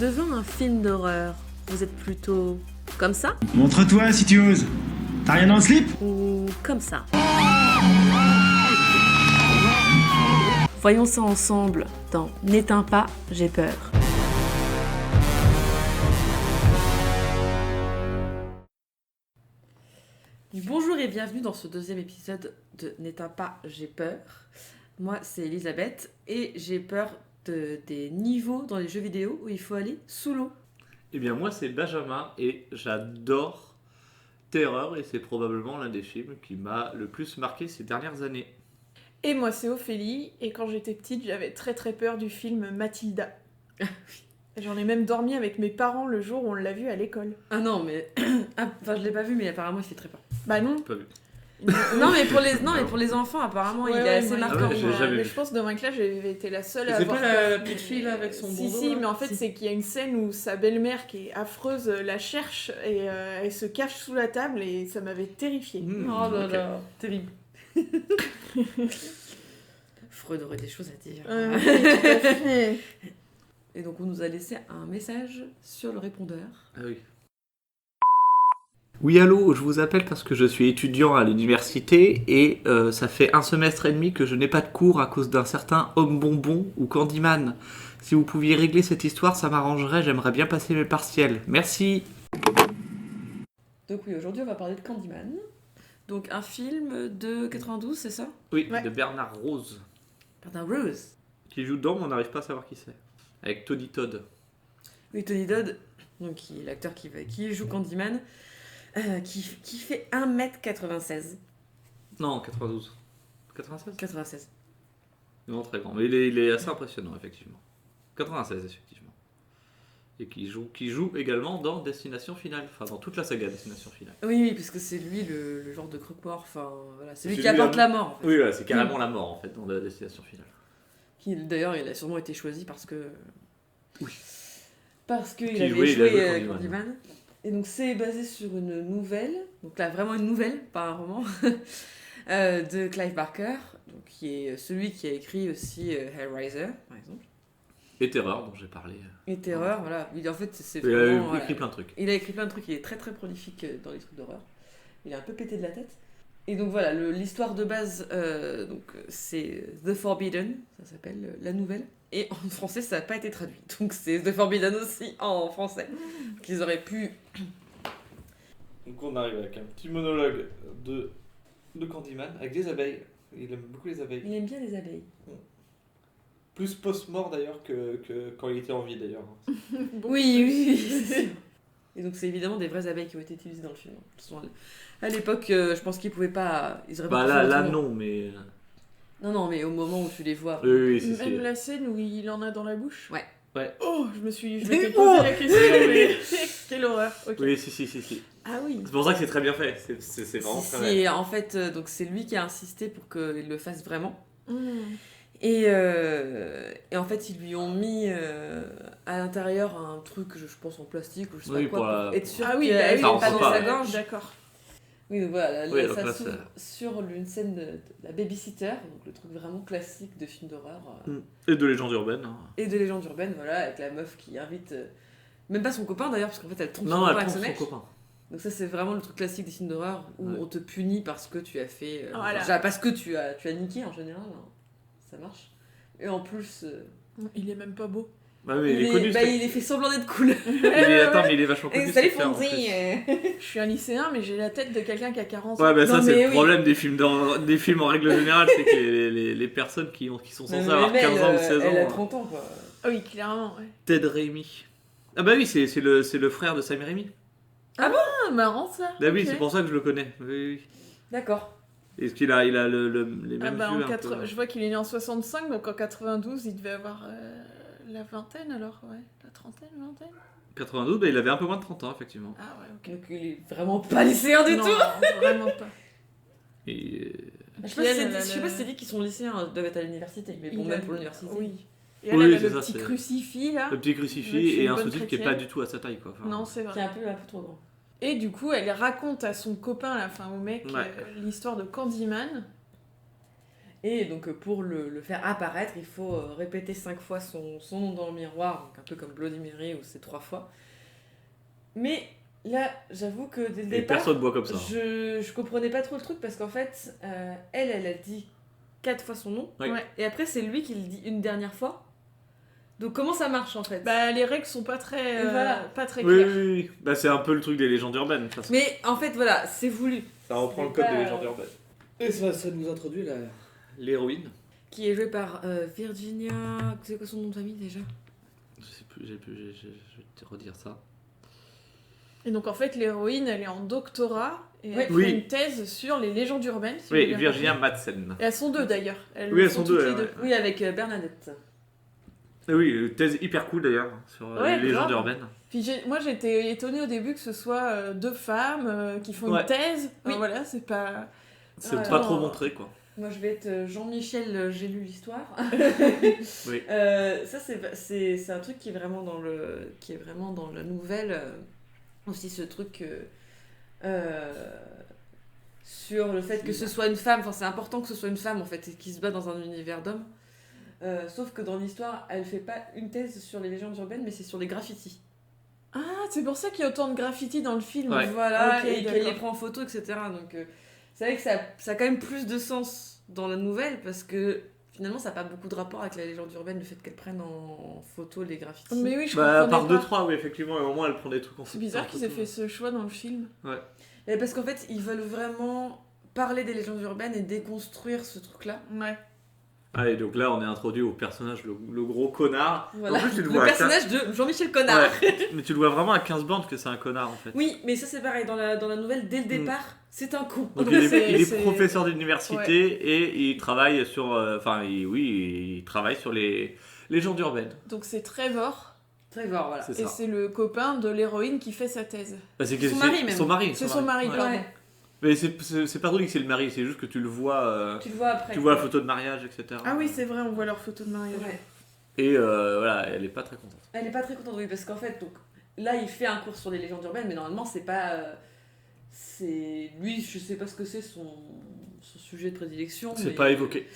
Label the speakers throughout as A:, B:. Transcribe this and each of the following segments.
A: Devant un film d'horreur, vous êtes plutôt comme ça
B: Montre-toi si tu oses. T'as rien dans le slip?
A: ou comme ça? Voyons ça ensemble dans N'éteins pas, j'ai peur. Bonjour et bienvenue dans ce deuxième épisode de N'éteins pas, j'ai peur. Moi c'est Elisabeth et j'ai peur des niveaux dans les jeux vidéo où il faut aller sous l'eau.
C: Eh bien moi c'est Benjamin et j'adore Terreur et c'est probablement l'un des films qui m'a le plus marqué ces dernières années.
D: Et moi c'est Ophélie, et quand j'étais petite j'avais très peur du film Mathilda. J'en ai même dormi avec mes parents le jour où on l'a vu à l'école.
A: Ah non mais... Enfin je l'ai pas vu mais apparemment il fait très peur.
D: Bah non.
C: Pas vu.
A: Non mais pour les enfants apparemment il est assez marquant.
C: Ah ouais, j'ai jamais
D: mais
C: vu.
D: je pense que dans ma classe j'avais été la seule à
E: C'est
D: avoir
E: pas
D: peur.
E: la petite fille là avec son
D: Si,
E: bandeau
D: si,
E: là
D: mais en fait
E: Si.
D: c'est qu'il y a une scène où sa belle-mère qui est affreuse la cherche et elle se cache sous la table et ça m'avait terrifiée.
A: Oh là
C: ok.
A: là, terrible. Freud aurait des choses à dire.
D: Tout à fait.
A: Et donc on nous a laissé un message sur le répondeur.
C: Ah oui. Oui allô, je vous appelle parce que je suis étudiant à l'université et ça fait un semestre et demi que je n'ai pas de cours à cause d'un certain homme bonbon ou Candyman. Si vous pouviez régler cette histoire, ça m'arrangerait, j'aimerais bien passer mes partiels. Merci.
A: Donc oui, aujourd'hui on va parler de Candyman. Donc un film de 92, c'est ça?
C: Oui,
D: Ouais.
C: de Bernard Rose,
A: Pardon, Rose.
C: qui joue dedans mais on n'arrive pas à savoir qui c'est. Avec Tony Todd.
A: Oui, Tony Todd, donc qui est l'acteur qui joue Candyman, qui fait 1m96.
C: Non, 92. 96
A: 96.
C: Non, très grand. Mais il est assez impressionnant, effectivement. 96, effectivement. Et qui joue également dans Destination Finale. Enfin, dans toute la saga Destination Finale.
A: Oui, parce que c'est lui le genre de croque-mort. Enfin, voilà, c'est lui
C: C'est
A: qui
C: lui,
A: apporte la mort, en fait.
C: Oui, voilà, c'est carrément la mort, en fait, dans la Destination Finale.
A: Qui, d'ailleurs, il a sûrement été choisi parce que...
C: Oui.
A: Parce qu'il
C: Qui
A: avait
C: jouait, il
A: joué
C: a joué
A: Candyman. Et donc c'est basé sur une nouvelle, donc là vraiment une nouvelle, pas un roman, de Clive Barker, donc, qui est celui qui a écrit aussi Hellraiser, par exemple.
C: Et Terreur, dont j'ai parlé.
A: Et Terreur, voilà. En fait, c'est
C: Il a
A: vraiment...
C: écrit
A: voilà.
C: plein de trucs.
A: Il a écrit plein de trucs, il est très très prolifique dans les trucs d'horreur. Il est un peu pété de la tête. Et donc voilà, l'histoire de base, donc, c'est The Forbidden, ça s'appelle la nouvelle. Et en français, ça n'a pas été traduit. Donc c'est The Forbidden aussi en français. Qu'ils auraient pu...
C: Donc on arrive avec un petit monologue de Candyman, avec des abeilles. Il aime beaucoup les abeilles.
A: Il aime bien les abeilles.
C: Plus post-mort d'ailleurs que quand il était en vie d'ailleurs.
A: Oui. Et donc c'est évidemment des vraies abeilles qui ont été utilisées dans le film. Elles sont à l'époque, je pense qu'ils pouvaient pas... Ils auraient
C: Bah
A: pas pu faire
C: là
A: autrement.
C: non, mais...
A: Non, mais au moment où tu les vois...
C: Oui, si,
D: Même la scène où il en a dans la bouche.
A: Ouais.
C: Ouais.
D: Oh, je m'étais posé la question, mais quelle horreur. Ok.
C: Oui, si.
D: Ah oui.
C: C'est pour ça que c'est très bien fait. C'est vraiment très bien.
A: Si, en fait, donc c'est lui qui a insisté pour qu'il le fasse vraiment.
D: Mm.
A: Et en fait, ils lui ont mis à l'intérieur un truc, je pense en plastique ou je sais
C: Oui,
A: pas quoi,
C: pour la-
A: pour être sûr
D: Ah oui,
A: qu'elle
D: bah oui,
A: ne
C: ça
A: pas
C: rentre
A: dans
C: pas.
A: sa gorge.
D: D'accord.
A: Oui, donc voilà,
C: Oui,
A: ça
C: donc là,
A: s'ouvre sur une scène de la babysitter, donc le truc vraiment classique de film d'horreur.
C: Et de légende urbaine. Hein.
A: Et de légende urbaine, voilà, avec la meuf qui invite... même pas son copain d'ailleurs, parce qu'en fait elle trompe son
C: Non,
A: copain
C: elle
A: avec
C: prend
A: ce
C: son
A: mec.
C: copain.
A: Donc ça c'est vraiment le truc classique des films d'horreur où
C: Ouais.
A: on te punit parce que tu as fait...
D: Voilà.
A: déjà parce que tu as niqué en général, hein. Ça marche. Et en plus...
D: Il est même pas beau.
C: Bah oui, il est connu.
A: il est fait semblant d'être cool.
C: Attends, mais il est vachement connu.
A: Et salut
C: cet acteur, en
A: Fonzie
C: plus.
D: Je suis un lycéen, mais j'ai la tête de quelqu'un qui a 40 ans.
C: Ouais, bah
A: Non,
C: ça, c'est
A: mais
C: le
A: oui.
C: problème des films en règle générale, c'est que les personnes qui sont censées avoir 15 ans ou 16
A: Elle a
C: ans.
A: 30 ans quoi.
D: Ah oui, clairement, ouais.
C: Ted Raimi. Ah bah oui, c'est le frère de Sam Raimi.
D: Ah, marrant ça.
C: Bah oui,
D: Ok.
C: c'est pour ça que je le connais. Oui.
A: D'accord.
C: Est-ce qu'il a les
D: Ah
C: mêmes
D: bah,
C: yeux
D: en
C: un peu.
D: je vois qu'il est né en 65, donc en 92, il devait avoir la vingtaine alors, ouais. La trentaine, vingtaine.
C: 92, bah il avait un peu moins de 30 ans, effectivement.
D: Ah ouais, ok.
A: Donc il est vraiment pas lycéen du
D: Non,
A: tout.
D: non, vraiment pas.
C: Et
A: Je sais pas si c'est dit qu'ils sont lycéens, doivent être à l'université, mais bon,
D: Il
A: même
D: a-
A: pour l'université.
D: Oui. Et elle,
C: Oui,
D: elle a
C: c'est
D: le
C: ça,
D: petit
C: c'est-
D: crucifix là.
C: le petit
D: Ouais,
C: crucifix
D: c'est
C: et
D: une
C: un
D: bonne
C: sous-titre qui est pas
D: chrétienne.
C: du tout à sa taille, quoi. Enfin,
D: Non, c'est
A: Qui est
D: vrai.
A: un peu trop grand.
D: Et du coup, elle raconte à son copain, enfin au mec,
C: Ouais.
D: l'histoire de Candyman.
A: Et donc pour le faire apparaître, il faut répéter 5 fois son nom dans le miroir, donc un peu comme Bloody Mary où c'est 3 fois. Mais là, j'avoue que dès le
C: Et
A: départ,
C: personne boit comme ça.
A: je comprenais pas trop le truc parce qu'en fait, elle a dit 4 fois son nom.
C: Oui.
D: Ouais.
A: Et après, c'est lui qui le dit une dernière fois. Donc comment ça marche en fait?
D: Bah, les règles sont pas très,
A: Voilà.
D: pas très
C: Oui,
D: claires.
C: oui, oui. Bah, c'est un peu le truc des légendes urbaines. De toute façon.
A: Mais en fait, voilà, c'est voulu.
C: Ça reprend le
A: c'est
C: code
A: pas,
C: des légendes urbaines. Et ça nous introduit l'héroïne.
A: Qui est jouée par Virginia. C'est quoi son nom de famille déjà?
C: Je sais plus, je vais te redire ça.
D: Et donc en fait, l'héroïne, elle est en doctorat et elle
A: Ouais.
D: fait
C: Oui.
D: une thèse sur les légendes urbaines. Si
C: Oui,
D: j'ai bien
C: Virginia
D: compris.
C: Madsen.
D: Et elles sont deux d'ailleurs.
C: Oui, elles
D: le
C: sont
D: toutes
C: deux,
D: les
C: ouais.
D: deux.
A: Oui, avec Bernadette.
C: Et oui, thèse hyper cool d'ailleurs sur
D: Ouais,
C: les légendes
D: grave.
C: urbaines.
D: Puis moi j'étais étonnée au début que ce soit deux femmes qui font
C: Ouais.
D: une thèse.
A: Oui.
D: Enfin, voilà, c'est pas.
C: C'est
A: Ouais,
C: pas
A: non.
C: trop montré quoi.
A: Moi, je vais être Jean-Michel, j'ai lu l'histoire.
C: Oui.
A: Ça, c'est un truc qui est vraiment dans la nouvelle. Aussi, ce truc sur le fait que ce soit une femme. Enfin, c'est important que ce soit une femme, en fait, et qui se bat dans un univers d'hommes. Sauf que dans l'histoire, elle fait pas une thèse sur les légendes urbaines, mais c'est sur les graffitis.
D: Ah, c'est pour ça qu'il y a autant de graffiti dans le film.
C: Ouais.
A: Voilà,
D: Ok,
A: et qu'elle les
D: d'accord.
A: prend en photo, etc. Donc, c'est vrai que ça a quand même plus de sens dans la nouvelle, parce que finalement, ça n'a pas beaucoup de rapport avec la légende urbaine, le fait qu'elle prenne en photo les graffitis.
D: Mais oui, je
C: Bah,
D: comprenais
C: par
D: pas.
C: 2-3, oui, effectivement, et au moins elle prend des trucs en
D: C'est bizarre qu'ils aient fait ce choix dans le film.
A: Et parce qu'en fait, ils veulent vraiment parler des légendes urbaines et déconstruire ce truc-là.
D: Ouais.
C: Ah, et donc là, on est introduit au personnage, le gros connard.
A: Voilà.
C: En plus, tu le
A: Le
C: vois
A: personnage de Jean-Michel Connard.
C: Ouais. Mais tu le vois vraiment à 15 bandes que c'est un connard en fait.
A: Oui, mais ça c'est pareil, dans la nouvelle, dès le départ, c'est un con.
C: Donc
D: Donc
C: il
D: c'est-
C: est
D: c'est-
C: professeur d'université et il travaille sur. Il travaille sur les légendes urbaines.
D: Donc c'est Trevor.
A: Trevor, voilà.
C: C'est
D: Et
C: ça.
D: c'est le copain de l'héroïne qui fait sa thèse.
C: Bah, c'est que
A: Son
C: c'est-
A: mari, même.
C: Son mari.
D: C'est son mari,
C: Ouais.
D: pardon.
A: Ouais.
C: Mais c'est pas drôle que c'est le mari, c'est juste que tu le vois.
A: Tu le vois après.
C: Tu vois la photo de mariage, etc.
D: Ah oui, c'est vrai, on voit leur photo de mariage.
A: Ouais.
C: Et voilà, elle est pas très contente.
A: Elle est pas très contente, oui, parce qu'en fait, donc, là, il fait un cours sur les légendes urbaines, mais normalement, c'est pas. C'est. Lui, je sais pas ce que c'est son sujet de prédilection.
C: C'est
A: mais-
C: pas évoqué.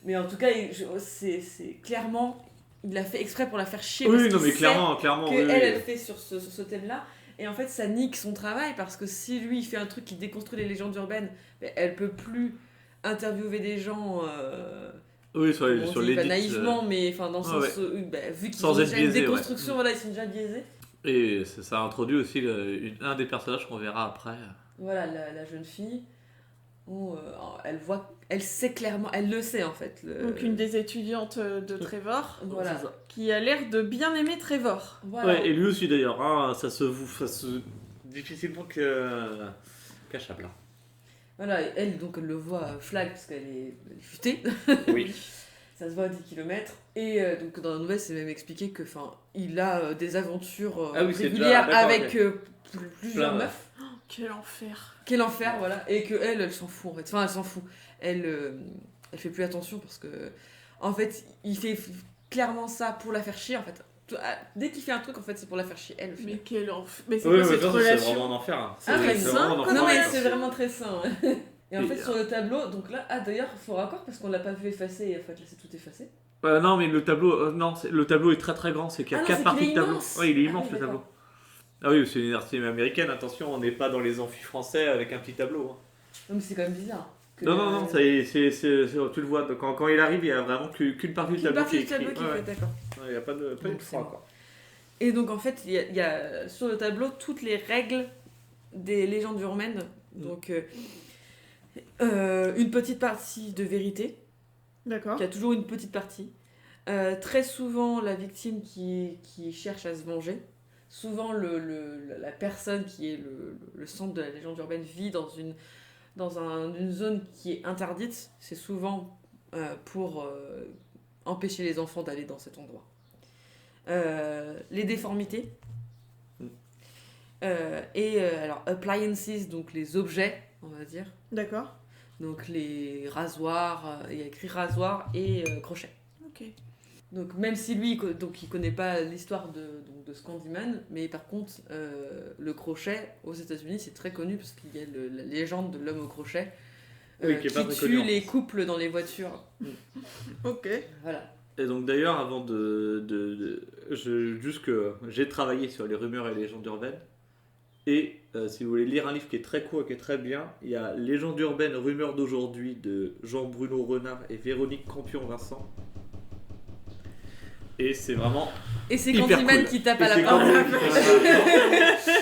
A: Mais en tout cas, c'est clairement. Il l'a fait exprès pour la faire chier.
C: Oui,
A: parce
C: non,
A: qu'il
C: mais
A: sait
C: clairement,
A: que
C: oui, oui.
A: elle fait sur ce thème-là. Et en fait, ça nique son travail parce que si lui, il fait un truc qui déconstruit les légendes urbaines, ben, elle peut plus interviewer des gens.
C: Oui, sur
A: On dit pas
C: l'édit,
A: naïvement, mais enfin dans le
C: ouais,
A: sens ben, vu qu'ils
C: Sans
A: ont
C: être
A: déjà une
C: biaisé, ouais.
A: déconstruction, voilà, ils sont déjà biaisés.
C: Et ça introduit aussi un des personnages qu'on verra après.
A: Voilà, la jeune fille, où elle sait clairement, elle le sait en fait.
D: Donc une des étudiantes de Trevor,
A: Voilà.
C: C'est ça.
D: qui a l'air de bien aimer Trevor.
A: Voilà.
C: Ouais, et lui aussi d'ailleurs, hein, ça se difficilement cachable. Là.
A: Voilà, et elle, donc, elle le voit flag parce qu'elle est futée.
C: Oui.
A: Ça se voit à 10 km. Et donc, dans la nouvelle, c'est même expliqué que, il a des aventures
C: Ah oui, c'est
A: régulières
C: déjà- d'accord,
A: avec plusieurs
C: Plein,
A: meufs.
D: Quel enfer.
A: Quel enfer, voilà. Et que elle s'en fout, en fait. Enfin, elle s'en fout. Elle fait plus attention parce que, en fait, il fait clairement ça pour la faire chier, en fait. Dès qu'il fait un truc, en fait, c'est pour la faire chier, elle. au final.
D: Mais quel enfer. Mais c'est
C: Oui,
D: quoi
C: mais
D: cette
C: de toute façon, c'est
D: relation
C: vraiment un enfer. hein.
A: Ah, mais
C: C'est
A: sain,
C: vraiment un enfer.
A: non, mais
C: Ouais.
A: c'est vraiment très sain. Et en
C: Et,
A: fait, sur le tableau, donc là, d'ailleurs, il faut raccord parce qu'on l'a pas vu effacer et en fait, là, c'est tout effacé.
C: Non, mais le tableau, le tableau est très très grand. C'est qu'il y a
A: Ah non,
C: 4
A: c'est
C: parties
A: qu'il est
C: de tableau.
A: immense.
C: Oui, il est
A: Ah
C: immense
A: oui,
C: le tableau.
A: d'accord.
C: Ah oui, c'est une université américaine. Attention, on n'est pas dans les amphis français avec un petit tableau. hein.
A: Non, mais c'est quand même bizarre. que-
C: Non, tu le vois. Quand il arrive, il y a vraiment qu'une partie du
A: Qu'une
C: tableau
A: partie
C: qui est
A: du tableau
C: écrite.
A: qui
C: Ouais,
A: fait, d'accord.
C: ouais. Il n'y a pas de
A: Donc, c'est
C: froid,
A: bon.
C: quoi.
A: Et donc, en fait, il y a sur le tableau toutes les règles des légendes urbaines. Donc, une petite partie de vérité.
D: D'accord.
A: Il y a toujours une petite partie. Très souvent, la victime qui cherche à se venger. Souvent, la personne qui est le centre de la légende urbaine vit dans une zone qui est interdite. C'est souvent pour empêcher les enfants d'aller dans cet endroit. Les déformités. Alors, appliances, donc les objets, on va dire.
D: D'accord.
A: Donc les rasoirs, il y a écrit rasoir et crochet.
D: Ok.
A: Donc même si lui, donc il connaît pas l'histoire de Scandyman, mais par contre le crochet aux États-Unis c'est très connu parce qu'il y a la légende de l'homme au crochet
C: Oui, qui est pas très connu
A: tue
C: en
A: les
C: France.
A: couples dans les voitures.
D: Ok.
A: Voilà.
C: Et donc d'ailleurs, avant juste que j'ai travaillé sur les rumeurs et légendes urbaines. Et si vous voulez lire un livre qui est très court et qui est très bien, il y a Légendes urbaines, rumeurs d'aujourd'hui de Jean-Bruno Renard et Véronique Campion-Vincent. Et c'est vraiment
A: Et c'est
C: hyper
A: Candyman
C: cool.
A: qui tape
C: Et
A: à la
C: c'est
A: porte.
C: Candyman qui tape à la porte.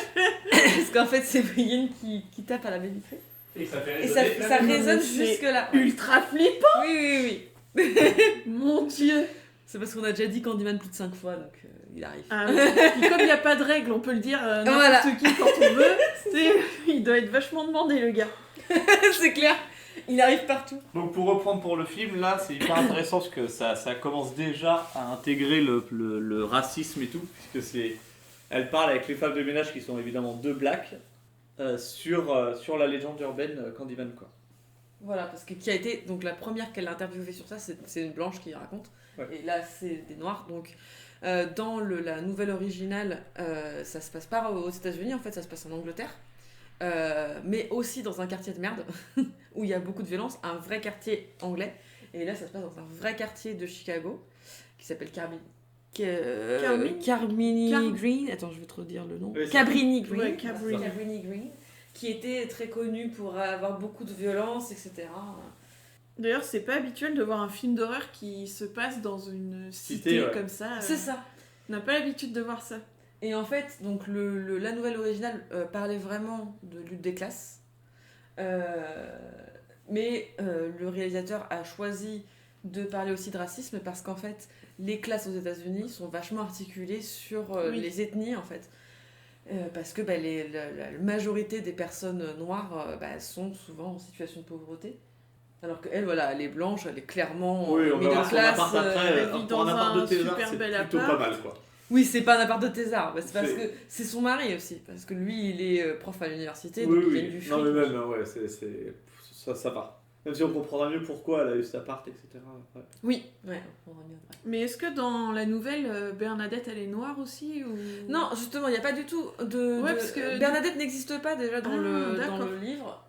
A: Parce qu'en fait, c'est Brienne qui tape à la baie vitrée.
C: Et ça fait
A: Et ça résonne
D: C'est
A: jusque-là.
D: Ultra flippant.
A: Oui, oui, oui.
D: Mon Dieu.
A: C'est parce qu'on a déjà dit Candyman plus de 5 fois, donc il arrive.
D: Ah, oui. Puis comme il n'y a pas de règle, on peut le dire n'importe
A: Voilà.
D: qui quand on veut. Il doit être vachement demandé, le gars.
A: C'est clair. Il arrive partout.
C: Donc pour reprendre pour le film, là c'est hyper intéressant parce que ça commence déjà à intégrer le racisme et tout, puisque elle parle avec les femmes de ménage qui sont évidemment deux blacks sur la légende urbaine Candyman quoi.
A: Voilà, parce que qui a été donc la première qu'elle a interviewée sur ça, c'est une blanche qui raconte.
C: Ouais.
A: Et là, c'est des noirs. Donc, dans la nouvelle originale, ça se passe pas aux États-Unis, en fait, ça se passe en Angleterre. Mais aussi dans un quartier de merde où il y a beaucoup de violence, un vrai quartier anglais. Et là, ça se passe dans un vrai quartier de Chicago qui s'appelle Carmini Green. Attends, je vais te redire le nom.
C: Oui,
A: Cabrini Green.
D: Ouais, Cabrini.
A: Cabrini Green, qui était très connu pour avoir beaucoup de violence, etc.
D: D'ailleurs, c'est pas habituel de voir un film d'horreur qui se passe dans une cité
C: ouais.
D: comme ça.
A: C'est ça.
D: On n'a pas l'habitude de voir ça.
A: Et en fait, donc la nouvelle originale parlait vraiment de lutte des classes. Mais le réalisateur a choisi de parler aussi de racisme parce qu'en fait, les classes aux États-Unis sont vachement articulées sur
D: Oui.
A: les ethnies en fait. Parce que la majorité des personnes noires sont souvent en situation de pauvreté. Alors qu'elle, voilà, elle est blanche, elle est clairement
C: Oui, on va
A: middle
C: voir son
A: class.
C: appart après,
D: elle vit
C: pour un
D: dans
C: appart
D: un
C: de thésard,
D: super
C: c'est
D: bel
C: plutôt
D: appart.
C: pas mal quoi.
A: Oui, c'est pas un appart de thésard, c'est parce
C: C'est-
A: que c'est son mari aussi. Parce que lui, il est prof à l'université,
C: Oui,
A: donc il gagne
C: oui.
A: du fric.
C: Non mais même, ouais, ça va. Même si on comprendra mieux pourquoi elle a eu cet appart, etc. après.
A: Oui, ouais, on comprend mieux après.
D: Mais est-ce que dans la nouvelle, Bernadette, elle est noire aussi ou...
A: Non, justement, il n'y a pas du tout de.
D: Ouais,
A: de-
D: parce que-
A: Bernadette n'existe pas déjà dans,
D: Ah,
A: dans
D: d'accord.
A: le livre.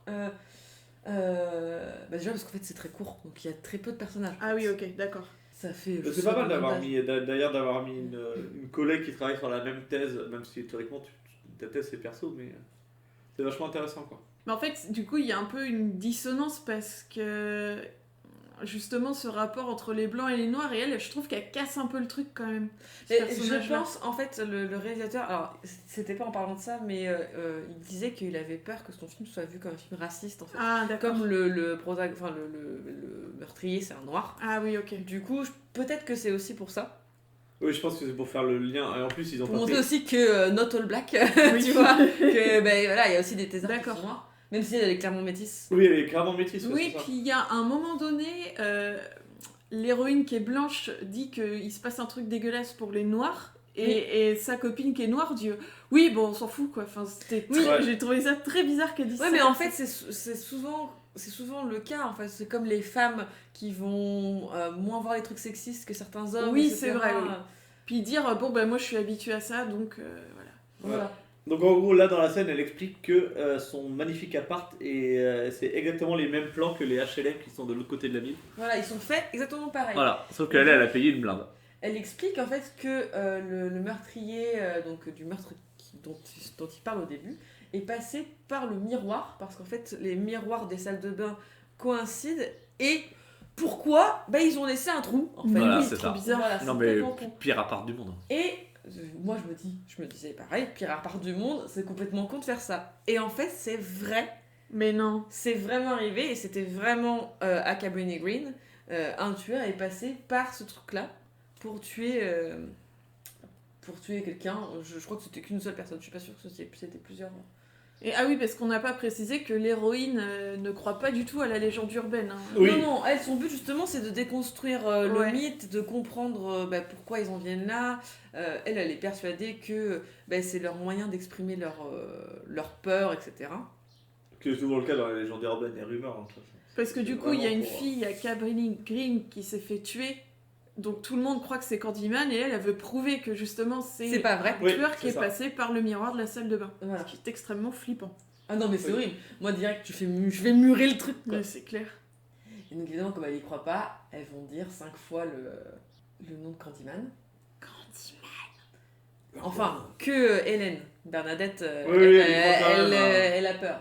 A: Déjà parce qu'en fait c'est très court, donc il y a très peu de personnages.
D: Ah oui, ok, d'accord.
A: Ça fait.
C: C'est pas mal d'avoir mis une collègue qui travaille sur la même thèse, même si théoriquement ta thèse c'est perso, mais c'est vachement intéressant quoi.
D: Mais en fait, du coup, il y a un peu une dissonance parce que justement, ce rapport entre les blancs et les noirs, et elle, je trouve qu'elle casse un peu le truc quand même. ce
A: Mais
D: personnage-là.
A: je pense, en fait, le réalisateur, alors c'était pas en parlant de ça, mais il disait qu'il avait peur que son film soit vu comme un film raciste en fait.
D: Ah, d'accord.
A: Comme le meurtrier c'est un noir.
D: Ah oui, ok.
A: Du coup, peut-être que c'est aussi pour ça.
C: Oui, je pense que c'est pour faire le lien, et en plus ils ont
A: Pour
C: pas
A: montrer
C: pris-
A: aussi que not all black,
D: Oui.
A: tu vois, que voilà, il y a aussi des thésards qui
D: D'accord.
A: sont noirs, même si elle est clairement métisse.
C: Oui, elle est clairement métisse, ouais,
D: Oui,
C: c'est ça.
D: puis il y a un moment donné, l'héroïne qui est blanche dit qu'il se passe un truc dégueulasse pour les noirs. Et sa copine qui est noire dit oui, bon, on s'en fout quoi. Enfin,
A: Oui.
D: j'ai trouvé ça très bizarre qu'elle dise
A: Ouais,
D: ça.
A: mais en fait, c'est souvent le cas. En fait, c'est comme les femmes qui vont moins voir les trucs sexistes que certains hommes.
D: Oui,
A: etc.
D: c'est vrai, oui. Puis dire bon, ben moi je suis habituée à ça donc voilà.
A: Voilà.
C: Donc en gros, là dans la scène, elle explique que son magnifique appart, c'est exactement les mêmes plans que les HLM qui sont de l'autre côté de la ville.
A: Voilà, ils sont faits exactement pareil.
C: Voilà, sauf qu'elle, elle a payé une blinde.
A: Elle explique en fait que le meurtrier donc du meurtre dont il parle au début est passé par le miroir parce qu'en fait les miroirs des salles de bain coïncident et pourquoi ils ont laissé un trou en fait.
C: Voilà,
D: Oui,
C: c'est
D: trop
C: ça.
D: bizarre.
A: Voilà,
C: Non
A: c'est
C: mais
A: complètement con.
C: pire appart du monde.
A: Et moi je me disais pareil, pire appart du monde, c'est complètement con de faire ça. Et en fait c'est vrai,
D: Mais non.
A: c'est vraiment arrivé et c'était vraiment à Cabrini Green, un tueur est passé par ce truc là pour tuer quelqu'un. Je crois que c'était qu'une seule personne, je suis pas sûre que c'était plusieurs.
D: Et ah oui, parce qu'on n'a pas précisé que l'héroïne ne croit pas du tout à la légende urbaine. Hein.
C: Oui.
A: Non, elle, son but justement, c'est de déconstruire
D: Ouais.
A: le mythe, de comprendre pourquoi ils en viennent là. Elle est persuadée que c'est leur moyen d'exprimer leur peur, etc.
C: Que c'est souvent le cas dans les légendes urbaines et rumeurs. Hein, de toute façon.
D: Parce que du
C: C'est
D: coup, il y a
C: vraiment
D: une
C: pour-
D: fille, il y a Cabrini Green qui s'est fait tuer. Donc tout le monde croit que c'est Candyman et elle veut prouver que justement
A: C'est pas vrai.
D: un
C: Oui,
D: tueur qui
C: c'est
D: est
C: ça.
D: passé par le miroir de la salle de bain.
A: Voilà.
D: Ce qui est extrêmement flippant.
A: Ah non, mais c'est
C: Oui.
A: horrible. Moi, direct, je fais murer le truc, quoi.
D: Ouais, c'est clair.
A: Et donc, évidemment, comme elle y croit pas, elles vont dire 5 fois le nom de Candyman. Enfin, que Hélène. Bernadette, elle a peur.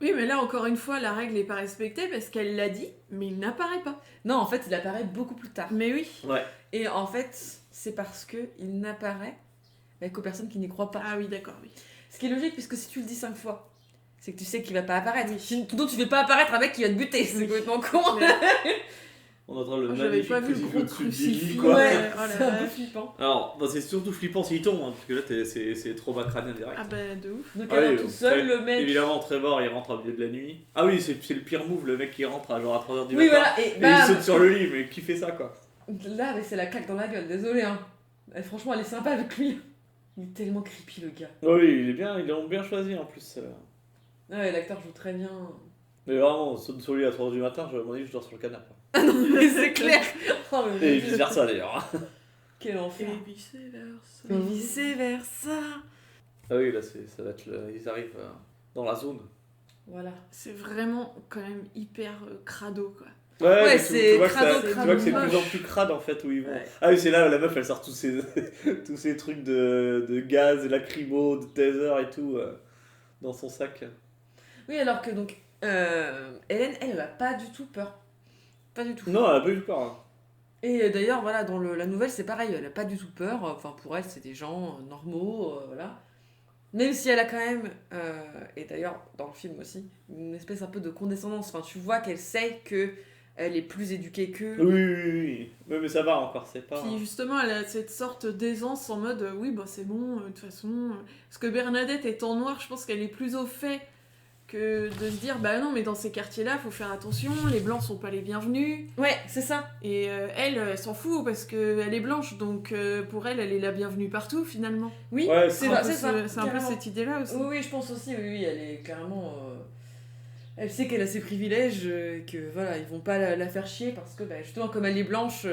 D: Oui, mais là, encore une fois, la règle n'est pas respectée parce qu'elle l'a dit, mais il n'apparaît pas.
A: Non, en fait, il apparaît beaucoup plus tard.
D: Mais oui.
C: Ouais.
A: Et en fait, c'est parce que il n'apparaît qu'aux personnes qui n'y croient pas.
D: Ah oui, d'accord, oui.
A: Ce qui est logique, puisque si tu le dis 5 fois, c'est que tu sais qu'il va pas apparaître.
D: Oui.
A: Sinon, tu fais pas apparaître un mec qui va te buter. C'est
D: Oui.
A: complètement con.
C: On entend le
D: J'avais
C: magnifique
D: pas vu le
C: fusil
D: gros
C: au-dessus du
D: crucifix.
C: lit, quoi.
A: Ouais,
D: Oh la
A: c'est un peu
D: vache.
A: flippant.
C: Alors, bah, c'est surtout flippant s'il tombe, hein, parce que là, c'est trauma crânien direct.
D: Ah bah, de ouf.
A: Donc,
C: Ah
A: elle
C: oui,
A: est tout seul,
C: ouais,
A: le mec.
C: Évidemment, Trevor, il rentre au milieu de la nuit. Ah oui, c'est le pire move, le mec qui rentre à genre à 3h du
A: Oui,
C: matin.
A: voilà. Et
C: Et il
A: bam.
C: saute sur le lit, mais qui fait ça, quoi?
A: Là, mais c'est la claque dans la gueule. Désolé, hein. Franchement, elle est sympa avec lui. Il est tellement creepy, le gars.
C: Ah oui, ils l'ont bien choisi en plus.
A: Ouais, l'acteur joue très bien.
C: Mais vraiment, on saute sur lui à 3h du matin, je me dis, je dors sur le canapé.
A: Mais c'est clair. Oh, mais
C: Et
A: mon Dieu.
C: vice versa d'ailleurs.
A: Quel enfer.
D: Et vice-versa.
A: Et vice versa.
C: Ah oui, là, ça va être ils arrivent dans la zone.
A: Voilà.
D: C'est vraiment quand même hyper crado, quoi.
A: Ouais,
C: mais
A: c'est
C: tu vois
A: crado,
C: que tu
A: crado
C: vois que c'est de plus en
D: moche.
C: plus crade en fait où ils vont.
D: Ouais.
C: Ah oui, c'est là où la meuf elle sort tous ces, tous ces trucs de gaz, de lacrymo, de taser et tout dans son sac.
A: Oui, alors que donc, Hélène, elle a pas du tout peur. Pas du tout.
C: Non, elle a pas eu peur. Hein.
A: Et d'ailleurs, voilà, dans la nouvelle, c'est pareil, elle a pas du tout peur. Enfin, pour elle, c'est des gens normaux, voilà. Même si elle a quand même, et d'ailleurs, dans le film aussi, une espèce un peu de condescendance. Enfin, tu vois qu'elle sait que elle est plus éduquée qu'eux.
C: Oui. Ouais, mais ça va encore, c'est pas.
D: Puis justement, elle a cette sorte d'aisance en mode oui, bah c'est bon, de toute façon. Parce que Bernadette étant noire, je pense qu'elle est plus au fait que de se dire bah non, mais dans ces quartiers-là, faut faire attention, les blancs sont pas les bienvenus.
A: Ouais, c'est ça.
D: Et elle s'en fout parce qu'elle est blanche, donc pour elle, elle est la bienvenue partout finalement.
A: Oui,
C: Ouais,
A: c'est
D: un peu
A: ça.
D: C'est un peu
A: carrément.
D: cette idée-là aussi.
A: Oui, je pense aussi, oui, elle est clairement. Elle sait qu'elle a ses privilèges, que voilà, ils vont pas la faire chier parce que bah, justement, comme elle est blanche,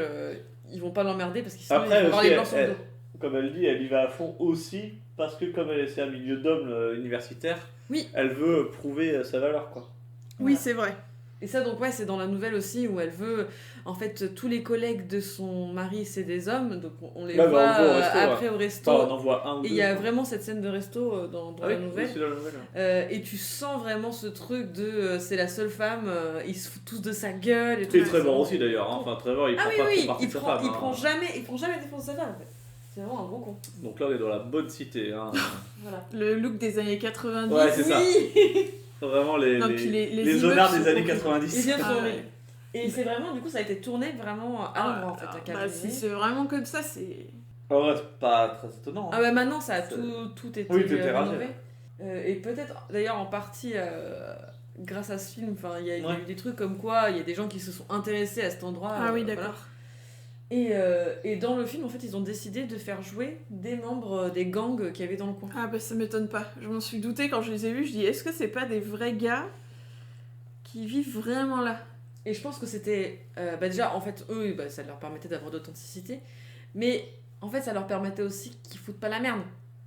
A: ils vont pas l'emmerder parce qu'ils
C: Après,
A: vont avoir
C: aussi,
A: les blancs sur le dos.
C: Comme elle dit, elle y va à fond aussi parce que comme c'est un milieu d'hommes universitaire,
A: Oui.
C: elle veut prouver sa valeur quoi.
D: Oui,
A: Voilà.
D: c'est vrai.
A: Et ça, donc, ouais, c'est dans la nouvelle aussi où elle veut. En fait, tous les collègues de son mari, c'est des hommes, donc on les
C: Ouais, bah,
A: voit
C: on voit au resto,
A: après au resto.
C: Enfin, on en voit un ou
A: Et
C: deux.
A: il y a vraiment cette scène de resto dans
C: Ah
A: la
C: oui,
A: nouvelle.
C: c'est dans la nouvelle.
A: Et tu sens vraiment ce truc de c'est la seule femme, ils se foutent tous de sa gueule et tout.
C: Et
A: C'est
C: Trevor
A: vraiment-
C: aussi d'ailleurs, hein. Enfin Trevor il
A: Ah
C: prend
A: oui,
C: pas trop
A: oui,
C: parti
A: il
C: de sa
A: prend,
C: femme.
A: il
C: hein.
A: prend jamais la défense de sa femme en fait. C'est vraiment un gros con.
C: Donc là on est dans la bonne cité. Hein.
A: Voilà.
D: Le look des années 90.
C: Ouais, c'est ça.
A: Oui.
C: Vraiment les
D: Non, puis les
C: les
D: immeubles
C: honnards
D: sont
C: des années
D: horribles.
C: 90.
A: Les immeubles
D: Ah
A: sont
D: ouais.
A: horribles. Et c'est vraiment, du coup, ça a été tourné vraiment à l'endroit en fait, à
D: Bah,
A: Cabernet.
D: si c'est vraiment comme ça, c'est.
C: En vrai c'est pas très étonnant.
A: Ah
C: Hein.
A: bah maintenant, ça a
C: C'est-
A: tout été
C: Oui, tout est rasé,
A: rénové. Et peut-être, d'ailleurs, en partie, grâce à ce film, il y a
C: Ouais.
A: eu des trucs comme quoi, il y a des gens qui se sont intéressés à cet endroit.
D: Ah oui,
A: voilà.
D: d'accord.
A: Et dans le film, en fait, ils ont décidé de faire jouer des membres des gangs qu'il y avait dans le coin.
D: Ah bah ça m'étonne pas. Je m'en suis douté quand je les ai vus. Je dis est-ce que c'est pas des vrais gars qui vivent vraiment là?
A: Et je pense que c'était... déjà, en fait, eux, ça leur permettait d'avoir d'authenticité. Mais, en fait, ça leur permettait aussi qu'ils foutent pas la merde.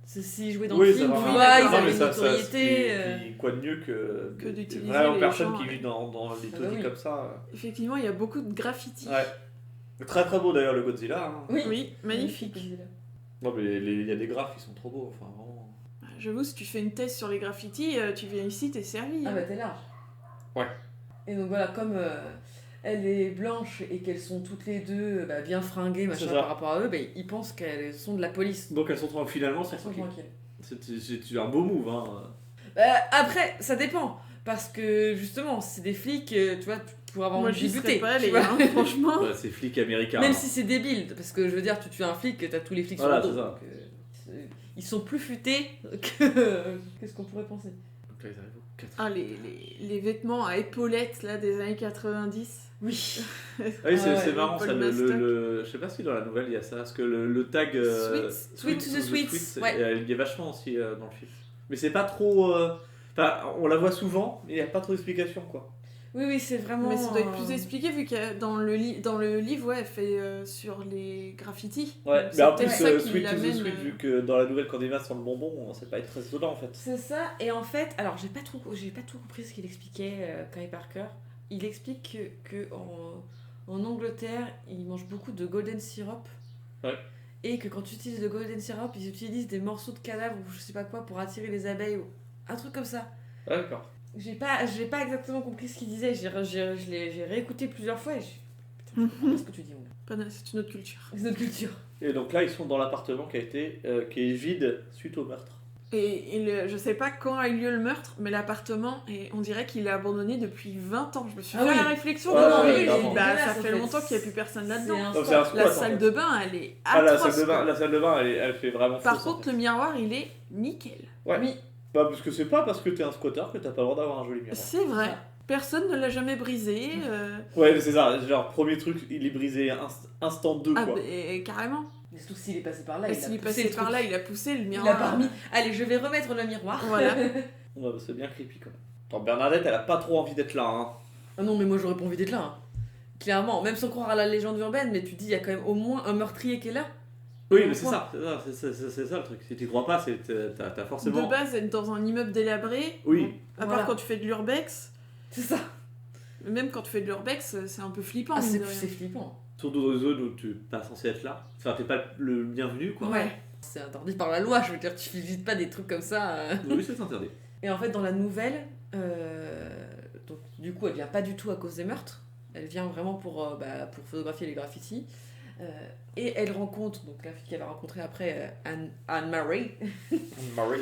A: S'ils jouaient dans le
C: Oui, ça
A: film,
C: va.
A: tu
D: oui,
A: vois,
D: d'accord.
A: ils
C: Non,
A: avaient
C: mais
A: une
C: ça,
A: notoriété.
C: puis quoi de mieux que des
D: d'utiliser
C: vraies
D: les
C: personnes
D: gens,
C: qui
D: ouais.
C: vivent dans les
A: Ah bah
C: taudis
A: oui.
C: comme ça.
D: Effectivement, il y a beaucoup de graffiti.
C: Ouais. Très très beau d'ailleurs le Godzilla. Hein.
D: Oui, magnifique.
C: Non mais il y a des graphes qui sont trop beaux. Enfin vraiment.
D: J'avoue, si tu fais une thèse sur les graffitis, tu viens ici, t'es servi.
A: Ah
D: hein.
A: bah t'es large.
C: Ouais.
A: Et donc voilà, comme elle est blanche et qu'elles sont toutes les deux bien fringuées machin,
C: C'est ça.
A: par rapport à eux, ils pensent qu'elles sont de la police.
C: Donc elles sont finalement
A: Elles sont tranquilles.
C: c'est un beau move. Hein.
A: Après, ça dépend. Parce que justement, c'est des flics, tu vois, pour avoir
D: Moi,
A: envie
D: j'y
A: de
D: serais
A: buter.
D: pas
A: tu
D: allée,
A: vois.
D: hein, franchement.
C: Ouais, c'est flic américain.
A: Même
C: hein.
A: si c'est débile, parce que je veux dire, tu tues un flic, t'as tous les flics
C: Voilà,
A: sur le
C: c'est
A: dos.
C: ça.
A: Donc, ils sont plus futés que. Qu'est-ce qu'on pourrait penser?
C: Donc là ils arrivent au 4.
D: Ah, les vêtements à épaulettes là, des années 90.
A: Oui.
C: Ah oui,
A: Ah ouais,
C: c'est marrant
D: Paul
C: ça.
D: Mastock.
C: Je sais pas si dans la nouvelle il y a ça. Parce que le tag.
A: Sweet to the Sweets, ouais.
C: Il y a vachement aussi dans le film. Mais c'est pas trop. Enfin, on la voit souvent, mais il n'y a pas trop d'explications quoi.
A: Oui, c'est vraiment.
D: Mais ça doit être plus expliqué vu que dans le livre, ouais, elle fait sur les graffitis.
C: Ouais,
D: Donc,
C: mais en
D: peut-être
C: plus,
D: ça qui
C: Sweet to the
D: l'amène,
C: Sweet, vu que dans la nouvelle Candyman sans le bonbon, ça peut être très étonnant en fait.
A: C'est ça, et en fait, alors j'ai pas tout compris ce qu'il expliquait, Kai Parker. Il explique que en Angleterre, ils mangent beaucoup de golden syrup.
C: Ouais.
A: Et que quand tu utilises le golden syrup, ils utilisent des morceaux de cadavre ou je sais pas quoi pour attirer les abeilles ou un truc comme ça.
C: Ouais, d'accord.
A: J'ai pas exactement compris ce qu'il disait, j'ai réécouté plusieurs fois et putain, je comprends pas ce que tu dis, mon gars.
D: C'est une autre culture.
A: C'est notre culture.
C: Et donc là, ils sont dans l'appartement qui est vide suite au meurtre.
D: Et je sais pas quand a eu lieu le meurtre, mais l'appartement, et on dirait qu'il est abandonné depuis 20 ans. Je me suis
A: Ah
D: fait
A: oui.
D: la réflexion.
C: Ouais,
D: non,
C: ouais,
D: oui,
C: clairement.
D: bah, ça
A: Dégueulasse, en
D: fait
A: fait.
D: longtemps qu'il n'y a plus personne là-dedans.
A: C'est un
C: Donc, c'est un squat,
D: La
C: en
D: salle
C: fait.
D: de bain, elle est
C: Ah,
D: atroce.
C: la salle de bain, elle fait vraiment
D: Par
C: fausse, en
D: contre,
C: fait.
D: le miroir, il est nickel.
C: Ouais.
A: Oui.
C: Bah, parce que c'est pas parce que t'es un squatter que t'as pas le droit d'avoir un joli miroir.
D: C'est vrai.
A: Ça.
D: Personne ne l'a jamais brisé.
C: Ouais, mais c'est ça. Genre, premier truc, il est brisé instant 2,
D: Ah,
C: quoi.
D: carrément.
A: Mais surtout s'il est passé par là,
D: Et
A: il a
D: s'il est
A: poussé
D: passé
A: le
D: par
A: truc.
D: là, il a poussé le
A: Il
D: miroir.
A: a pas remis. Allez, je vais remettre le miroir.
D: Voilà.
C: Ouais, bah, c'est bien creepy, quand même. Attends, Bernadette, elle a pas trop envie d'être là, hein.
A: Ah non, mais moi j'aurais pas envie d'être là. Hein. Clairement, même sans croire à la légende urbaine, mais tu dis, il y a quand même au moins un meurtrier qui est là.
C: Oui,
A: Au
C: mais c'est
A: point.
C: ça. C'est ça le truc. Si t'y crois pas, t'as forcément.
D: De base, être dans un immeuble délabré,
C: Oui.
D: à
A: Voilà.
D: part quand tu fais de l'urbex,
A: C'est ça.
D: même quand tu fais de l'urbex, c'est un peu flippant.
A: Ah,
D: mine
A: c'est
D: de rien.
A: flippant.
C: Surtout dans une zone où tu n'es pas censé être là. Enfin, t'es pas le bienvenu, quoi.
A: Ouais. C'est interdit par la loi, je veux dire, tu visites pas des trucs comme ça.
C: Oui, c'est interdit.
A: Et en fait, dans la nouvelle, donc, du coup, elle vient pas du tout à cause des meurtres. Elle vient vraiment pour photographier les graffitis. Et elle rencontre, donc la fille qu'elle va rencontrer après, Anne-Marie,
C: Marie.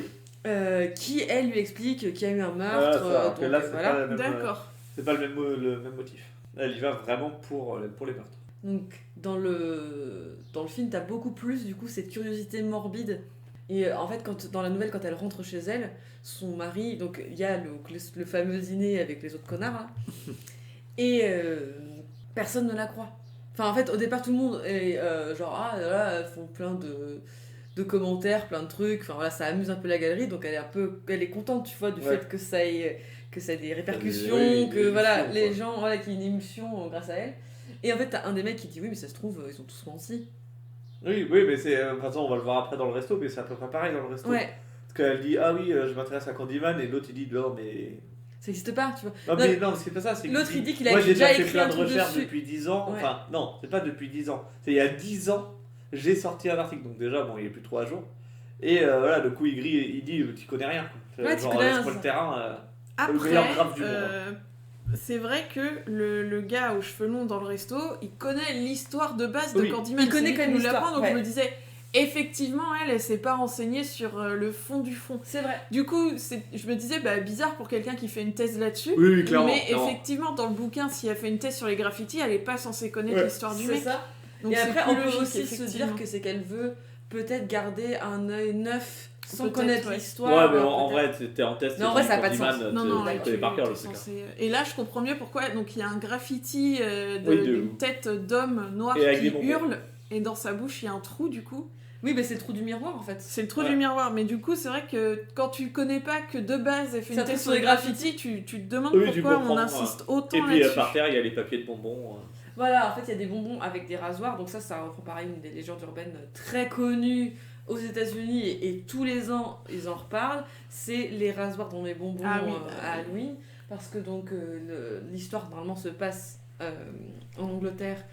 A: qui, elle, lui explique qu'il y a eu un
C: Ah,
A: meurtre.
C: ça, que là, c'est
A: voilà.
C: pas la même,
D: D'accord.
C: c'est pas le même motif. Elle y va vraiment pour les meurtres.
A: Donc, dans le film, t'as beaucoup plus, du coup, cette curiosité morbide. Et en fait, dans la nouvelle, quand elle rentre chez elle, son mari, donc il y a le fameux dîner avec les autres connards, là, et personne ne la croit. Enfin, en fait, au départ, tout le monde est genre, ah là, elles font plein de commentaires, plein de trucs, enfin voilà, ça amuse un peu la galerie, donc elle est contente, tu vois, du
C: Ouais.
A: fait que ça ait des répercussions,
C: Oui,
A: que voilà,
C: émulsion,
A: les
C: quoi.
A: gens, voilà, qu'il y ait une émulsion grâce à elle. Et en fait, t'as un des mecs qui dit, oui, mais ça se trouve, ils ont tous menti.
C: Oui, mais c'est. De toute façon, on va le voir après dans le resto, mais c'est à peu près pareil dans le resto.
A: Ouais,
C: Parce qu'elle dit, ah oui, je m'intéresse à Candyman, et l'autre il dit, non, mais.
A: ça n'existe pas, tu vois.
C: Non, mais non, c'est pas ça. C'est
A: L'autre, il dit qu'il a
C: moi, j'ai
A: déjà
C: déjà fait
A: écrit
C: plein
A: un
C: de
A: truc
C: recherches
A: dessus.
C: depuis 10 ans.
A: Ouais.
C: Enfin, non, c'est pas depuis 10 ans. C'est il y a 10 ans, j'ai sorti un article. Donc, déjà, bon, il est plus 3 jours. Et voilà, le coup, il dit, tu connais rien. Quoi.
A: Ouais, tu
C: Genre,
A: connais rien,
C: laisse-moi
A: c'est
C: le
A: ça.
C: terrain. Le
D: Après,
C: meilleur graphe du monde.
D: c'est vrai que le gars aux cheveux longs dans le resto, il connaît l'histoire de base de
C: Oui.
D: Candyman.
A: Il connaît
D: C'est lui
A: quand
D: qui
A: même
D: nous l'apprend,
A: l'histoire,
D: donc je
A: ouais.
D: me disais, effectivement, elle s'est pas renseignée sur le fond du fond.
A: C'est vrai.
D: Du coup, je me disais, bah, bizarre pour quelqu'un qui fait une thèse là-dessus.
C: Oui, clairement.
D: Mais
C: clairement.
D: effectivement, dans le bouquin, si elle fait une thèse sur les graffitis, elle est pas censée connaître
C: Ouais.
D: l'histoire du
A: C'est
D: mec.
A: ça.
D: Donc
A: Et
D: c'est
A: après,
D: plus
A: on peut
D: logique,
A: aussi se dire
D: effectivement.
A: que c'est qu'elle veut peut-être garder un œil neuf sans
D: Peut-être,
A: connaître
D: ouais.
A: l'histoire.
C: Ouais, mais en
A: peut-être.
C: vrai, t'es en test.
A: Mais en vrai,
C: tu
A: ça a
C: dis
A: pas de
C: Candyman,
A: sens.
D: Non, non,
C: tu
D: là,
C: connais par cœur
D: t'es
C: le truc.
D: censé- Et là, je comprends mieux pourquoi. Donc, il y a un graffiti
C: Oui,
D: d'une tête d'homme noir
C: Et avec
D: qui
C: des bonbons.
D: hurle, et dans sa bouche, il y a un trou, du coup.
A: Oui, mais c'est le trou du miroir en fait.
D: C'est le trou
C: Ouais.
D: du miroir. Mais du coup, c'est vrai que quand tu connais pas que de base, elle fait
A: Ça
D: une
A: te
D: thèse
A: sur
D: sur
A: les
D: les graffitis, tu te demandes
C: Oui, tu
D: pourquoi
C: comprends,
D: on insiste autant
C: Et puis
D: là-dessus.
C: par terre, il y a les papiers de bonbons.
A: Voilà, en fait, il y a des bonbons avec des rasoirs. Donc ça reprend pareil une des légendes urbaines très connues aux États-Unis et tous les ans ils en reparlent. C'est les rasoirs dans les bonbons
D: Ah oui,
A: à Halloween, parce que donc l'histoire normalement se passe en Angleterre.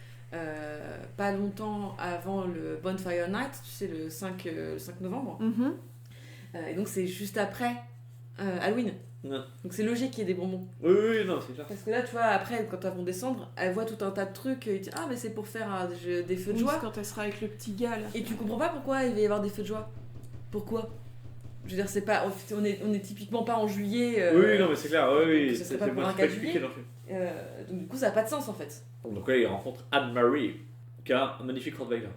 A: Pas longtemps avant le Bonfire Night, tu sais, le 5 novembre.
D: Mhm.
A: Et donc c'est juste après Halloween.
C: Ouais.
A: Donc c'est logique qu'il y ait des bonbons.
C: Oui, non, c'est clair.
A: Parce que là, tu vois, après, quand elles vont descendre, elle voit tout un tas de trucs. Et dit, ah, mais c'est pour faire des feux de
D: Oui,
A: joie.
D: c'est quand elle sera avec le petit gars là.
A: Et tu comprends pas pourquoi il va y avoir des feux de joie. Pourquoi? Je veux dire, c'est pas, on est typiquement pas en juillet.
C: Oui, non, mais c'est clair. Oui,
A: ce serait pas
C: c'est
A: pour
C: pas
A: un 4
C: expliqué
A: juillet.
C: dans le film.
A: Donc du coup, ça a pas de sens en fait.
C: Donc là, il rencontre Anne-Marie, qui a un magnifique Rottweiler.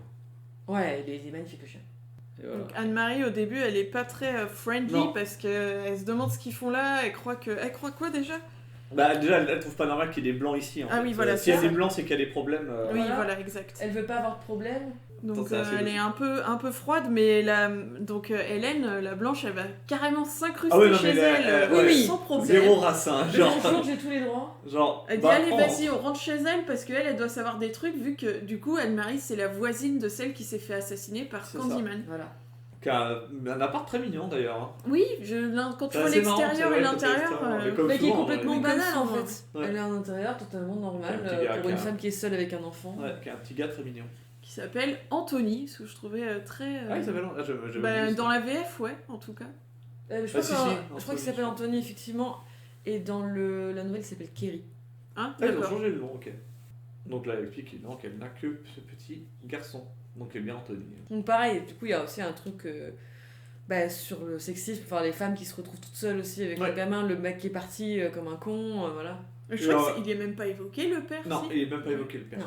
A: Ouais, il est magnifique le chien.
C: Et voilà.
D: Donc Anne-Marie au début elle est pas très friendly
C: Non.
D: parce qu'elle se demande ce qu'ils font là, elle croit quoi déjà?
C: Bah déjà, elle trouve pas normal qu'il y ait des blancs ici. En
D: Ah
C: fait.
D: oui, voilà,
C: S'il y a
D: c'est
C: des
D: ça.
C: blancs, c'est qu'il y a des problèmes.
D: Oui,
A: Voilà.
D: voilà, exact.
A: Elle veut pas avoir de problème.
D: Donc
C: Ça, c'est
D: elle
C: logique.
D: est un peu froide, mais donc Hélène, la blanche, elle va carrément s'incruster
C: Ah oui, non,
D: chez
C: mais
D: elle,
C: ouais,
A: oui.
D: sans problème.
C: Zéro racin, genre.
A: Bonjour, j'ai tous les droits.
C: Genre.
D: Elle dit
C: bah,
D: allez
C: oh.
D: vas-y on rentre chez elle parce qu'elle elle doit savoir des trucs vu que du coup Anne-Marie c'est la voisine de celle qui s'est fait assassiner par
C: C'est
D: Candyman.
A: Voilà.
C: Qui a un appart très mignon d'ailleurs. Hein.
D: Oui, quand tu
C: C'est
D: vois
C: assez marrant,
D: l'extérieur
C: c'est
D: et
C: vrai,
D: l'intérieur,
C: l'extérieur, mais comme
A: Mais qui est
C: souvent,
A: complètement
D: ouais.
A: banal en
D: Comme
A: fait.
C: Ouais.
A: Elle a un intérieur totalement normal
C: Un petit gars
A: pour
C: qui
A: une
C: a-
A: femme qui est seule avec un enfant.
C: Ouais, qui est un petit gars très mignon.
D: qui s'appelle Anthony, ce que je trouvais très.
C: Ah, il s'appelle. J'avais
D: bah,
C: vu
D: dans
C: ça.
D: la VF, ouais, en tout cas.
A: Je
C: Ah,
A: crois,
C: si,
A: je
C: si,
A: crois qu'il s'appelle Anthony effectivement. Et dans la nouvelle il s'appelle Kerry.
D: Hein,
C: Ah, ils ont
D: d'accord.
C: changé le nom, ok. Donc là, elle explique évidemment qu'elle n'a que ce petit garçon. Donc elle est bien Anthony.
A: Donc pareil, du coup il y a aussi un truc sur le sexisme, enfin les femmes qui se retrouvent toutes seules aussi avec
C: Ouais.
A: le gamin, le mec qui est parti comme un con, voilà.
D: Je crois
C: Alors,
D: qu'il est même pas évoqué le père.
C: Non,
D: si
C: il n'est même pas évoqué le père.
A: Non.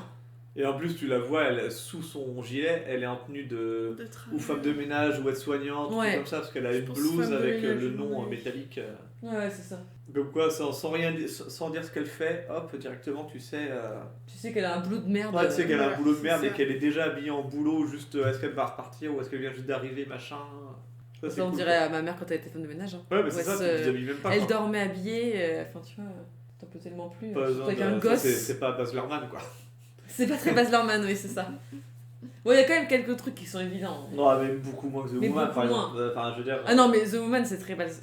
C: Et en plus, tu la vois, elle, sous son gilet, elle est en tenue de. Ou femme de ménage, ou aide-soignante,
A: Ouais.
C: comme ça, parce qu'elle a
D: Je
C: une
D: pense
C: blouse
D: femme de
C: avec
D: ménage,
C: le nom
D: ouais.
C: métallique.
A: Ouais, c'est ça.
C: Comme quoi, sans rien sans dire ce qu'elle fait, hop, directement, tu sais.
A: Tu sais qu'elle a un boulot de merde.
C: Ouais, tu sais qu'elle a un
D: voilà,
C: boulot de
D: c'est
C: merde et
D: ça.
C: qu'elle est déjà habillée en boulot, juste est-ce qu'elle va repartir ou est-ce qu'elle vient juste d'arriver, machin. Ça, c'est
A: on
C: cool,
A: dirait à ma mère quand elle était femme de ménage. Hein.
C: quoi. Ouais, mais c'est
A: Ouais,
C: ça, tu
A: c'est-
C: te déshabilles même pas.
A: Elle
C: quoi.
A: dormait habillée, enfin tu vois, t'en peux tellement plus.
C: Pas
A: Surtout
C: besoin
A: avec
C: de-
A: un
C: ça,
A: gosse.
C: c'est pas Baz Luhrmann, quoi.
A: C'est pas très Baz Luhrmann, oui, c'est ça. Bon, il y a quand même quelques trucs qui sont évidents.
C: Non, mais beaucoup moins que The
A: Mais
C: Woman,
A: beaucoup
C: par
A: moins.
C: exemple. Enfin, je veux dire.
A: Ah non, mais The Woman, c'était très Baz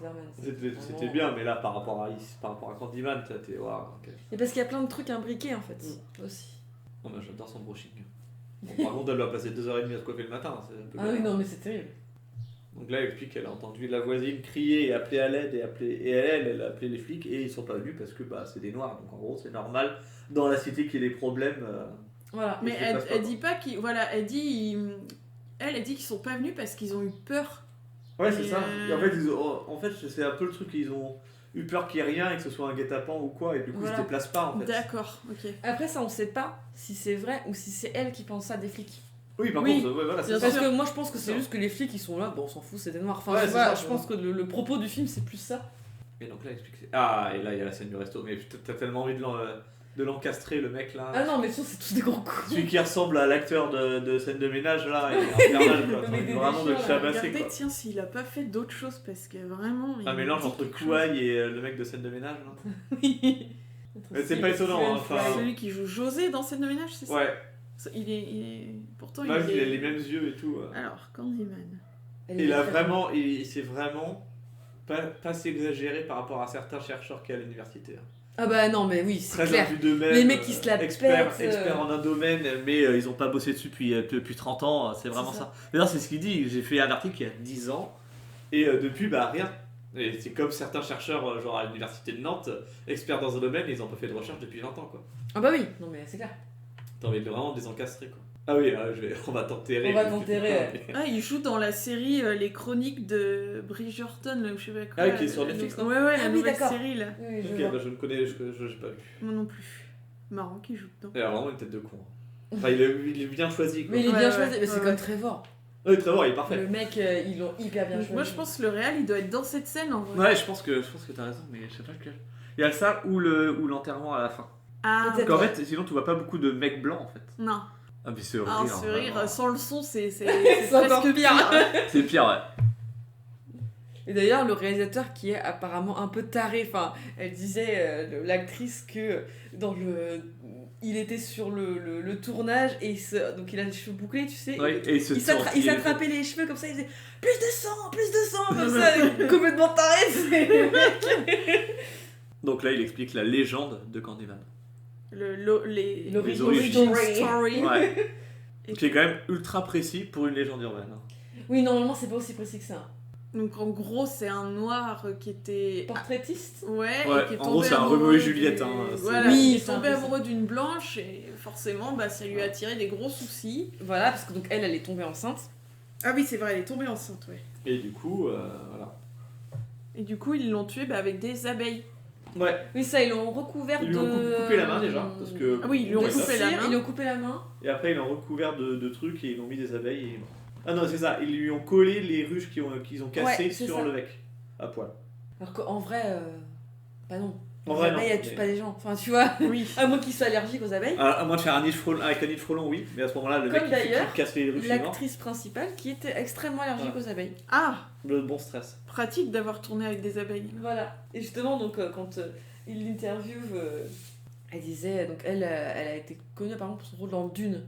A: Luhrmann.
C: C'était
A: Vraiment-
C: bien, mais là, par rapport à Candyman, t'es. Waouh, ok.
A: Et parce qu'il y a plein de trucs imbriqués en fait, aussi.
C: Non, mais j'adore son brushing. Bon, par contre, elle doit passer 2h30 à se coiffer le matin. C'est un peu
A: Ah oui,
C: galère.
A: non, mais c'est terrible.
C: Donc là, elle explique qu'elle a entendu la voisine crier et appeler à l'aide et elle a appelé les flics et ils sont pas venus parce que bah, c'est des noirs. Donc en gros, c'est normal dans la cité qu'il y ait des problèmes.
A: Voilà.
D: Mais
C: Et c'est
D: elle,
C: pas ça,
D: elle
C: quoi.
D: dit pas qu'ils. Voilà, elle dit. Elle dit qu'ils sont pas venus parce qu'ils ont eu peur.
C: Ouais, c'est
D: Et
C: ça. Et en fait, c'est un peu le truc, ils ont eu peur qu'il y ait rien et que ce soit un guet-apens ou quoi, et du coup,
A: Voilà.
C: ils se déplacent pas en fait.
D: D'accord, ok.
A: Après, ça, on sait pas si c'est vrai ou si c'est elle qui pense ça des flics.
C: Oui, par
D: Oui,
C: contre, ouais, voilà, c'est
D: bien
C: ça.
A: Parce que moi, je pense que c'est
C: Non.
A: juste que les flics, ils sont là, bon, on s'en fout, c'est des noirs. Enfin,
C: Ouais,
A: tu
C: c'est
A: vois,
C: ça,
A: je
C: c'est
A: pense que le propos du film, c'est plus ça.
C: Et donc là, elle explique. Ah, et là, il y a la scène du resto. Mais putain, t'as tellement envie de l'encastrer, le mec là.
A: Ah non, mais ça, c'est tous des gros coups.
C: Celui qui ressemble à l'acteur de scène de ménage là, il est infernal quoi.
A: Le
C: T'as
A: mec
C: envie
A: des
C: vraiment de le
A: déchirures, là,
C: chabasser
D: Regardez,
C: quoi.
D: tiens, s'il a pas fait d'autres choses parce que vraiment.
C: Un
D: il
C: mélange
D: dit
C: entre
D: quelque chose.
C: Kouaï et le mec de scène de ménage là.
A: Oui.
C: Mais c'est pas étonnant, hein, enfin,
D: Celui qui joue José dans Scène de ménage, c'est ça
C: Ouais,
D: il est. Pourtant,
C: là,
D: il
C: il a
D: est.
C: les mêmes yeux et tout.
D: Alors, Candyman.
C: Il a vraiment, c'est vraiment pas s'exagérer par rapport à certains chercheurs qu'il y a à l'université. Hein.
A: Ah bah non, mais oui, c'est
C: Très
A: clair.
C: imbu d'eux-mêmes,
A: Les mecs qui se la
C: experts
A: pètent,
C: en un domaine, mais ils ont pas bossé dessus depuis 30 ans, c'est vraiment
A: C'est
C: ça.
A: ça.
C: D'ailleurs, c'est ce qu'il dit, j'ai fait un article il y a 10 ans, et depuis, bah rien. Et c'est comme certains chercheurs, genre à l'université de Nantes, experts dans un domaine, ils ont pas fait de recherche depuis 20 ans, quoi.
A: Ah bah oui, non mais c'est clair.
C: T'as envie de vraiment les encastrer, quoi. Ah oui, on va t'enterrer.
A: On va t'enterrer,
D: Ah, il joue dans la série Les Chroniques de Bridgerton, là, ou je sais pas quoi.
C: Ah oui, qui est sur Netflix,
D: Ouais,
C: non
D: ouais,
A: Ah
D: la
A: oui,
D: nouvelle
A: d'accord.
D: série, là.
A: Oui, je
C: Ok,
A: vois.
C: bah je ne connais, je j'ai pas vu.
D: Moi non plus. Marrant qu'il joue dedans.
C: Il a vraiment une tête de con. Hein. Enfin, il est bien choisi, quoi.
A: Mais il est
D: Ouais,
A: bien
D: ouais,
A: choisi, mais c'est
D: ouais,
A: comme
D: ouais.
A: Trevor.
C: Oui, Trevor, il est parfait.
A: Le mec, ils l'ont hyper bien choisi.
D: Moi, je pense que le réal, il doit être dans cette scène, en vrai.
C: Ouais, je pense que t'as raison, mais je sais pas lequel. Il y a ça ou l'enterrement à la fin.
D: Ah,
A: Peut-être.
C: Qu'en fait, sinon tu vois pas beaucoup de mecs blancs en fait.
D: non.
C: Ah, mais c'est
D: Ah,
C: horrible.
D: ce rire, sans le son, c'est
A: C'est encore
D: presque
A: pire.
C: C'est pire, ouais.
A: Et d'ailleurs, le réalisateur qui est apparemment un peu taré, enfin, elle disait, l'actrice, que dans il était sur le tournage et donc il a les cheveux bouclés, tu sais.
C: Ouais, et
A: Il s'attrapait les cheveux comme ça, il faisait plus de sang, comme ça, complètement taré.
C: Donc là, il explique la légende de Candyman.
A: L'origin
C: origines.
D: story.
C: Ouais.
D: Et-
C: Qui est quand même ultra précis pour une légende urbaine. Hein.
A: Oui, normalement, c'est pas aussi précis que ça.
D: Donc, en gros, c'est un noir qui était.
A: Portraitiste.
D: Ouais,
C: Ouais,
D: et qui est
C: en
D: tombé
C: gros, c'est un
D: amoureux
C: Roméo et Juliette,
D: du-
C: hein, c'est-
D: Voilà,
A: Oui,
D: il est
A: c'est un
D: tombé
A: peu ça.
D: amoureux d'une blanche et forcément, bah, ça lui a attiré des gros soucis.
A: Voilà, parce que donc elle est tombée enceinte.
D: Ah oui, c'est vrai, elle est tombée enceinte, ouais.
C: Et du coup, voilà.
D: Et du coup, ils l'ont tuée avec des abeilles.
C: Ouais,
A: Oui, ça, ils l'ont recouvert
C: ils lui ont coupé la main déjà. Parce que,
D: Ah oui, ils lui ont
A: de
C: Ouais, ça.
D: coupé la
A: cire,
D: main.
A: Ils lui ont coupé la main.
C: Et après, ils l'ont recouvert de trucs et ils l'ont mis des abeilles. Et... Ah non, c'est ça, ils lui ont collé les ruches qu'ils ont cassées
A: Ouais, c'est
C: sur
A: ça.
C: le mec. À poil.
A: Alors qu'en vrai, Bah non.
C: En
A: Les
C: vrai,
A: abeilles,
C: non,
A: elles tuent
C: mais-
A: pas les gens. Enfin, tu vois,
D: Oui.
A: à moins qu'ils soient allergiques aux abeilles.
C: À moins de faire un nid de frelon, avec un nid de frelon, oui, mais à ce moment-là, le
A: Comme
C: mec
A: d'ailleurs,
C: il casse les rues suivantes.
A: L'actrice principale qui était extrêmement allergique aux abeilles.
D: Ah,
C: Le bon stress.
D: pratique d'avoir tourné avec des abeilles.
A: Voilà. Et justement, donc, quand il l'interviewe, elle disait, donc elle a été connue apparemment pour son rôle dans Dune.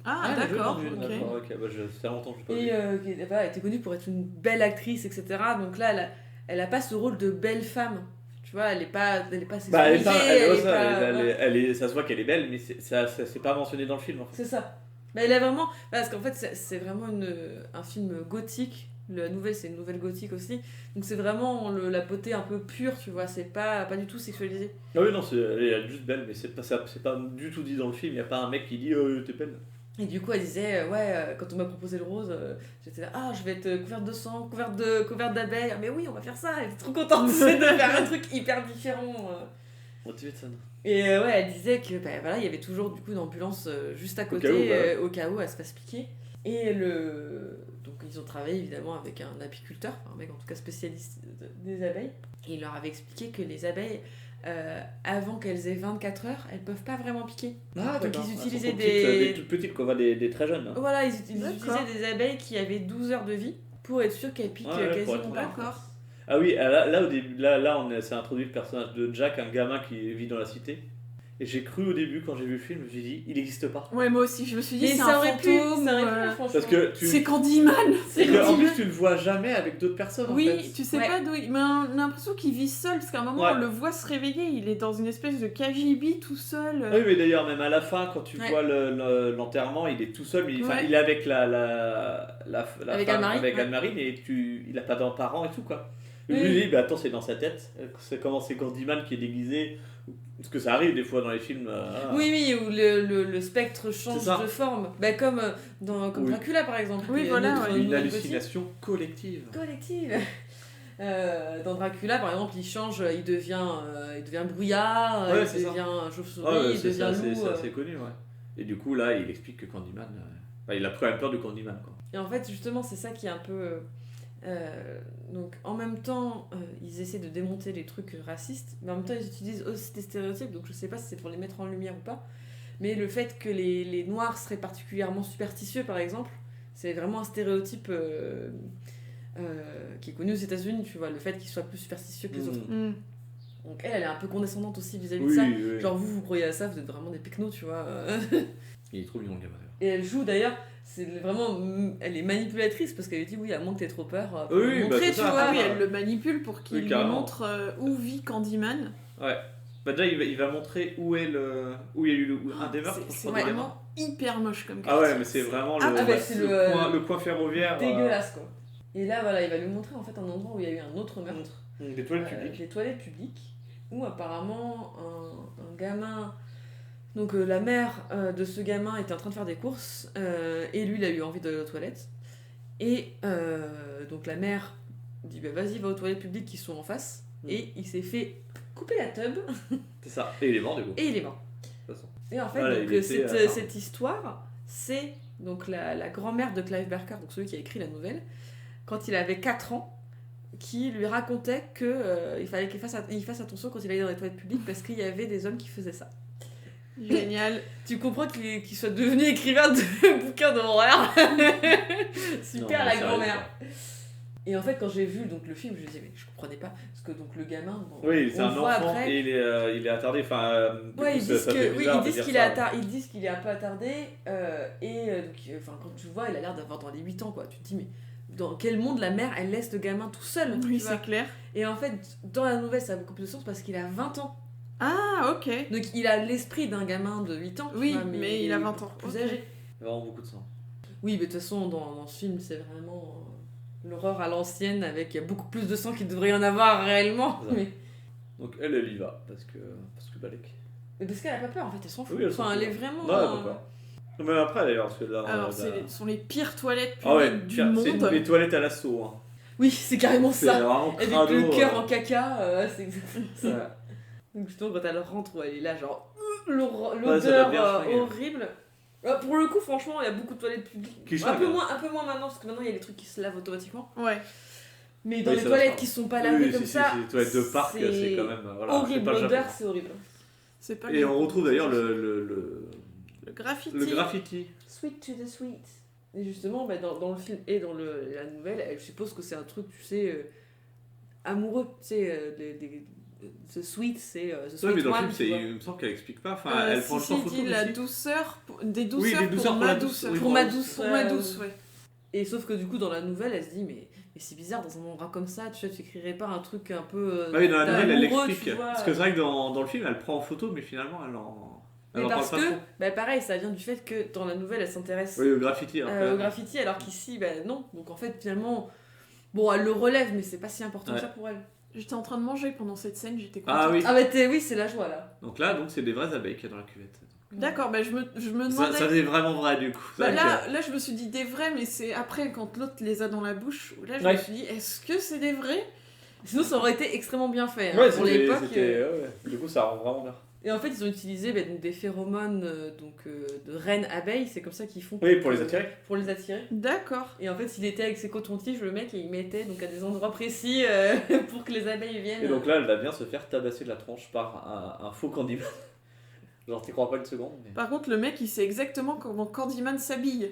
D: Ah, d'accord,
C: D'accord,
D: ok.
C: ok, bah, ça fait longtemps que je l'ai
A: Et
C: pas vu.
A: elle était connue pour être une belle actrice, etc. Donc là, elle a pas ce rôle de belle femme. Tu vois, elle est pas
C: Bah, elle est
A: sexualisée,
C: pas,
A: elle est
C: ça,
A: pas-
C: elle est, ça se voit qu'elle est belle, mais c'est pas mentionné dans le film en fait.
A: C'est ça. Mais elle a vraiment... Parce qu'en fait, c'est vraiment un film gothique. La nouvelle, c'est une nouvelle gothique aussi. Donc c'est vraiment la beauté un peu pure, tu vois. C'est pas du tout sexualisé.
C: Ah oui, non, elle est juste belle, mais c'est pas du tout dit dans le film. Y a pas un mec qui dit t'es belle.
A: Et du coup, elle disait, quand on m'a proposé le rose, j'étais là, je vais être couverte de sang, couverte d'abeilles. Ah, mais oui, on va faire ça. Elle était trop contente de faire un truc hyper différent.
C: Oh, tu m'étonnes.
A: Et ouais, elle disait que voilà, il y avait toujours du coup une ambulance juste à côté,
C: cas où, bah.
A: au cas où elle se fasse piquer. Et donc ils ont travaillé évidemment avec un apiculteur, un mec en tout cas spécialiste des abeilles. Et il leur avait expliqué que les abeilles, avant qu'elles aient 24 heures, elles peuvent pas vraiment piquer.
C: Ah,
A: Donc
C: d'accord.
A: ils
C: Elles sont
A: utilisaient
C: des toutes petites, quoi, des très jeunes. Hein.
A: Voilà, ils
D: D'accord.
A: utilisaient des abeilles qui avaient 12 heures de vie pour être sûr qu'elles piquent
C: Ouais, pour
A: quasiment
C: être
A: pas.
D: D'accord.
C: Ah oui, là au début, là c'est introduit le personnage de Jack, un gamin qui vit dans la cité. Et j'ai cru au début quand j'ai vu le film, j'ai dit il n'existe pas.
D: Ouais, moi aussi, je me suis dit,
A: Mais
D: c'est
A: ça
D: un
A: aurait pu,
D: fantôme.
A: ça aurait pu,
D: euh,
A: franchement.
C: Parce que
D: C'est Candyman.
C: et que, en plus tu le vois jamais avec d'autres personnes
D: Oui,
C: en fait.
D: tu sais
A: Ouais.
D: pas d'où il... Mais on a l'impression qu'il vit seul, parce qu'à un moment,
C: Ouais.
D: on le voit se réveiller, il est dans une espèce de KGB tout seul.
C: Oui, mais d'ailleurs, même à la fin, quand tu
A: Ouais.
C: vois l'enterrement, il est tout seul, mais
D: Ouais.
C: il est avec la
A: Avec
C: femme,
A: Anne-Marie,
C: avec
A: ouais.
C: Anne-Marie, et il a pas de parents et tout, quoi. Et
A: Oui.
C: lui, il dit, bah attends, c'est dans sa tête. C'est comment c'est Candyman qui est déguisé. Parce que ça arrive des fois dans les films.
A: Oui, où le spectre change
C: C'est ça.
A: de forme. Bah, comme comme
C: Oui.
A: Dracula par exemple.
D: Oui,
A: Il y a
D: voilà,
A: autre
D: ouais.
C: Une
A: nouvelle
C: hallucination collective.
A: gothique. Collective. Dans Dracula par exemple, il change, il devient brouillard,
C: Ouais,
A: il
C: c'est ça.
A: devient chauve-souris,
C: Ah ouais,
A: il
C: c'est
A: devient
C: c'est
A: loup.
C: assez connu, ouais. Et du coup, là, il explique que Candyman. Il a quand même peur de Candyman, quoi.
A: Et en fait, justement, c'est ça qui est un peu. Donc, en même temps, ils essaient de démonter les trucs racistes, mais en même temps, ils utilisent aussi des stéréotypes, donc je sais pas si c'est pour les mettre en lumière ou pas. Mais le fait que les noirs seraient particulièrement superstitieux, par exemple, c'est vraiment un stéréotype qui est connu aux États-Unis, tu vois, le fait qu'ils soient plus superstitieux que les autres.
D: Hmm.
A: Donc, elle est un peu condescendante aussi vis-à-vis
C: Oui,
A: de ça.
C: oui.
A: Genre, vous croyez à ça, vous êtes vraiment des pecnos, tu vois.
C: Il est trop mignon, le gamin. d'ailleurs.
A: Et elle joue d'ailleurs, c'est vraiment, elle est manipulatrice parce qu'elle dit oui, à moins que t'aies trop peur pour
C: Oui,
A: le
C: bah,
A: montrer,
C: c'est
A: tu
C: ça.
A: vois.
D: Ah oui, elle le manipule pour qu'il
C: Oui,
D: lui
C: carrément.
D: montre où vit Candyman.
C: Ouais. Bah, déjà, il va montrer où il y a eu un des meurtres. je
D: C'est
C: crois, des gamins.
D: vraiment hyper moche comme
C: Ah
D: quartier.
C: ouais, mais c'est vraiment
D: Ah,
C: le,
A: bah, c'est le-
C: le coin ferroviaire.
A: Dégueulasse quoi. Et là voilà, il va lui montrer en fait un endroit où il y a eu un autre meurtre,
C: Des toilettes publiques.
A: les toilettes publiques, où apparemment un gamin, donc la mère de ce gamin était en train de faire des courses et lui il a eu envie d'aller aux toilettes et donc la mère dit bah, vas-y va aux toilettes publiques qui sont en face et il s'est fait couper la tub
C: C'est ça. Et il est mort, du coup.
A: et il est mort.
C: De toute façon.
A: Et en fait,
C: Voilà,
A: donc,
C: il était,
A: cette histoire, c'est donc la grand-mère de Clive Barker, donc celui qui a écrit la nouvelle, quand il avait 4 ans, qui lui racontait que il fallait qu'il fasse attention quand il allait dans les toilettes publiques parce qu'il y avait des hommes qui faisaient ça.
D: Génial.
A: Tu comprends qu'il soit devenu écrivain de bouquins d'horreur. Super
C: Non,
A: la
C: sérieux,
A: grand-mère. Et en fait, quand j'ai vu donc, le film, je disais, mais je comprenais pas. Parce que donc, le gamin. Bon,
C: Oui, c'est
A: on
C: un
A: le voit
C: enfant
A: après.
C: et il est attardé. Enfin, du
A: Ouais,
C: coup,
A: ils
C: ça
A: disent
C: fait
A: que, oui,
C: bizarre
A: ils
C: de
A: disent
C: dire
A: qu'il
C: ça.
A: ils disent qu'il est un peu attardé donc, enfin, quand tu le vois, il a l'air d'avoir dans les 8 ans quoi. Tu te dis mais dans quel monde la mère elle laisse le gamin tout seul
D: Oui,
A: tu vois.
D: c'est clair.
A: Et en fait dans la nouvelle ça a beaucoup plus de sens parce qu'il a 20 ans.
D: Ah, ok.
A: Donc il a l'esprit d'un gamin de 8 ans. tu
D: Oui,
A: vois,
D: mais il a 20 ans.
A: beaucoup plus
D: Ok.
A: âgé.
C: Vraiment beaucoup de sang.
A: Oui, mais de toute façon dans ce film c'est vraiment l'horreur à l'ancienne avec il y a beaucoup plus de sang qu'il devrait y en avoir réellement.
C: C'est ça.
A: Mais
C: Donc elle y va parce que Balek.
A: parce qu'elle a pas peur en fait, elle s'en fout.
C: Oui, elle s'en
A: enfin,
C: fout.
A: elle est vraiment.
C: Non, elle a pas peur. Non, mais après d'ailleurs, parce que là.
D: Alors, ce sont les pires toilettes publiques
C: Ah ouais,
D: du
C: c'est
D: monde.
C: les toilettes à l'assaut. Hein.
A: Oui, c'est carrément
C: C'est
A: ça.
C: vraiment
A: Avec
C: crado.
A: le cœur en caca, c'est exactement ça.
C: Ouais.
A: Donc justement quand elle rentre, où elle est là, genre
C: Ouais, ça
A: l'odeur
C: doit bien flinguer.
A: horrible. Pour le coup, franchement, il y a beaucoup de toilettes publiques.
C: Qui
A: un
C: flinguent,
A: peu
C: hein.
A: moins maintenant parce que maintenant il y a des trucs qui se lavent automatiquement.
D: Ouais.
A: Mais dans
C: Oui,
A: les
C: ça
A: toilettes
C: va.
A: qui sont pas
C: Oui,
A: lavées
C: oui,
A: comme
C: si,
A: ça.
C: si, les toilettes de parc, c'est quand même. Voilà, c'est
A: horrible,
C: pas le
A: l'odeur
C: Japon.
A: c'est horrible.
D: C'est pas
C: Et
D: le-
C: on retrouve d'ailleurs
D: le graffiti.
C: le graffiti.
A: Sweet to the sweet. Et justement, bah, dans le film et dans la nouvelle, elle suppose que c'est un truc, tu sais, amoureux. Tu sais, the sweet, c'est the sweet
C: Ouais, mais dans
A: one,
C: le
A: tu
C: film,
A: vois.
C: il me semble qu'elle explique pas. Enfin, elle prend le temps
D: il
C: photo.
D: dit la
C: aussi.
D: douceur, des
C: Oui,
D: douceurs
C: les
D: pour
C: douceurs pour
D: ma
C: la douce.
D: douceur.
C: Oui,
A: Pour ma douce.
D: Pour ma douce, ouais.
A: Et sauf que du coup, dans la nouvelle, elle se dit, mais c'est bizarre, dans un endroit comme ça, tu vois, tu écrirais pas un truc un peu.
C: Ah oui, dans la nouvelle, elle
A: d'amoureux,
C: l'explique.
A: tu vois.
C: Parce que c'est vrai que dans le film, elle prend en photo, mais finalement, elle
A: Mais
C: en
A: parce
C: parle pas
A: que,
C: trop.
A: bah pareil, ça vient du fait que dans la nouvelle, elle s'intéresse
C: Oui, au graffiti.
A: au graffiti, alors qu'ici, bah non. Donc en fait, finalement, bon, elle le relève, mais c'est pas si important que ça pour elle.
D: J'étais en train de manger pendant cette scène, j'étais contente.
C: Ah oui.
A: Ah bah oui, c'est la joie là.
C: Donc là, c'est des vraies abeilles qu'il y a dans la cuvette.
D: D'accord, bah je me
C: Ça,
D: demandais...
C: ça c'est vraiment vrai du coup.
D: Bah
C: C'est vrai
D: là, je me suis dit des vrais, mais c'est après, quand l'autre les a dans la bouche, où là, je
C: Ouais.
D: me suis dit, est-ce que c'est des vrais?
A: Sinon, ça aurait été extrêmement bien fait.
C: que-
A: Hein, pour l'époque.
C: Du coup, ça rend vraiment bien.
A: Et en fait, ils ont utilisé bah, donc, des phéromones de reines abeilles, c'est comme ça qu'ils font.
C: Oui, pour les attirer.
A: Pour les attirer.
D: D'accord.
A: Et en fait, il était avec ses cotons-tiges, le mec, et il mettait donc à des endroits précis pour que les abeilles viennent.
C: Et donc là, elle va bien se faire tabasser de la tronche par un faux Candyman. Genre, t'y crois pas une seconde. Mais...
D: Par contre, le mec, il sait exactement comment Candyman s'habille.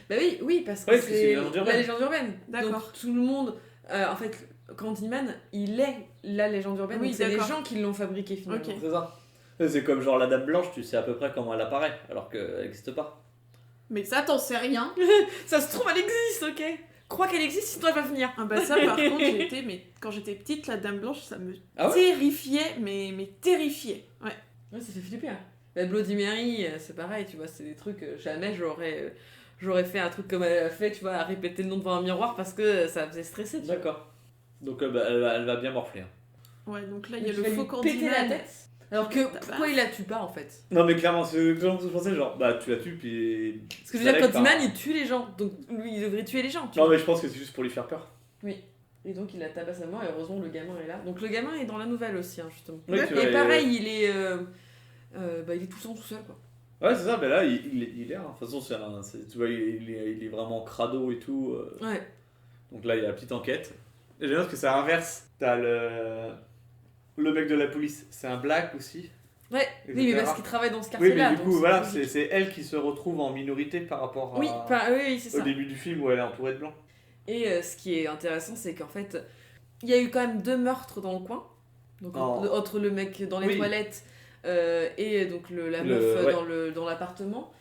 A: Bah oui, parce que
C: Ouais, parce que c'est
A: c'est
C: une légende urbaine.
A: la légende urbaine.
D: D'accord.
A: Donc tout le monde, en fait, Candyman, il est la légende urbaine.
D: Oui,
A: donc c'est les
D: d'accord.
A: gens qui l'ont fabriqué finalement.
D: Ok.
C: C'est ça. C'est comme genre la Dame Blanche, tu sais à peu près comment elle apparaît, alors qu'elle n'existe pas.
D: Mais ça, t'en sais rien.
A: Ça se trouve, elle existe, ok. Crois qu'elle existe, sinon elle va venir.
D: Ah bah ça, par contre, mais quand j'étais petite, la Dame Blanche, ça me
C: Ah ouais
D: terrifiait, mais terrifiait. Ouais.
A: Ouais, ça fait flipper. Hein. Bah, Bloody Mary, c'est pareil, tu vois, c'est des trucs, jamais j'aurais fait un truc comme elle a fait, tu vois, à répéter le nom devant un miroir parce que ça faisait stresser. Tu vois.
C: D'accord. Donc elle va bien morfler. Hein.
D: Ouais, donc là, il y a
A: Donc,
D: le
A: il va
D: faux
A: lui péter la
D: Candyman.
A: tête. Alors que,
D: Tabac.
A: pourquoi il la tue pas en fait?
C: Non mais clairement, c'est genre je pensais genre, bah tu la tues puis...
A: Parce que je veux dire,
C: ça
A: Candyman,
C: l'aide
A: il tue les gens, donc lui, il devrait tuer les gens. Tu
C: Non
A: vois.
C: mais je pense que c'est juste pour lui faire peur.
A: Oui. Et donc il la tabasse à mort et heureusement le gamin est là. Donc le gamin est dans la nouvelle aussi, hein, justement.
C: Oui, tu vois,
A: Et pareil, il est tout le temps tout seul, quoi.
C: Ouais c'est ça, mais là il est, hein. De toute façon tu vois, il est vraiment crado et tout.
A: Ouais.
C: Donc là il y a la petite enquête. Et j'aime bien parce que ça inverse. T'as le mec de la police, c'est un black aussi.
A: Ouais, oui, mais
C: etc.
A: parce qu'il travaille dans ce
C: Oui
A: quartier-là.
C: mais du
A: donc
C: coup voilà,
A: logique.
C: c'est elle qui se retrouve en minorité par rapport à...
A: Oui, oui, c'est
C: au
A: ça.
C: début du film où elle est entourée de blancs.
A: Et ce qui est intéressant, c'est qu'en fait, il y a eu quand même 2 meurtres dans le coin. Donc entre le mec dans les
C: Oui.
A: toilettes et donc la meuf
C: ouais.
A: dans l'appartement.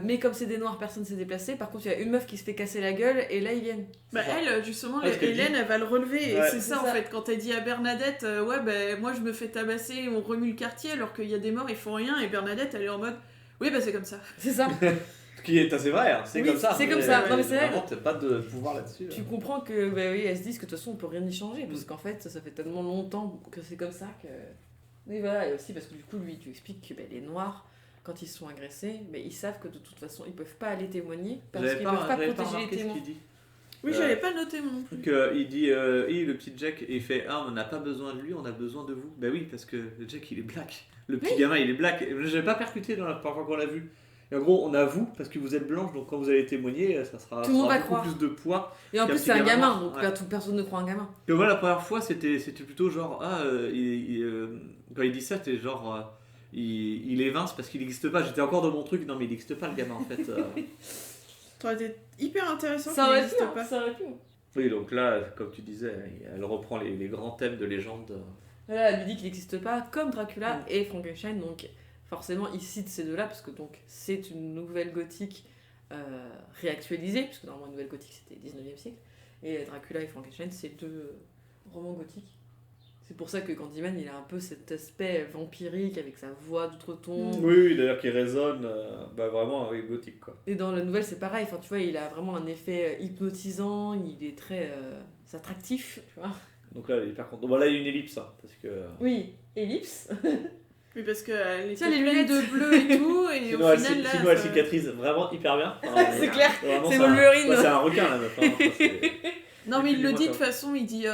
A: Mais comme c'est des noirs, personne s'est déplacé. Par contre, il y a une meuf qui se fait casser la gueule et là ils viennent.
D: Bah elle, justement,
C: Ah, ce qu'elle
D: Hélène,
C: dit.
D: elle va le relever. Et
C: Ouais.
D: c'est ça, en
A: ça.
D: fait, quand elle dit à Bernadette, ouais, bah moi je me fais tabasser, on remue le quartier alors qu'il y a des morts, ils font rien. Et Bernadette, elle est en mode, oui, bah c'est comme ça.
A: C'est ça.
C: Ce qui est assez vrai, hein. C'est
A: Oui,
C: comme ça.
A: c'est comme ça. Non, mais c'est vrai.
C: Vraiment, t'as pas de pouvoir là-dessus.
A: Tu comprends que bah oui, elles se disent que de toute façon on peut rien y changer parce qu'en fait ça fait tellement longtemps que c'est comme ça que. Oui voilà, et aussi parce que du coup lui tu expliques que les noirs quand ils se sont agressés, ils savent que de toute façon ils peuvent pas aller témoigner parce qu'ils peuvent pas protéger les témoins.
C: Ce qu'il dit.
D: Oui, j'avais pas noté moi non plus.
C: Il dit, le petit Jack, et il fait, ah, on n'a pas besoin de lui, on a besoin de vous. Bah oui, parce que le Jack il est black. Le petit gamin il est black. Et j'avais pas percuté dans la première fois qu'on l'a vu. Et en gros, on a vous, parce que vous êtes blanche, donc quand vous allez témoigner, ça sera,
A: Tout le monde va
C: beaucoup
A: croire.
C: plus de poids.
A: Et en
C: qu'un
A: plus
C: petit
A: c'est un gamin
C: noir.
A: donc
C: Ouais.
A: personne ne croit un gamin.
C: Que moi, la première fois, c'était plutôt genre, quand il dit ça, c'était genre, il évince parce qu'il n'existe pas. J'étais encore dans mon truc, non mais il n'existe pas le gamin en fait.
D: Ça aurait été hyper intéressant
A: Ça
D: qu'il
A: aurait pu,
D: n'existe
A: hein,
D: pas.
A: ça aurait pu.
C: Oui, donc là, comme tu disais, elle reprend les grands thèmes de légende.
A: Voilà, elle lui dit qu'il n'existe pas comme Dracula et Frankenstein donc forcément il cite ces deux là parce que donc c'est une nouvelle gothique réactualisée puisque normalement une nouvelle gothique c'était 19e siècle et Dracula et Frankenstein c'est 2 romans gothiques. C'est pour ça que Candyman il a un peu cet aspect vampirique avec sa voix d'outre-ton.
C: Oui, d'ailleurs, qui résonne vraiment avec gothique quoi.
A: Et dans la nouvelle c'est pareil, enfin tu vois il a vraiment un effet hypnotisant, il est très attractif, tu vois.
C: Donc là, elle est hyper contente. Bon, là, il y a une ellipse, hein, parce que.
A: Oui, ellipse.
D: Oui, parce qu'elle
A: Tiens,
D: était
A: les
D: pleine
A: lunettes.
D: de bleu et tout, et
C: Sinon,
D: au final, là...
C: sinon, elle
D: ça-
C: cicatrise vraiment hyper bien. Enfin,
A: C'est clair,
C: vraiment,
A: c'est
C: un-
A: Wolverine.
C: ouais, c'est un requin, la meuf. Hein. Enfin,
D: Non, mais
C: Et
D: il
C: puis,
D: le
C: dis-moi,
D: dit de
C: toi.
D: façon, il dit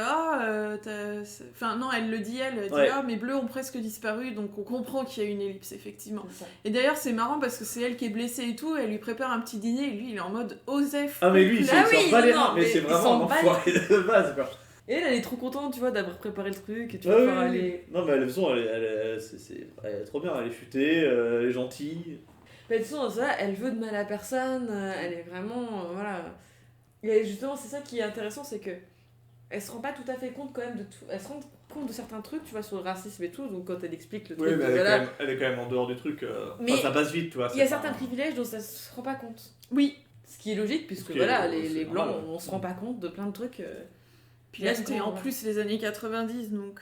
D: enfin, non, elle le dit, elle dit
C: Ouais.
D: mes bleus ont presque disparu, donc on comprend qu'il y a une ellipse, effectivement.
A: C'est ça.
D: Et d'ailleurs, c'est marrant parce que c'est elle qui est blessée et tout, elle lui prépare un petit dîner, et lui, il est en mode Osef.
C: Ah, mais lui, il
A: Ah
C: s'en
A: oui,
C: bat les
A: non,
C: reins, mais
A: mais
C: c'est
A: il
C: vraiment
A: s'en
C: un
A: bat
C: enfoiré de base, quoi.
A: Et elle est trop contente, tu vois, d'avoir préparé le truc, et tu
C: Ah
A: vas
C: oui,
A: pouvoir
C: oui.
A: aller...
C: Non, mais de toute façon, elle est trop bien, elle est futée, elle est gentille.
A: Mais de toute façon, ça, elle veut de mal à personne, elle est vraiment... voilà. Et justement, c'est ça qui est intéressant, c'est que elle se rend pas tout à fait compte quand même de tout. Elle se rend compte de certains trucs, tu vois, sur le racisme et tout, donc quand elle explique le truc,
C: Oui, mais
A: voilà.
C: elle est quand même en dehors du truc.
A: Mais
C: Enfin, ça passe vite, tu vois.
A: Il y a
C: c'est
A: certains
C: pas-
A: privilèges dont ça se rend pas compte.
D: Oui.
A: Ce qui est logique, puisque
C: Ce qui est-
A: voilà,
C: c'est
A: les blancs,
C: normal.
A: on se rend pas compte de plein de trucs.
D: Puis là,
A: Là,
D: c'était
A: quand-
D: en plus les années 90, donc...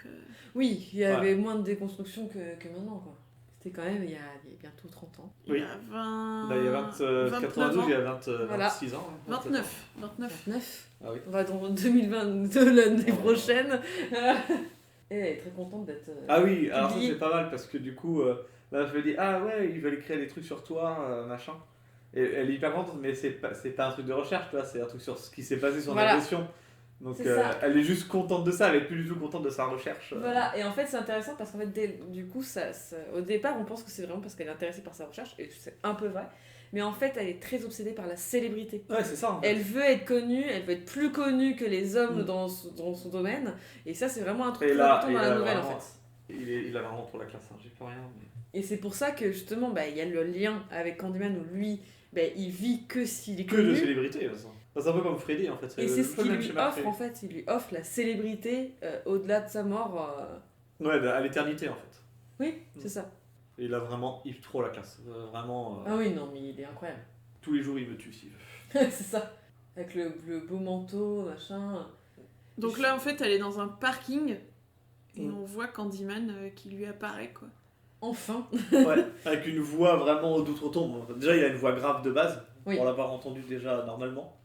A: Oui, il y avait moins de déconstruction que maintenant, quoi. C'était quand même il y a bientôt 30 ans.
D: Il
C: Oui.
D: y a 20...
C: Là, il y a
D: 29
C: 92,
D: ans.
C: il y a 20,
A: Voilà.
C: 26 ans. hein,
D: 29. 29.
A: 29.
C: Ah oui.
A: On va dans 2022, l'année
C: Oh.
A: prochaine. Et elle est très contente d'être...
C: Ah oui, alors ça
A: publié.
C: c'est pas mal parce que du coup, la meuf me dit ah ouais, ils veulent créer des trucs sur toi, machin. Et elle est hyper contente, mais c'est pas un truc de recherche, tu vois, c'est un truc sur ce qui s'est passé sur
A: Voilà.
C: l'agression. Donc
A: C'est ça.
C: elle est juste contente de ça, elle est plus du tout contente de sa recherche.
A: Voilà, et en fait c'est intéressant parce qu'en fait du coup au départ on pense que c'est vraiment parce qu'elle est intéressée par sa recherche et c'est un peu vrai, mais en fait elle est très obsédée par la célébrité.
C: Ouais, c'est ça. En fait.
A: Elle veut être connue, elle veut être plus connue que les hommes
C: Mm.
A: dans son domaine, et ça c'est vraiment un truc
C: Et
A: très
C: là-
A: important
C: et
A: dans la
C: là,
A: nouvelle en
C: vraiment,
A: fait.
C: Il a vraiment trop la classe, hein, j'y peux rien. Mais...
A: Et c'est pour ça que justement bah, il y a le lien avec Candyman où lui bah, il vit que s'il est
C: Que de
A: connu.
C: célébrité, de toute façon. Enfin, c'est un peu comme Freddy en fait.
A: Et c'est
C: le
A: ce
C: peu
A: qu'il
C: même
A: lui
C: schéma
A: offre
C: que
A: en fait, il lui offre la célébrité au-delà de sa mort.
C: Ouais, à l'éternité en fait.
A: Oui, c'est ça.
C: Et il a vraiment trop la classe. Vraiment,
A: Ah oui, non, mais il est incroyable.
C: tous les jours il me tue s'il veut.
A: C'est ça. Avec le beau manteau, machin.
D: Donc là, en fait, elle est dans un parking, et
C: Mm.
D: on voit Candyman qui lui apparaît, quoi.
A: Enfin.
C: Ouais, avec une voix vraiment d'outre-tombe. Déjà, il a une voix grave de base,
A: Oui.
C: pour l'avoir entendu déjà normalement.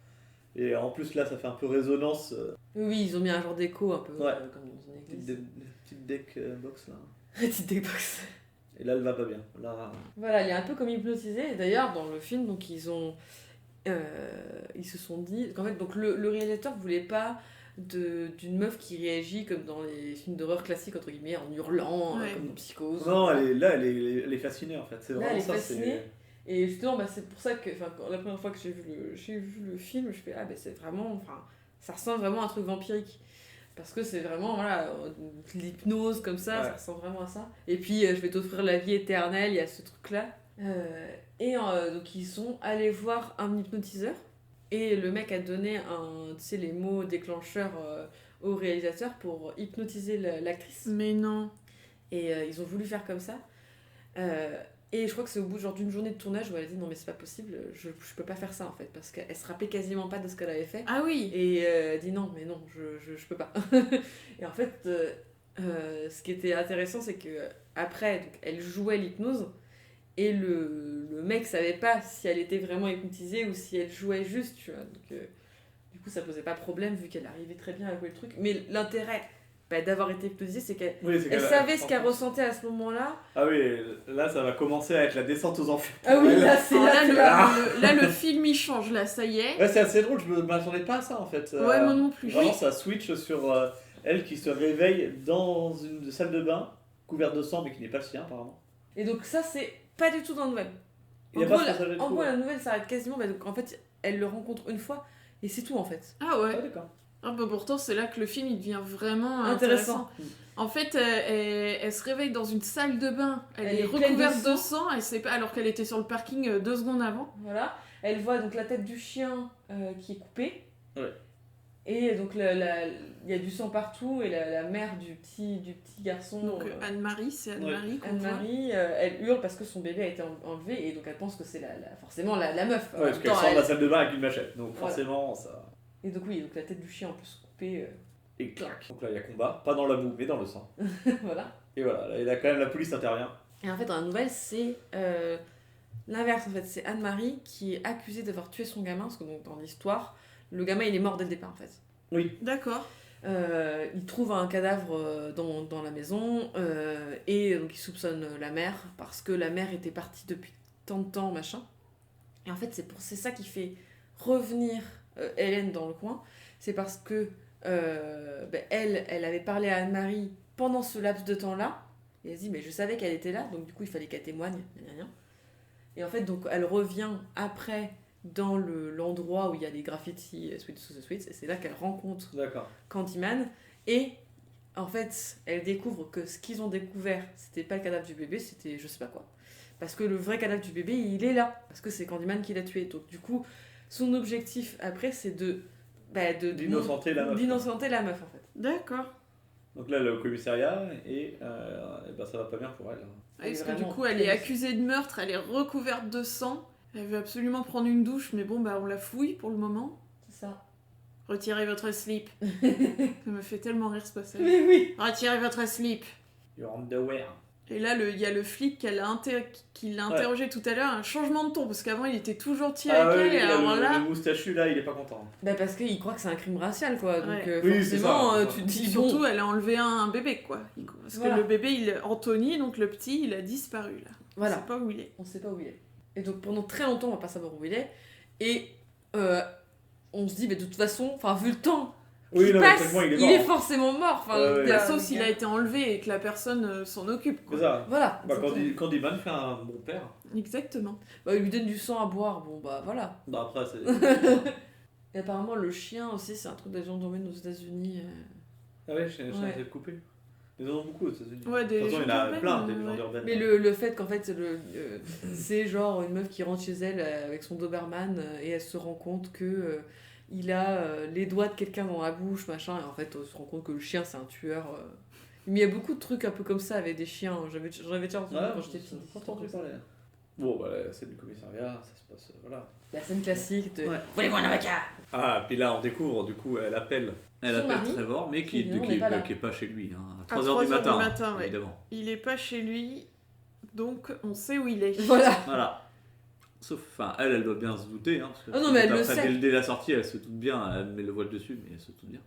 C: Et en plus, là, ça fait un peu résonance.
A: Oui, ils ont mis un genre d'écho un peu
C: Ouais.
A: comme dans une
C: Petite,
A: église.
C: petite deck box là.
A: Petite deckbox.
C: Et là, elle va pas bien. Là,
A: Voilà, il est un peu comme hypnotisé. Et d'ailleurs, dans le film, donc ils se sont dit qu'en fait, donc le réalisateur voulait pas d'une meuf qui réagit comme dans les films d'horreur classiques entre guillemets en hurlant
D: Ouais.
A: comme dans Psychose.
C: non, elle est fascinée en fait. C'est
A: Là,
C: vraiment
A: elle est
C: ça.
A: fascinée. Et justement, bah, c'est pour ça que la première fois que j'ai vu le film, je fais ah ben c'est vraiment, ça ressemble vraiment à un truc vampirique. Parce que c'est vraiment voilà, de l'hypnose comme ça,
C: Ouais.
A: ça ressemble vraiment à ça. Et puis je vais t'offrir la vie éternelle, il y a ce truc-là. Donc ils sont allés voir un hypnotiseur. Et le mec a donné les mots déclencheurs au réalisateur pour hypnotiser l'actrice.
D: Mais non.
A: Et ils ont voulu faire comme ça. Et je crois que c'est au bout d'une journée de tournage où elle a dit non mais c'est pas possible, je peux pas faire ça en fait. Parce qu'elle se rappelait quasiment pas de ce qu'elle avait fait.
D: Ah oui.
A: Et elle dit non mais non, je peux pas. Et en fait, ce qui était intéressant c'est que après donc, elle jouait l'hypnose. Et le mec savait pas si elle était vraiment hypnotisée ou si elle jouait juste, tu vois. Donc, du coup, ça posait pas problème vu qu'elle arrivait très bien à jouer le truc. Mais l'intérêt d'avoir été hypnotisée, c'est qu'elle
C: Oui, c'est
A: elle savait ce qu'elle ressentait à ce moment-là.
C: Ah oui, là, ça va commencer à être la descente aux enfers.
A: Ah oui,
C: Ouais,
A: là, c'est
D: Alors
A: là,
D: là,
A: que
D: là, le film il change, là, ça y est.
C: Ouais, c'est assez drôle, je m'attendais pas à ça en fait.
D: Ouais, moi non plus.
C: Vraiment, ça switch sur elle qui se réveille dans une salle de bain, couverte de sang, mais qui n'est pas le sien apparemment.
A: Et donc, ça, c'est pas du tout dans la nouvelle.
C: Il y
A: En
C: a pas
A: gros,
C: ce passage de
A: en
C: trou,
A: gros,
C: ouais.
A: la nouvelle s'arrête quasiment. Donc, en fait, elle le rencontre une fois et c'est tout en fait.
D: Ah ouais.
C: Ah, d'accord.
D: Ah bah pourtant, c'est là que le film il devient vraiment
A: Intéressant.
D: intéressant. En fait, elle se réveille dans une salle de bain, elle
A: Elle
D: est
A: est pleine de
D: recouverte de
A: sang.
D: sang, elle sait pas, alors qu'elle était sur le parking 2 secondes avant.
A: Voilà. Elle voit donc la tête du chien qui est coupée.
C: Ouais.
A: Et donc, il y a du sang partout. Et la mère du petit garçon.
D: Donc Anne-Marie, c'est Anne-Marie qu'on voit.
A: Anne-Marie, elle hurle parce que son bébé a été enlevé et donc elle pense que c'est forcément la meuf.
C: Ouais,
A: En
C: parce
A: même
C: qu'elle
A: temps,
C: sort de la salle de bain avec une machette, donc
A: Voilà.
C: forcément ça.
A: Et donc oui, donc la tête du chien en plus coupée.
C: Et clac. Donc là il y a combat, pas dans la boue, mais dans le sang.
A: Voilà.
C: Et voilà, là, il a quand même la police intervient.
A: Et en fait dans la nouvelle c'est l'inverse en fait. C'est Anne-Marie qui est accusée d'avoir tué son gamin parce que donc, dans l'histoire, le gamin il est mort dès le départ en fait.
C: Oui.
D: D'accord.
A: Il trouve un cadavre dans la maison et donc il soupçonne la mère parce que la mère était partie depuis tant de temps, machin. Et en fait, c'est ça qui fait revenir Hélène dans le coin, c'est parce que elle avait parlé à Anne-Marie pendant ce laps de temps-là, et elle se dit mais je savais qu'elle était là, donc du coup il fallait qu'elle témoigne, gna, gna, gna. Et en fait donc elle revient après dans l'endroit où il y a les graffitis Sweet to the Sweets, et c'est là qu'elle rencontre
C: D'accord.
A: Candyman, et en fait elle découvre que ce qu'ils ont découvert c'était pas le cadavre du bébé, c'était je sais pas quoi, parce que le vrai cadavre du bébé il est là, parce que c'est Candyman qui l'a tué, donc du coup son objectif après c'est
C: D'innocenter la meuf.
A: d'innocenter la meuf en fait.
D: D'accord.
C: Donc là, elle est au commissariat et ça va pas bien pour elle.
D: Parce que du
A: Vraiment
D: coup, elle est
A: triste.
D: accusée de meurtre, elle est recouverte de sang. Elle veut absolument prendre une douche, mais bon, bah on la fouille pour le moment.
A: C'est ça.
D: Retirez votre slip. Ça me fait tellement rire ce passage.
A: Mais oui.
D: Retirez votre slip.
C: Your underwear.
D: Et là, il y a le flic qui l'a interrogé tout à l'heure, un changement de ton, parce qu'avant il était toujours tiré avec elle, et alors là...
C: le moustachu là, il est pas content.
A: Bah parce qu'il croit que c'est un crime racial quoi, donc
D: Ouais.
C: Oui, c'est
A: forcément
C: ça.
A: tu te dis
D: Surtout,
A: bon,
D: elle a enlevé un bébé, quoi. Parce
A: Voilà.
D: que le bébé, Anthony, donc le petit, il a disparu, là.
A: Voilà.
D: On sait pas où il est.
A: on sait pas où il est. Et donc pendant très longtemps on va pas savoir où il est, et on se dit mais de toute façon, enfin vu le temps
C: Oui,
A: qui
C: non, mais
A: passe,
C: techniquement, il est
A: il
C: mort.
A: est forcément mort. Enfin,
C: Ouais, ouais.
A: le gars-
D: Sauf s'il a été enlevé et que la personne s'en occupe, quoi.
C: C'est ça.
A: Voilà.
C: Bah,
A: exactement.
C: Candyman fait un bon père.
D: Exactement.
A: Bah, il lui donne du sang à boire, bon bah voilà.
C: Bah après, c'est.
A: Et apparemment le chien aussi c'est un truc des gens domaine aux États-Unis.
C: Ah ouais, j'ai
A: Ouais.
C: été coupé. Ils en ont beaucoup aux États-Unis.
D: Ouais, des
C: De toute façon, il y en a
D: légendes
C: plein,
D: urbaines,
C: des légendes
D: ouais.
C: urbaines.
A: Mais le fait qu'en fait c'est genre une meuf qui rentre chez elle avec son Doberman et elle se rend compte que il a les doigts de quelqu'un dans la bouche machin, et en fait on se rend compte que le chien c'est un tueur. Mais il y a beaucoup de trucs un peu comme ça avec des chiens, j'en avais déjà entendu
C: Ouais,
A: quand j'étais petite.
C: j'ai entendu parler. Bon, bah, c'est du commissariat, ça se passe. Voilà.
A: La scène classique de
C: Ouais.
A: voulez-moi un avocat.
C: Ah, puis là, on découvre, du coup, elle appelle
A: Son mari,
C: Trevor, mais qui
A: évidemment, n'est pas là.
C: est pas chez lui, hein, à
D: À
C: 3h du
D: 3 heures
C: matin.
D: du matin, ouais.
C: Évidemment.
D: Il est pas chez lui, donc on sait où il est.
A: Voilà.
C: Voilà. Sauf, enfin, elle doit bien se douter, hein, parce que
A: Ah non, mais elle le
C: après,
A: sait.
C: dès la sortie, elle se doute bien, elle met le voile dessus, mais elle se doute bien.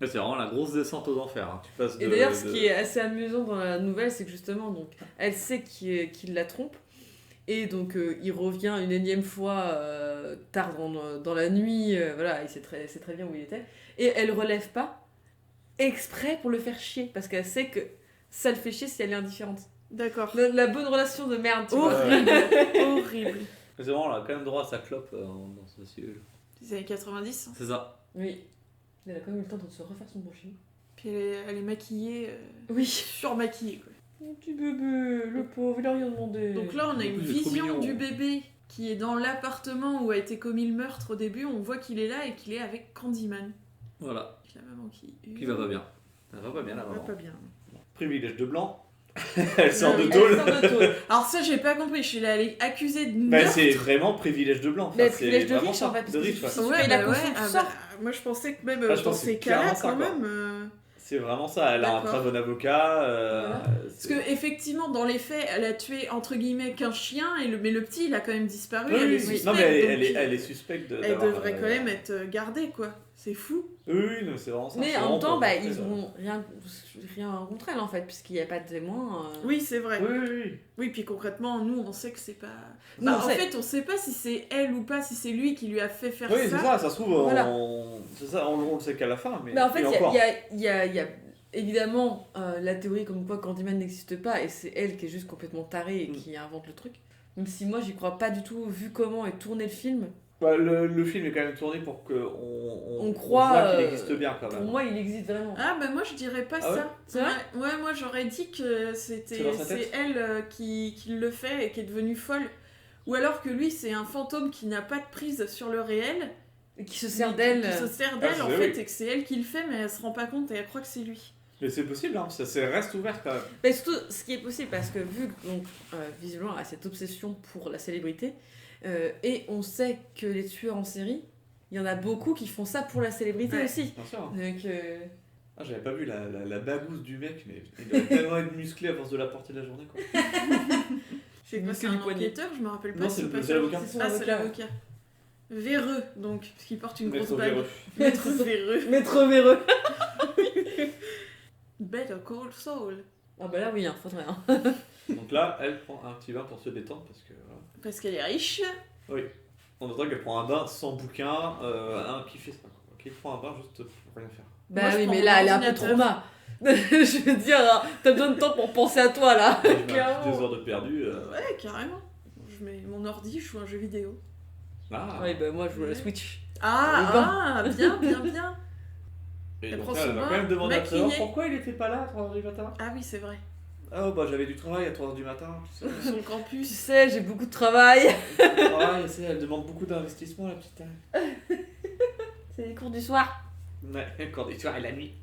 C: Là, c'est vraiment la grosse descente aux enfers. Hein. Tu passes
A: Et d'ailleurs, ce qui est assez amusant dans la nouvelle, c'est que justement, donc, elle sait qu'il la trompe. Et donc, il revient une énième fois tard dans la nuit. Voilà, il sait très bien où il était. Et elle relève pas exprès pour le faire chier. Parce qu'elle sait que ça le fait chier si elle est indifférente.
D: D'accord.
A: La bonne relation de merde, tu vois.
D: Horrible. Horrible.
C: C'est vraiment, elle a quand même droit à sa clope dans ce cellule.
D: Des années 90.
C: C'est ça.
A: Oui. Elle a quand même eu le temps de se refaire son brushing.
D: Puis elle est maquillée,
A: Oui.
D: surmaquillée, quoi.
A: Mon petit bébé, le pauvre, il a rien demandé.
D: Donc là, on a
C: En
D: une
C: plus, il est trop
D: vision
C: mignon.
D: du bébé qui est dans l'appartement où a été commis le meurtre au début. On voit qu'il est là et qu'il est avec Candyman.
C: Voilà.
D: La maman
C: Qui va pas bien. Ça va pas bien, la
D: Elle va
C: maman.
D: pas bien.
C: Privilège de blanc. Elle sort de
A: Elle
C: tôle.
A: sort de tôle.
D: Alors ça, j'ai pas compris. Je suis là, elle est accusée de
C: Bah,
D: meurtre.
C: c'est vraiment privilège de blanc. Enfin,
A: Mais
C: c'est
A: privilège de
C: vraiment
A: riche,
C: ça.
A: en fait, parce
C: De
A: que
C: riche, ouais.
A: si tu payes la caution, tu sors.
D: moi je pensais que même
C: Ah, je
D: dans
C: pense que c'est
D: ces cas-là,
C: clairement ça,
D: quand
C: quoi.
D: même...
C: C'est vraiment ça. Elle a un
D: D'accord.
C: très bon avocat.
A: Voilà.
D: Parce que effectivement, dans les faits, elle a tué entre guillemets qu'un chien, mais le petit, il a quand même disparu.
C: Oui,
D: elle est
C: oui,
D: suspecte,
C: non, mais elle
D: donc,
C: est suspecte de.
D: elle
C: d'avoir,
D: devrait quand même être gardée, quoi. C'est fou.
C: Oui, non, c'est vraiment ça.
A: Mais
C: c'est
A: en même
C: vraiment
A: temps,
C: pour
A: bah,
C: montrer,
A: ils ont rien contre elle en fait, puisqu'il n'y a pas de témoin.
D: Oui, c'est vrai.
C: Oui, oui, oui.
D: Oui, puis concrètement, nous, on sait que c'est pas...
A: Nous, on
D: en
A: sait.
D: fait, on sait pas si c'est elle ou pas, si c'est lui qui lui a fait faire
C: Oui, c'est
D: ça.
C: ça se trouve,
A: Voilà.
C: c'est ça, on le sait qu'à la fin. Mais,
A: Mais en fait,
C: et
A: il
C: encore.
A: y a évidemment la théorie comme quoi Candyman n'existe pas et c'est elle qui est juste complètement tarée et qui invente le truc. Même si moi, j'y crois pas du tout, vu comment est tourné le film.
C: Bah, le film est quand même tourné pour qu'on
A: On croit,
C: voit qu'il existe bien quand
A: Pour
C: même.
A: moi, il existe vraiment.
D: Ah, bah moi, je dirais pas
C: Ah ouais
D: ça.
A: C'est vrai
D: Ouais, moi, j'aurais dit que
C: C'est dans sa
D: c'est
C: tête
D: elle qui le fait et qui est devenue folle. Ou alors que lui, c'est un fantôme qui n'a pas de prise sur le réel.
A: Et qui se sert
D: mais
A: d'elle.
D: Qui se sert d'elle,
C: Ah,
D: en
C: c'est
D: fait,
C: oui.
D: et que c'est elle qui le fait, mais elle se rend pas compte et elle croit que c'est lui.
C: Mais c'est possible, hein, ça reste ouvert quand même.
A: Mais surtout, ce qui est possible, parce que vu que, donc, visiblement, elle a cette obsession pour la célébrité, et on sait que les tueurs en série, il y en a beaucoup qui font ça pour la célébrité
D: Ouais.
A: aussi.
C: Bien sûr.
A: Donc,
C: Ah, j'avais pas vu la bagousse du mec, mais il doit tellement être musclé à force de la porter de la journée, quoi.
D: Je sais pas,
A: Muscle
D: c'est un
A: du poignet.
D: enquêteur, je me rappelle pas.
C: Non, c'est
D: pas
C: c'est
D: ça.
C: l'avocat.
A: c'est son
D: Ah, c'est
A: avocat.
D: l'avocat. Véreux, donc, parce qu'il porte une
C: Maître
D: grosse bague.
C: véreux.
D: Maître véreux.
A: Maître véreux.
D: Better Call Saul.
A: Ah bah là, oui, faudrait.
C: Donc là, elle prend un petit bain pour se détendre parce que. Voilà.
D: Parce qu'elle est riche.
C: Oui. On entend qu'elle prend un bain sans bouquin, un qui fait ça. Qui prend un bain juste pour rien faire.
A: Bah
D: Moi, je
A: oui,
D: prends
A: mais
D: mon
A: là, elle est un peu
D: ordinateur.
A: trauma. Je veux dire, t'as besoin de temps pour penser à toi là.
C: Je mets
A: Clairement.
C: 2 heures de perdu.
D: Ouais, carrément. Je mets mon ordi, je joue à un jeu vidéo.
C: Ah.
A: Ouais, bah moi je joue à la
D: Ouais.
A: Switch.
D: Ah, bien, bien, bien.
C: Et
D: Elle
C: donc
D: prend
C: là,
D: son
C: elle va
D: bain,
C: quand même demander à
D: maquillée.
C: Trevor pourquoi il était pas là à 3h du matin.
D: Ah oui, c'est vrai.
C: Ah bah j'avais du travail à 3h du matin, tu sais.
D: Son
A: Tu
D: campus.
A: sais, j'ai beaucoup de travail.
C: Ouais, tu sais, elle demande beaucoup d'investissement la petite.
A: C'est les cours du soir.
C: Ouais, quand tu vois, et la nuit.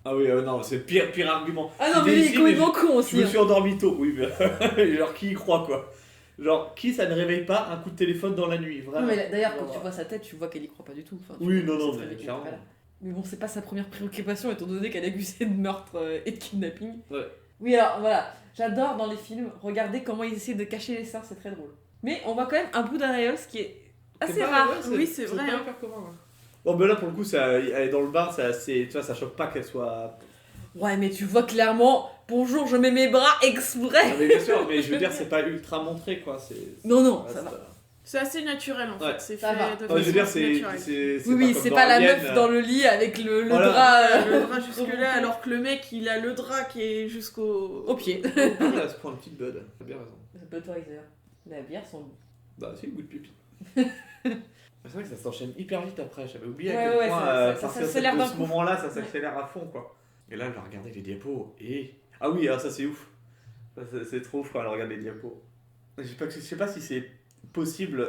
C: Ah oui, non, c'est le pire argument.
A: Ah non,
C: Il
A: mais
C: est
A: il est
C: ici,
A: complètement
C: mais
A: con
C: Je
A: aussi.
C: me
A: hein.
C: suis endormi tôt, oui, mais genre qui y croit quoi. Genre qui ça ne réveille pas un coup de téléphone dans la nuit,
A: Non,
C: vraiment.
A: mais d'ailleurs, quand
C: Genre,
A: tu vois sa tête, tu vois qu'elle y croit pas du tout. Enfin, tu
C: Oui,
A: vois,
C: non,
A: c'est
C: mais
A: très vite qu'elle
C: clairement.
A: est pas là. Mais bon, c'est pas sa première préoccupation étant donné qu'elle est accusée de meurtre et de kidnapping.
C: Ouais.
A: Oui, alors voilà, j'adore dans les films regarder comment ils essaient de cacher les seins, c'est très drôle. Mais on voit quand même un bout d'Ariel, ce qui est assez
C: pas-
A: rare.
C: ouais,
D: Oui, c'est vrai,
C: pas
D: hein.
C: hyper commun, ouais. Bon, ben là pour le coup, elle est dans le bar, c'est assez. Tu vois, ça choque pas qu'elle soit.
A: Ouais, mais tu vois clairement, bonjour, je mets mes bras exprès.
C: Ah, mais bien sûr, mais je veux dire, c'est pas ultra montré quoi.
A: Non, non,
C: reste,
A: ça va.
D: C'est assez naturel en
C: Ouais,
D: fait. C'est
A: ça
D: fait
A: va.
D: de
C: Ouais,
D: façon
C: je veux dire,
D: assez naturelle.
A: Oui, oui,
C: comme
A: c'est
C: dans
A: pas la
C: Alien,
A: meuf dans le lit avec le
C: Voilà.
A: drap.
D: Le drap jusque-là, alors que le mec il a le drap qui est jusqu'au.
A: Au pied.
C: Elle se prend une petite bud, t'as bien raison.
A: C'est Budweiser. La bière sont.
C: Bah, c'est le goût de pipi. C'est vrai que ça s'enchaîne hyper vite après, j'avais oublié
A: Ouais,
C: à quel
A: ouais,
C: point,
A: ça
C: à partir
A: s'accélère
C: de
A: d'un
C: ce
A: coup.
C: moment-là, ça s'accélère à fond quoi. Et là, elle va regarder les diapos et. Ah oui, alors ça c'est ouf. C'est trop ouf quand elle regarde les diapos. Je sais pas si c'est possible,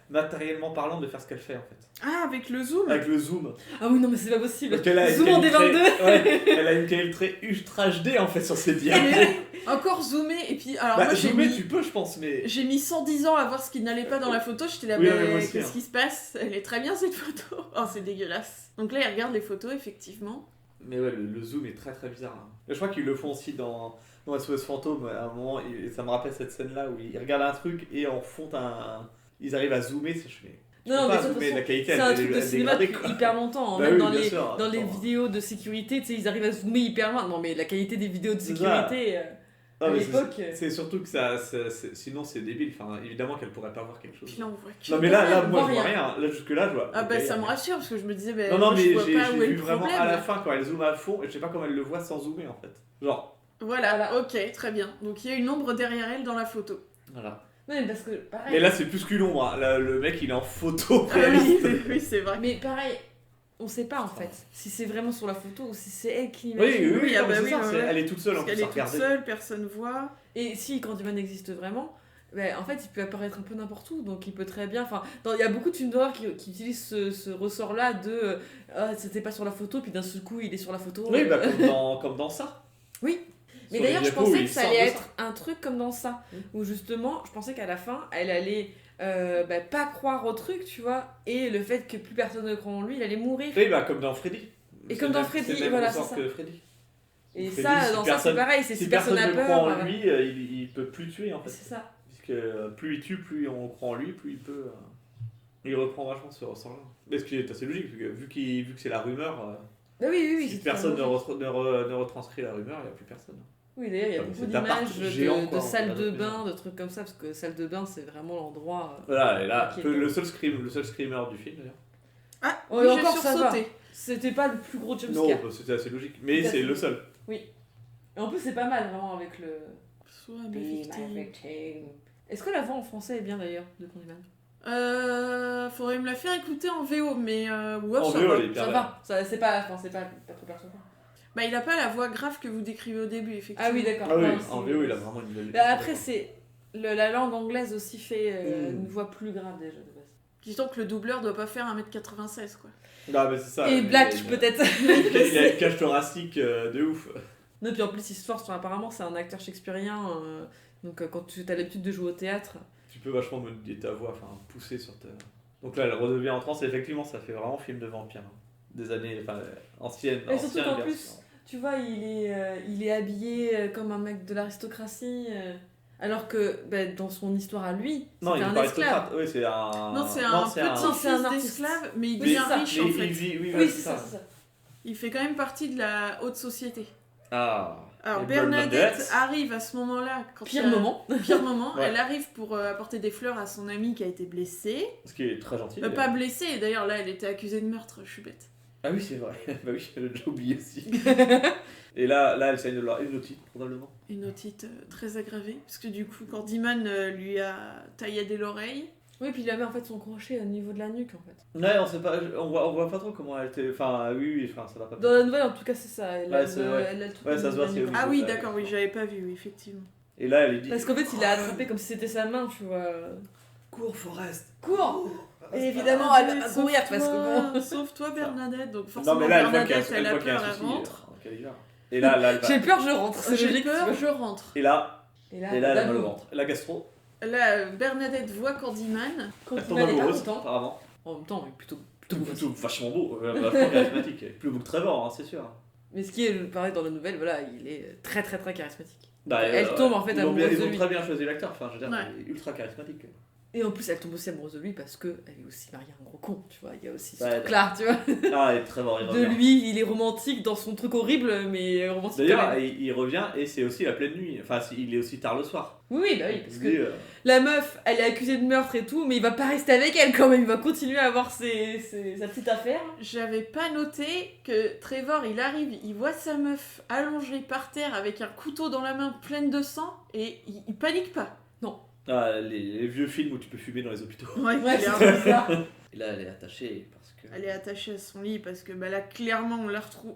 C: matériellement parlant, de faire ce qu'elle fait en fait.
D: Ah, avec le zoom.
C: Avec le zoom.
A: Ah oui, non, mais c'est pas possible.
C: Parce qu'elle a une
A: Zoom en
C: qualité-
A: D22.
C: Ouais, elle a une qualité ultra HD en fait sur ses diapos.
D: Encore zoomé, et puis alors
C: Bah,
D: moi j'ai
C: zoomer,
D: mis.
C: tu peux, je pense, mais.
D: J'ai mis 110 ans à voir ce qui n'allait pas dans la photo, j'étais là,
C: Oui,
D: mais
C: ouais, moi aussi,
D: qu'est-ce
C: hein.
D: qui se passe? Elle est très bien cette photo. Oh, c'est dégueulasse. Donc là, il regarde les photos, effectivement.
C: Mais ouais, le zoom est très très bizarre. Hein. Je crois qu'ils le font aussi dans SOS Fantôme. À un moment, ça me rappelle cette scène-là où ils regardent un truc et en font ils arrivent à zoomer. Je fais.
A: Non, mais
C: pas
A: de toute
C: zoomer,
A: façon,
C: la qualité,
A: c'est
C: elle
A: un
C: est
A: truc de
C: elle est
A: cinéma
C: dégradée,
A: depuis
C: quoi.
A: hyper longtemps.
C: Bah
A: Même
C: oui,
A: dans,
C: bien
A: les,
C: sûr,
A: dans les
C: attends.
A: vidéos de sécurité, tu sais, ils arrivent à zoomer hyper loin. Non, mais la qualité des vidéos de
C: C'est ça.
A: sécurité
C: Ah,
A: à
C: mais
A: l'époque.
C: c'est surtout que sinon c'est débile. Enfin, évidemment qu'elle pourrait pas voir quelque chose.
D: Puis là, on voit que.
C: Non, mais là,
A: on
C: moi
A: voit
C: je vois
A: rien.
C: rien. Là, jusque-là, je vois.
D: Ah, bah
C: ok,
D: ça me
C: ok.
D: rassure parce que je me disais, bah,
C: Non, non,
D: moi,
C: mais
D: je vois
C: j'ai
D: pas où est
C: vu
D: le
C: vraiment
D: problème.
C: à la fin quand elle zoome à fond et je sais pas comment elle le voit sans zoomer en fait. Genre,
D: Voilà, ok, très bien. Donc il y a une ombre derrière elle dans la photo.
C: voilà.
A: Non, mais parce que pareil.
C: Mais là, c'est plus qu'une ombre. Hein. Là, le mec, il est en photo
D: Ah oui,
C: réaliste.
D: oui, c'est vrai.
A: Mais pareil, on sait pas en fait si c'est vraiment sur la photo ou si c'est elle qui
C: Oui,
A: l'imagine.
C: oui, oui,
D: ah
C: non, mais
D: bah
C: c'est
D: oui,
C: ça,
D: ouais,
C: c'est-
D: ouais.
C: elle est toute seule en
D: Parce
C: plus
D: qu'elle
C: à
D: est toute
C: regarder.
D: seule, personne voit.
A: Et si Candyman existe vraiment, ben, en fait, il peut apparaître un peu n'importe où, donc il peut très bien. Enfin, il y a beaucoup de films d'horreur qui utilisent ce ressort-là de ah, c'était pas sur la photo, puis d'un seul coup il est sur la photo.
C: Oui, bah comme dans ça.
A: Oui. Mais
C: Sur les
A: d'ailleurs, je
C: diapos,
A: pensais
C: il
A: que ça
C: sort
A: allait
C: de
A: être un truc comme dans ça,
C: Mm.
A: où justement, je pensais qu'à la fin, elle allait pas croire au truc, tu vois, et le fait que plus personne ne croit en lui, il allait mourir.
C: Oui, bah comme dans Freddy.
A: Et
C: C'est
A: comme
C: le
A: dans
C: même-
A: Freddy,
C: c'est le même
A: voilà,
C: ressort
A: c'est ça.
C: que Freddy.
A: Et
C: Freddy,
A: ça,
C: si
A: dans ça, c'est
C: personne-
A: pareil, c'est
C: Si
A: si personne
C: personne
A: n'a
C: ne croit
A: peur.
C: en lui, il peut plus tuer en fait.
A: C'est ça.
C: Puisque plus il tue, plus on croit en lui, plus il peut. Il reprend vachement ce ressort-là. Mais ce qui est assez logique, vu que c'est la rumeur,
A: Bah oui, oui,
C: si
A: c'est
C: personne ne,
A: totalement logique.
C: ne retranscrit la rumeur, il n'y a plus personne.
A: Oui, d'ailleurs, il y a
C: Comme
A: beaucoup
C: cet appart
A: d'images
C: géant,
A: de
C: quoi,
A: salles
C: dans
A: de
C: la
A: bain, de trucs comme ça, parce que salle de bain, c'est vraiment l'endroit.
C: Voilà, et là,
A: Ok,
C: le seul screamer du film d'ailleurs.
D: Ah,
A: Oh,
D: oui,
A: et
D: j'ai
A: encore, ça
D: sursauté.
A: C'était pas le plus gros
C: Non,
A: jumpscare.
C: bah, c'était assez logique, mais
A: Tout à
C: c'est
A: fait.
C: le seul.
A: Et en plus, c'est pas mal vraiment avec le.
D: Soit ma victime.
A: Est-ce que la voix en français est bien d'ailleurs de Candyman?
D: Faudrait me la faire écouter en VO, mais ouais,
C: En
D: ça
C: VO,
D: va.
C: elle est hyper
A: Ça
C: bien.
A: va, c'est pas trop perturbant.
D: Bah, il a pas la voix grave que vous décrivez au début, effectivement.
A: Ah oui, d'accord.
C: Ah oui,
A: Non,
C: en
A: c'est-
C: VO, il a vraiment une belle.
A: Bah, après, c'est. La langue anglaise aussi fait
C: Mm.
A: une voix plus grave déjà de base.
D: Disons que le doubleur doit pas faire 1m96, quoi.
C: Non, mais c'est ça.
A: Et
C: il
A: Black,
C: a une-
A: peut-être.
C: Il a une cage thoracique de ouf.
A: Non, puis en plus, il se force, apparemment, c'est un acteur shakespearien. Donc, quand tu as l'habitude de jouer au théâtre.
C: Tu peux vachement modifier ta voix, enfin pousser sur ta. Donc là, elle redevient en transe, et effectivement, ça fait vraiment film de vampire. Hein. Des années, enfin, anciennes.
A: Et surtout
C: anciennes
A: qu'en
C: versions.
A: plus, tu vois, il est habillé comme un mec de l'aristocratie. Alors que dans son histoire à lui,
C: Non, il
A: c'était
C: est
A: un
C: pas
A: esclave.
C: aristocrate. Oui, c'est un.
D: Non, c'est un
A: Non, c'est un
D: petit-fils
A: artiste.
D: d'esclave, mais il
A: Oui,
D: devient
A: c'est ça.
D: riche,
C: Mais
D: en
C: il
D: fait.
C: vit, oui,
A: Oui,
C: ouais,
A: c'est ça, c'est ça.
D: Il fait quand même partie de la haute société.
C: Ah.
D: Alors
C: Et
D: Bernadette
C: Bernadette.
D: arrive à ce moment-là, quand
A: Pire
D: il y a-
A: moment.
D: Pire moment,
C: Ouais.
D: elle arrive pour apporter des fleurs à son amie qui a été blessée.
C: Ce qui est très gentil.
D: Pas blessée, d'ailleurs là elle était accusée de meurtre, je suis bête.
C: Ah oui, c'est vrai. Bah oui, j'avais déjà oublié aussi. Et là, elle saigne de leur une otite, probablement.
D: Une otite très aggravée, parce que du coup Candyman lui a tailladé l'oreille.
A: Oui, puis il avait en fait son crochet au niveau de la nuque en fait.
C: Ouais, on sait pas, on voit pas trop comment elle était. Enfin, oui, enfin, ça va pas.
A: Dans la nouvelle, en tout cas, c'est ça. Elle a
C: Ouais,
A: le-
C: c'est vrai.
A: elle a le truc
C: Ouais,
A: au
C: ça se
A: niveau
C: voit,
A: de la
C: c'est
A: nuque.
C: au
D: Ah
C: niveau
D: oui,
C: de la-
D: d'accord, oui, j'avais pas vu, oui, effectivement.
C: Et là, elle lui dit.
A: Parce qu'en fait, il l'a attrapé comme si c'était sa main, tu vois.
C: Cours, Forrest.
A: Cours Et évidemment, elle va courir parce que bon.
D: Sauve-toi Bernadette, donc forcément
C: Non, mais là, elle voit qu'il y a
D: Bernadette, elle a
C: qu'il y a
D: peur,
C: un
D: elle
C: souci.
D: rentre.
C: Qu'elle y va. Et là, elle va.
A: J'ai peur, je rentre. C'est
D: J'ai
A: logique.
D: peur,
A: tu vois.
D: je rentre.
C: Et là,
A: Et
C: elle a mal au
A: l'amour.
C: ventre. La gastro.
D: Là, Bernadette voit Candyman.
A: Quand
C: Elle
A: il
C: tombe
A: est pas
C: amoureuse,
A: content.
C: apparemment.
A: En même temps, oui, plutôt
C: Plutôt vachement beau, vachement charismatique. Plus beau que Trevor, hein, c'est sûr.
A: Mais ce qui est pareil dans la nouvelle, voilà, il est très très très charismatique.
C: Bah,
A: Elle tombe, en fait,
C: ils ont bien-
A: amoureuse de
C: Ils ont
A: lui.
C: très bien choisi l'acteur, enfin, je veux dire,
D: Ouais.
C: il est ultra charismatique.
A: Et en plus, elle tombe aussi amoureuse de lui parce qu'elle est aussi mariée à un gros con, tu vois. Il y a aussi ce
C: Ouais,
A: truc-là, tu vois.
C: Ah, et Trevor, il
A: De
C: revient.
A: lui, il est romantique dans son truc horrible, mais romantique quand
C: D'ailleurs,
A: même.
C: il revient et c'est aussi la pleine nuit. Enfin, il est aussi tard le soir.
A: Oui, oui, bah oui, parce
C: Lui,
A: que la meuf, elle est accusée de meurtre et tout, mais il va pas rester avec elle quand même. Il va continuer à avoir sa petite affaire.
D: J'avais pas noté que Trevor, il arrive, il voit sa meuf allongée par terre avec un couteau dans la main pleine de sang et il panique pas.
C: Ah, les vieux films où tu peux fumer dans les hôpitaux.
D: Ouais,
A: Ouais,
D: il est
A: c'est
D: un-
A: comme ça.
C: Et là, elle est attachée parce que.
D: Elle est attachée à son lit parce que bah là, clairement,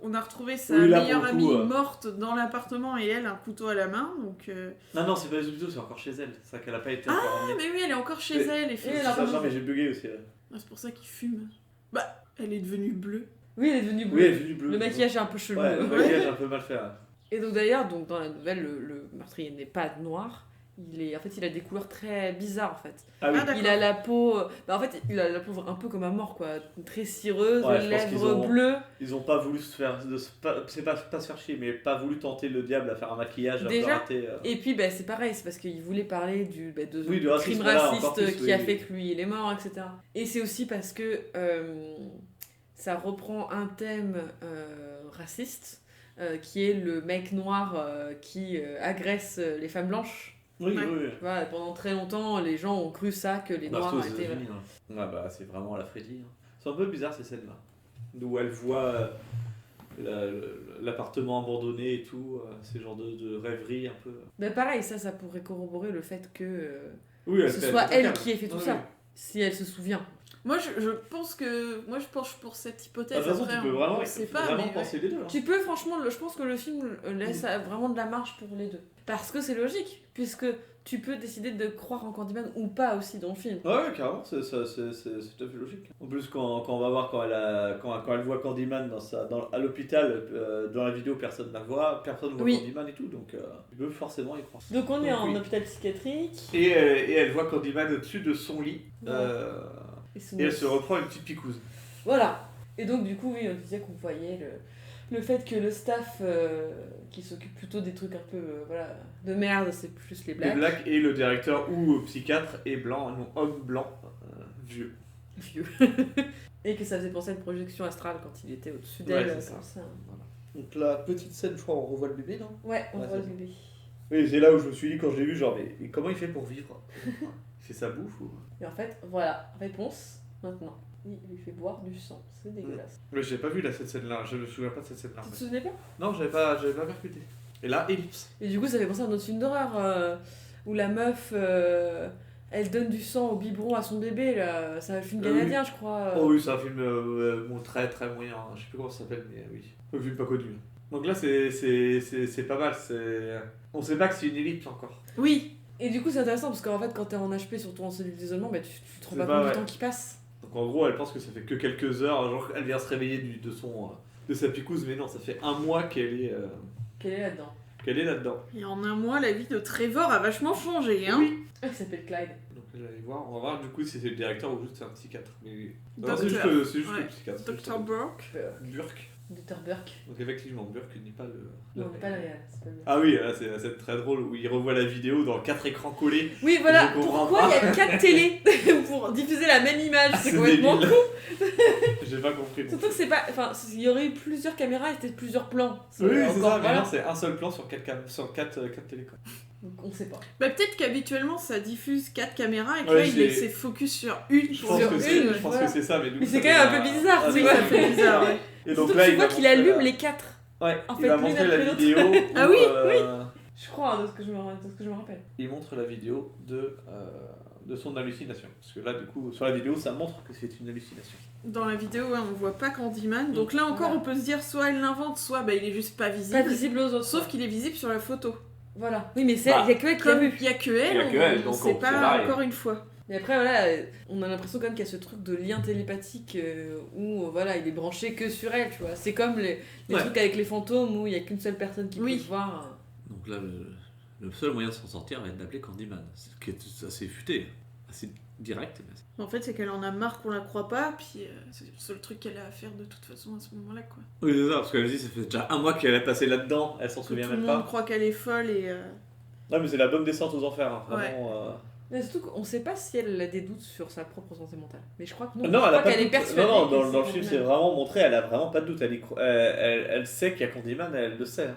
D: on a retrouvé sa
C: Oui, là,
D: meilleure
C: pour le
D: amie
C: coup,
D: morte dans l'appartement et elle, un couteau à la main. Donc,
C: Non, c'est pas les hôpitaux, c'est encore chez elle. C'est ça qu'elle a pas été
D: Ah,
C: encore emmenée.
D: mais oui, elle est encore chez
C: Et-
D: elle.
A: et
C: C'est
A: elle
C: ça,
A: a-
C: non, mais j'ai bugué aussi. Là.
D: Ah, c'est pour ça qu'il fume. Bah, elle est devenue bleue.
A: Oui, elle est devenue
C: Oui,
A: bleue.
C: elle est venue bleue.
A: Le maquillage est un peu chelou.
C: Ouais, le maquillage est un peu mal fait. Ouais.
A: Et donc d'ailleurs, donc dans la nouvelle, le meurtrier n'est pas noir. Il a des couleurs très bizarres en fait.
C: Ah oui.
D: Ah, d'accord.
A: Il a la peau, en fait, il a la peau un peu comme un mort quoi, très cireuse,
C: Ouais, je
A: les
C: pense qu'ils
A: lèvres
C: ont-
A: bleues.
C: Ils ont pas voulu se faire. C'est pas se faire chier, mais pas voulu tenter le diable à faire un maquillage un peu
A: Déjà.
C: raté.
A: Et puis c'est pareil, c'est parce qu'il voulait parler de
C: Oui, du racisme,
A: crime
C: voilà,
A: raciste
C: encore plus,
A: qui
C: oui,
A: a
C: oui.
A: fait que lui il est mort, etc. Et c'est aussi parce que ça reprend un thème raciste qui est le mec noir qui agresse les femmes blanches.
C: Oui,
D: Ouais.
C: oui.
A: Tu vois, pendant très longtemps, les gens ont cru ça, que les
C: Bah,
A: noirs
C: surtout aux
A: étaient...
C: États-Unis, hein. Ah bah c'est vraiment à la Freddy. Hein. C'est un peu bizarre ces scènes-là. Où elle voit l'appartement abandonné et tout, ces genres de rêveries un peu.
A: Mais pareil, ça pourrait corroborer le fait que
C: Oui,
A: ce soit elle qui ait fait tout
C: Oui,
A: ça,
C: oui.
A: si elle se souvient.
D: Moi, je pense que. Moi, je penche pour cette
C: De
D: hypothèse.
C: toute façon,
D: Après,
C: tu peux
D: on
C: vraiment,
D: sait pas,
C: vraiment
D: mais
C: penser les deux. Hein.
A: Tu peux, franchement, je pense que le film laisse vraiment de la marge pour les deux. Parce que c'est logique, puisque tu peux décider de croire en Candyman ou pas aussi dans le film.
C: Ouais, carrément, c'est tout à fait logique. En plus, quand on va voir, quand elle voit Candyman à l'hôpital, dans la vidéo, personne ne la voit, personne ne voit
A: Oui.
C: Candyman et tout, donc tu peux forcément y croire.
A: Donc on est
C: Donc,
A: en
C: oui.
A: hôpital psychiatrique.
C: Et elle voit Candyman au-dessus de son lit,
A: Ouais. Et,
C: et elle se reprend une petite picouse.
A: Voilà. Et donc du coup, oui, on disait qu'on voyait le fait que le staff qui s'occupe plutôt des trucs un peu de merde, c'est plus les
C: Les
A: blagues.
C: Black et le directeur ou psychiatre est blanc, non, homme blanc, vieux.
A: Vieux. Et que ça faisait penser à une projection astrale quand il était au-dessus
C: Ouais,
A: d'elle.
C: c'est
A: comme
C: ça.
A: ça.
C: Donc la petite scène, je crois, on revoit le bébé, non?
A: Ouais, on
C: Ouais,
A: voit le
C: c'est ça.
A: bébé.
C: Oui, c'est là où je me suis dit quand je l'ai vu, genre, mais comment il fait pour vivre? Il fait sa bouffe ou...
A: Et en fait, voilà, réponse maintenant. Il lui fait boire du sang, c'est dégueulasse.
C: Mais j'ai pas vu là, cette scène-là, je me souviens pas de cette scène-là.
A: Tu te souvenais pas?
C: Non, j'avais pas percuté. Et là, ellipse.
A: Et du coup, ça fait penser à un autre film d'horreur où la meuf, elle donne du sang au biberon à son bébé, là. C'est un film
C: Oui.
A: canadien, je crois.
C: Oh oui, c'est un film bon, très très moyen, hein. Je sais plus comment ça s'appelle, mais oui. Un film pas connu. Donc là, c'est pas mal, on sait pas que c'est une ellipse encore.
D: Oui,
A: Et du coup, c'est intéressant parce qu'en fait, quand t'es en HP, surtout en cellule d'isolement, bah, tu te rends
C: C'est
A: pas
C: pas
A: compte
C: vrai.
A: du temps qui passe.
C: Donc en gros, elle pense que ça fait que quelques heures, genre elle vient se réveiller de sa picouse, mais non, ça fait un mois qu'elle est là-dedans.
D: et en un mois, la vie de Trevor a vachement changé, hein.
C: Oui.
A: Ah, il s'appelle Clyde.
C: Donc elle va aller voir, on va voir du coup si c'est le directeur ou juste un psychiatre. Mais... Non,
D: Docteur.
C: c'est juste
D: Ouais.
C: le psychiatre.
D: Dr. Burke.
C: Burke.
A: Dieter Burke.
C: Donc effectivement, Burke n'est pas le...
A: Non, mais pas le réel. c'est pas le-
C: Ah oui, là, c'est très drôle où il revoit la vidéo dans 4 écrans collés.
A: Oui, voilà.
C: Je comprends
A: Pourquoi
C: pas.
A: il y a 4 télés pour diffuser la même image? C'est
C: C'est
A: complètement
C: débile.
A: con.
C: J'ai pas compris. non.
A: Surtout que c'est pas. Enfin, il y aurait eu plusieurs caméras et c'était plusieurs plans.
C: Oui, c'est
A: encore-
C: ça, mais
A: voilà.
C: non, c'est un seul plan sur 4 télé. Quoi.
A: Donc on sait pas.
D: Bah, peut-être qu'habituellement ça diffuse 4 caméras et que
C: Ouais,
D: là il
C: j'ai-
D: s'est focus sur une
C: Je
D: pour
C: pense
A: Sur
C: que
A: une,
C: c'est
A: voilà.
C: ça, mais du coup.
A: Mais c'est
C: ça
A: quand même
C: fait
A: un peu bizarre,
C: Ah,
A: tu
D: Oui,
A: vois.
D: ça fait bizarre, ouais.
C: Et
A: Surtout
C: donc
A: que
C: là,
A: tu
C: il
A: vois
C: va
A: qu'il
C: montrer
A: allume
C: la-
A: les 4.
C: Ouais,
A: En
C: il
A: fait,
C: va
A: l'une
C: montrer
A: après
C: la
A: l'autre.
C: vidéo.
D: Ah
C: où,
D: oui,
A: Je crois, hein, de ce que je me rappelle.
C: Il montre la vidéo de son hallucination. Parce que là, du coup, sur la vidéo, ça montre que c'est une hallucination.
D: Dans la vidéo, ouais, on voit pas Candyman. Donc là encore,
A: Voilà.
D: on peut se dire soit elle l'invente, soit bah, il est juste pas visible.
A: Pas visible aux autres.
D: Sauf qu'il est visible sur la photo.
A: Voilà. Oui, mais il
C: Bah,
A: y a que elle qui l'a
D: Comme
A: vu.
D: il y a que
C: Il y a
D: elle,
C: que elle,
D: on
C: donc
D: sait
C: c'est
D: pas
C: pareil.
D: encore une fois.
A: Mais après, voilà, on a l'impression quand même qu'il y a ce truc de lien télépathique où, voilà, il est branché que sur elle, tu vois. C'est comme les
C: Ouais.
A: trucs avec les fantômes où il y a qu'une seule personne qui
D: Oui.
A: peut voir.
C: Donc là, le seul moyen de s'en sortir va être d'appeler Candyman. Ce qui est assez futé, assez direct. mais-
D: En fait, c'est qu'elle en a marre qu'on la croit pas, puis c'est le seul truc qu'elle a à faire de toute façon à ce moment-là, quoi.
C: Oui, c'est ça, parce qu'elle dit ça fait déjà un mois qu'elle est passée là-dedans, elle s'en
D: Que
C: souvient
D: tout le
C: même
D: monde
C: pas.
D: croit qu'elle est folle et.
C: Non, mais c'est la bonne descente aux enfers, hein, vraiment.
A: Mais surtout qu'on sait pas si elle a des doutes sur sa propre santé mentale. Mais je crois que non.
C: Non,
A: je
C: elle a
A: crois
C: pas
A: qu'elle
C: de
A: est
C: doute.
A: persuadée.
C: Non,
A: que
C: dans le film, c'est
A: Candyman.
C: vraiment montré, elle a vraiment pas de doute. Elle sait qu'il y a Candyman, elle le sait.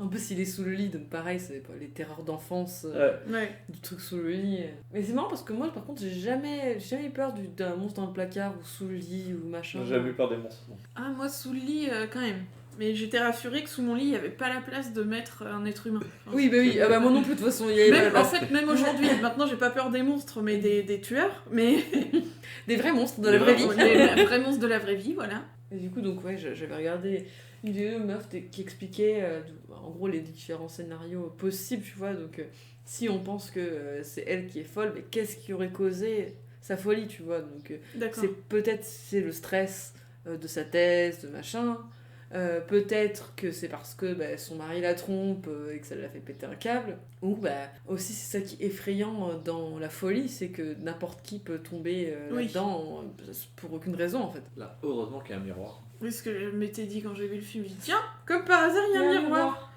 A: En plus, il est sous le lit, donc pareil, c'est pas les terreurs d'enfance,
D: Ouais.
A: du truc sous le lit. Mais c'est marrant parce que moi, par contre, j'ai jamais eu peur d'un monstre dans le placard ou sous le lit ou machin.
C: J'ai jamais eu peur des monstres. non.
D: Ah, moi, sous le lit, quand même. Mais j'étais rassurée que sous mon lit, il n'y avait pas la place de mettre un être humain. Enfin,
A: Oui, bah oui, ah bah moi non plus, de toute façon. Il y avait
D: Même,
A: pas-
D: en fait, même aujourd'hui, maintenant j'ai pas peur des monstres, mais des tueurs, mais
A: des vrais monstres de la vraie vie.
D: des vrais monstres de la vraie vie, voilà.
A: Et du coup, donc, ouais, j'avais regardé une vidéo de meuf qui expliquait en gros les différents scénarios possibles, tu vois. Donc, si on pense que c'est elle qui est folle, mais qu'est-ce qui aurait causé sa folie, tu vois. Donc,
D: D'accord.
A: c'est le stress de sa thèse, de machin. Peut-être que c'est parce que son mari la trompe et que ça l'a fait péter un câble. Ou aussi c'est ça qui est effrayant dans la folie, c'est que n'importe qui peut tomber
D: Oui.
A: là-dedans pour aucune raison en fait.
C: Là, heureusement qu'il y a un miroir.
D: Oui, ce que je m'étais dit quand j'ai vu le film, j'ai dit tiens, comme par hasard, il y a un miroir.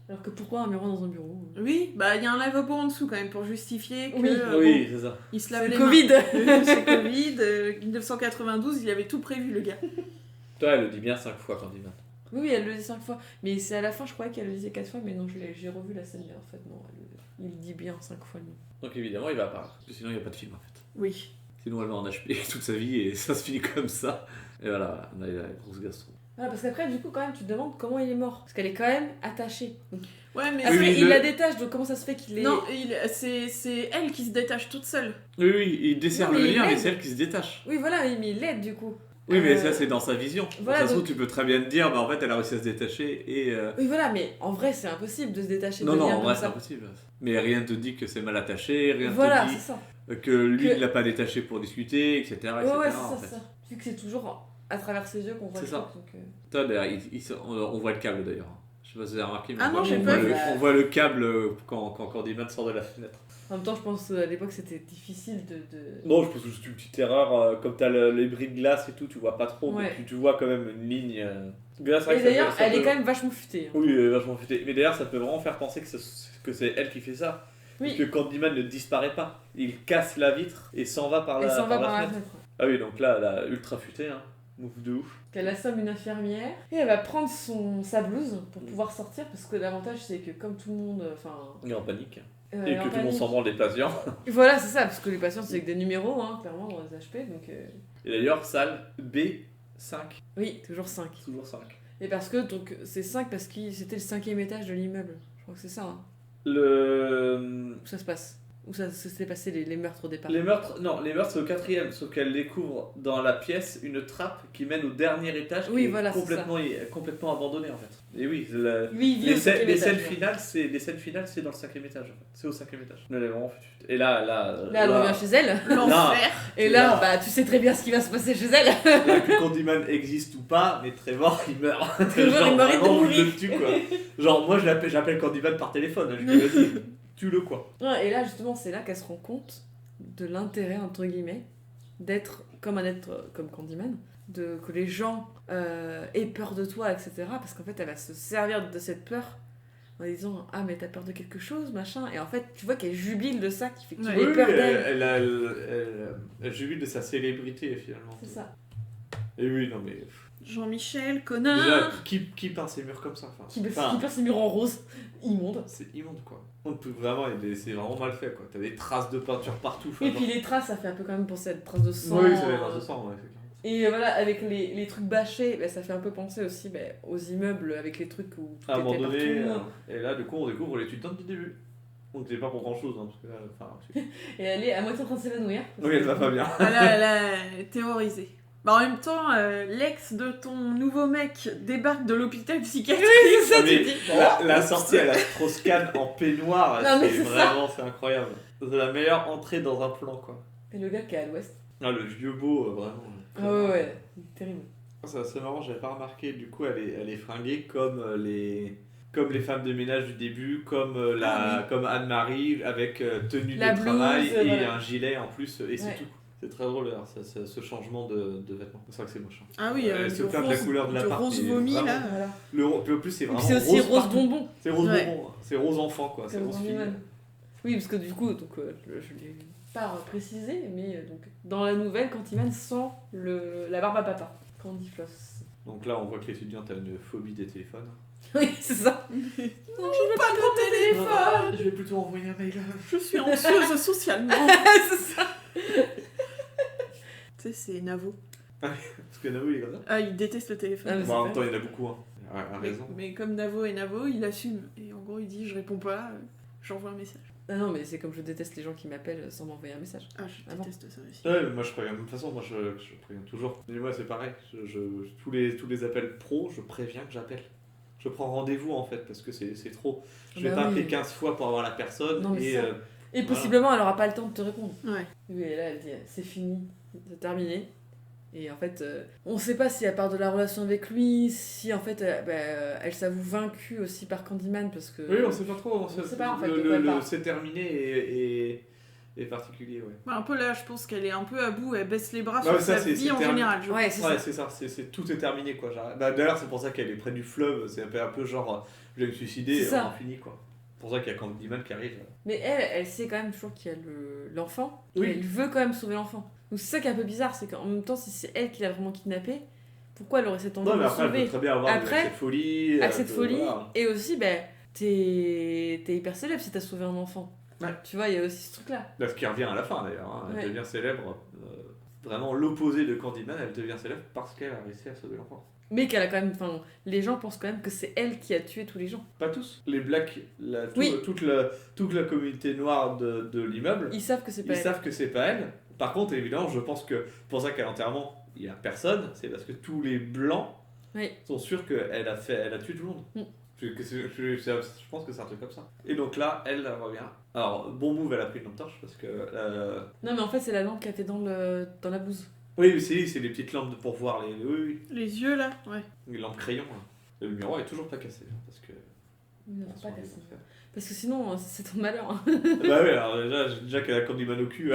A: Alors que pourquoi un miroir dans un bureau?
D: Oui, bah il y a un lavabo en dessous quand même pour justifier que
A: Oui.
C: Oui, c'est ça.
D: il se lave
A: C'est
D: les
A: le Covid.
D: mains. C'est Covid, 1992, il avait tout prévu le gars.
C: Toi, elle le dit bien 5 fois Candyman.
A: Oui, elle le dit 5 fois. Mais c'est à la fin, je croyais qu'elle le disait 4 fois, mais non, j'ai revu la scène, mais en fait, non, il dit bien 5 fois le nom.
C: Donc évidemment, il va apparaître. Parce que sinon, il n'y a pas de film en fait.
D: Oui.
C: Sinon, elle va en HP toute sa vie et ça se finit comme ça. Et voilà, on a la grosse gastro.
A: Voilà, parce qu'après, du coup, quand même, tu te demandes comment il est mort. Parce qu'elle est quand même attachée. Donc,
D: Ouais, mais
A: après,
C: Oui,
A: il
C: le-
A: la détache, donc comment ça se fait qu'il est...
D: non, c'est elle qui se détache toute seule.
C: Oui, oui, il dessert
A: Non, mais
C: le
A: il
C: lien, mais
A: l'aide.
C: c'est elle qui se détache.
A: Oui, voilà, mais il l'aide, du coup.
C: Oui, mais
A: Euh,
C: ça, c'est dans sa vision.
A: voilà,
C: de toute façon,
A: donc-
C: tu peux très bien te dire, en fait, elle a réussi à se détacher et.
A: Oui, voilà, mais en vrai, c'est impossible de se détacher
C: Non,
A: de
C: non,
A: liens
C: en
A: comme
C: vrai, c'est
A: ça.
C: impossible. Mais rien ne te dit que c'est mal attaché, rien ne
A: Voilà,
C: te
A: c'est
C: dit
A: ça.
C: que lui
A: Que-
C: ne l'a pas détaché pour discuter, etc. etc.
A: Ouais, ouais, c'est
C: en
A: ça,
C: fait.
A: c'est ça. Vu que c'est toujours à travers ses yeux qu'on voit
C: C'est
A: le
C: ça.
A: truc, donc,
C: Toi, d'ailleurs, on voit le câble d'ailleurs. Je sais pas si vous avez remarqué, mais
D: Ah
C: on
D: non,
C: voit-
D: j'ai
C: on
D: pas
C: voit
D: vu.
C: on voit le câble quand Candyman sort de la fenêtre.
A: En même temps, je pense à l'époque, c'était difficile de...
C: Non, je pense que c'est une petite erreur. Comme t'as les bris de glace et tout, tu vois pas trop,
A: Ouais.
C: mais tu vois quand même une ligne. Mais là, c'est vrai
A: Et
C: que ça
A: d'ailleurs,
C: peut- ça
A: elle est
C: peut-
A: quand même vachement futée. hein.
C: Oui, vachement futé. Mais d'ailleurs, ça peut vraiment faire penser que c'est elle qui fait ça.
A: Oui.
C: Que Candyman ne disparaît pas. Il casse la vitre et s'en va par
A: Elle
C: la,
A: s'en va
C: par la
A: par la
C: fenêtre.
A: fenêtre.
C: Ah oui, donc là, elle a ultra futé, hein. Move de ouf.
A: Qu'elle assomme une infirmière et elle va prendre sa blouse pour pouvoir sortir parce que l'avantage c'est que comme tout le monde
C: Il est en panique.
A: elle
C: Et
A: est
C: que
A: en
C: tout le monde
A: panique.
C: s'en branle des patients.
A: Voilà, c'est ça, parce que les patients c'est que des numéros clairement dans les HP donc
C: Et d'ailleurs, salle B5.
A: oui, toujours 5.
C: Toujours 5.
A: Et parce que donc c'est 5 parce que c'était le 5e étage de l'immeuble. Je crois que c'est ça hein,
C: Le...
A: où ça se passe. Où ça s'est passé les meurtres au départ.
C: Les meurtres, non, les meurtres c'est au 4e, sauf qu'elle découvre dans la pièce une trappe qui mène au dernier étage
A: Oui,
C: qui est
A: voilà, c'est
C: complètement abandonné en fait. Et oui, la-
A: Lui il vit
C: les,
A: au 5e
C: les
A: étage.
C: scènes
A: ouais.
C: finales c'est dans le 5e étage en fait. C'est au 5e étage. Elle est vraiment fut. Et là,
A: Là elle revient chez elle
D: L'enfer.
A: et là
C: Non.
A: bah tu sais très bien ce qui va se passer chez elle.
C: là, que Candyman existe ou pas, mais Trevor il meurt.
A: Trevor,
C: Genre,
A: il mérite de
C: vraiment,
A: mourir.
C: il le tue quoi. Genre moi j'appelle Candyman par téléphone. Je dis vas-y, tue-le quoi.
A: Ouais, et là, justement, c'est là qu'elle se rend compte de l'intérêt, entre guillemets, d'être comme un être comme Candyman, que les gens aient peur de toi, etc. Parce qu'en fait, elle va se servir de cette peur en disant « Ah, mais t'as peur de quelque chose, machin ?» Et en fait, tu vois qu'elle jubile de ça, qui fait que tu
D: Ouais.
A: aies peur d'elle.
C: Elle jubile de sa célébrité, finalement.
A: C'est ça.
C: Et oui, non, mais...
D: Jean-Michel, connard.
C: Déjà, qui peint ses murs comme ça
A: Qui perd ses murs en rose, immonde.
C: C'est immonde, quoi. On peut vraiment, c'est vraiment mal fait, quoi. T'as des traces de peinture partout.
A: Et puis les traces, ça fait un peu quand même penser à des traces de sang.
C: Oui, c'est des traces de sang, ouais, effectivement.
A: Et voilà, avec les trucs bâchés, bah, ça fait un peu penser aussi aux immeubles, avec les trucs où tout
C: À un
A: était
C: moment donné,
A: partout.
C: et là, du coup, on découvre l'étude du début. On ne sait pas pour grand chose, hein, parce que là, enfin.
A: Et elle est à moitié en train de s'évanouir.
C: Oui, elle va pas bien.
D: Elle a terrorisé. Bah, en même temps, l'ex de ton nouveau mec débarque de l'hôpital psychiatrique.
A: c'est ça,
C: Mais
A: tu dis.
C: la sortie à la Strauss-Kahn en peignoir,
A: Non, mais
C: c'est
A: c'est
C: vraiment, c'est incroyable. C'est la meilleure entrée dans un plan, quoi.
A: Et le gars qui est à l'ouest.
C: Ah, le vieux beau, vraiment.
A: Ah ouais, terrible.
C: C'est marrant, j'avais pas remarqué. Du coup, elle est fringuée comme les femmes de ménage du début, comme comme Anne-Marie, avec tenue
A: La
C: de travail
A: blouse,
C: et
A: voilà.
C: un gilet en plus, et c'est
A: Ouais.
C: tout. C'est très drôle d'ailleurs, ce changement de vêtements. C'est vrai que c'est moche. Hein.
D: Ah oui,
C: Elle se plaint de la couleur de la
D: du
C: part,
D: rose
C: mais
D: vomi
C: vraiment-
D: là.
A: Voilà.
C: Puis en plus, c'est
A: Et
C: vraiment
A: puis c'est aussi rose
C: partout.
A: bonbon.
C: C'est rose
D: Ouais.
C: bonbon, c'est rose enfant, quoi. C'est
A: C'est
C: rose
A: rose
C: fille.
A: bonbon. Oui, parce que du coup, donc, je l'ai pas précisé, mais donc, dans la nouvelle, Candyman sent la barbe à papa. Candy Floss.
C: Donc là, on voit que l'étudiante a une phobie des téléphones.
A: Oui, c'est ça.
D: Non, je veux pas de téléphone.
C: Je vais plutôt envoyer un mail.
D: Je suis anxieuse socialement.
A: c'est ça.
D: Tu sais, c'est Navo.
C: Parce que Navo, il est comme ça.
D: Ah, il déteste le téléphone.
A: Ah, mais
C: Bon, en même
A: c'est
C: temps, il y en a beaucoup, hein. A
D: Mais,
C: raison.
D: mais comme Navo est Navo, il assume. Et en gros, il dit je réponds pas, j'envoie un message.
A: Ah non, mais c'est comme je déteste les gens qui m'appellent sans m'envoyer un message.
D: Ah, je
A: Ah bon.
D: déteste ça aussi.
C: Ouais, mais moi je préviens. De toute façon, moi je préviens toujours. Et moi c'est pareil. Tous les appels pro, je préviens que j'appelle. Je prends rendez-vous en fait parce que c'est trop. Je vais
A: Bah
C: pas
A: oui.
C: appeler 15 fois pour avoir la personne.
A: Non, mais
C: et
A: ça. Et possiblement, elle aura pas le temps de te répondre.
D: Ouais.
A: Oui, et là, elle dit c'est fini, c'est terminé. Et en fait, on sait pas si elle part de la relation avec lui, si en fait elle s'avoue vaincue aussi par Candyman parce que.
C: oui, on sait pas trop.
A: On sait pas, en fait, de quoi elle parle.
C: c'est terminé et particulier, ouais.
D: Bah, un peu là, je pense qu'elle est un peu à bout, elle baisse les bras
C: Ouais,
D: sur
C: ça,
D: sa
C: c'est
D: vie en
C: terminé.
D: général. je
A: Ouais,
D: pense.
A: c'est
C: Ouais,
A: ça.
C: c'est ça. Tout est terminé quoi. Bah, d'ailleurs, c'est pour ça qu'elle est près du fleuve. C'est un peu genre je vais me suicider
A: C'est
C: et
A: ça.
C: on en finit quoi. C'est pour ça qu'il y a Candyman qui arrive.
A: Mais elle sait quand même toujours qu'il y a l'enfant, et
C: Oui.
A: elle veut quand même sauver l'enfant. Donc c'est ça qui est un peu bizarre, c'est qu'en même temps, si c'est elle qui l'a vraiment kidnappé, pourquoi elle aurait cette envie
C: Non,
A: de
C: mais
A: le
C: après, elle peut
A: sauver
C: très bien avoir
A: Après,
C: accès de folie.
A: Accès de
C: elle
A: folie,
C: peut- voilà.
A: et aussi, t'es hyper célèbre si t'as sauvé un enfant.
C: Ouais.
A: Tu vois, il y a aussi ce truc-là.
C: Là, ce qui revient à la fin d'ailleurs, hein. Elle
A: Ouais.
C: devient célèbre, vraiment l'opposé de Candyman, elle devient célèbre parce qu'elle a réussi à sauver l'enfant.
A: Mais qu'elle a quand même. Enfin, les gens pensent quand même que c'est elle qui a tué tous les gens.
C: Pas tous. Les blacks,
A: Oui.
C: toute la communauté noire de l'immeuble,
A: Ils savent que c'est pas
C: ils
A: elle.
C: savent que c'est pas elle. Par contre, évidemment, je pense que pour ça qu'à l'enterrement, il y a personne, c'est parce que tous les blancs
A: Oui.
C: sont sûrs qu'elle a tué tout le monde.
A: Mm.
C: Je pense que c'est un truc comme ça. Et donc là, elle revient. Alors, bon move, elle a pris une lampe torche parce que.
A: Non, mais en fait, c'est la lampe qui a été dans la blouse.
C: Oui, mais c'est les petites lampes pour voir les. Oui,
D: Les yeux là, ouais.
C: oui. Les lampes crayon. Là. Le miroir est toujours pas cassé. Hein, parce que.
A: Il ne faut pas
C: Attention,
A: casser.
C: ils vont faire.
A: Parce que sinon, c'est ton malheur. hein.
C: Bah oui, alors déjà qu'elle a Candyman au cul.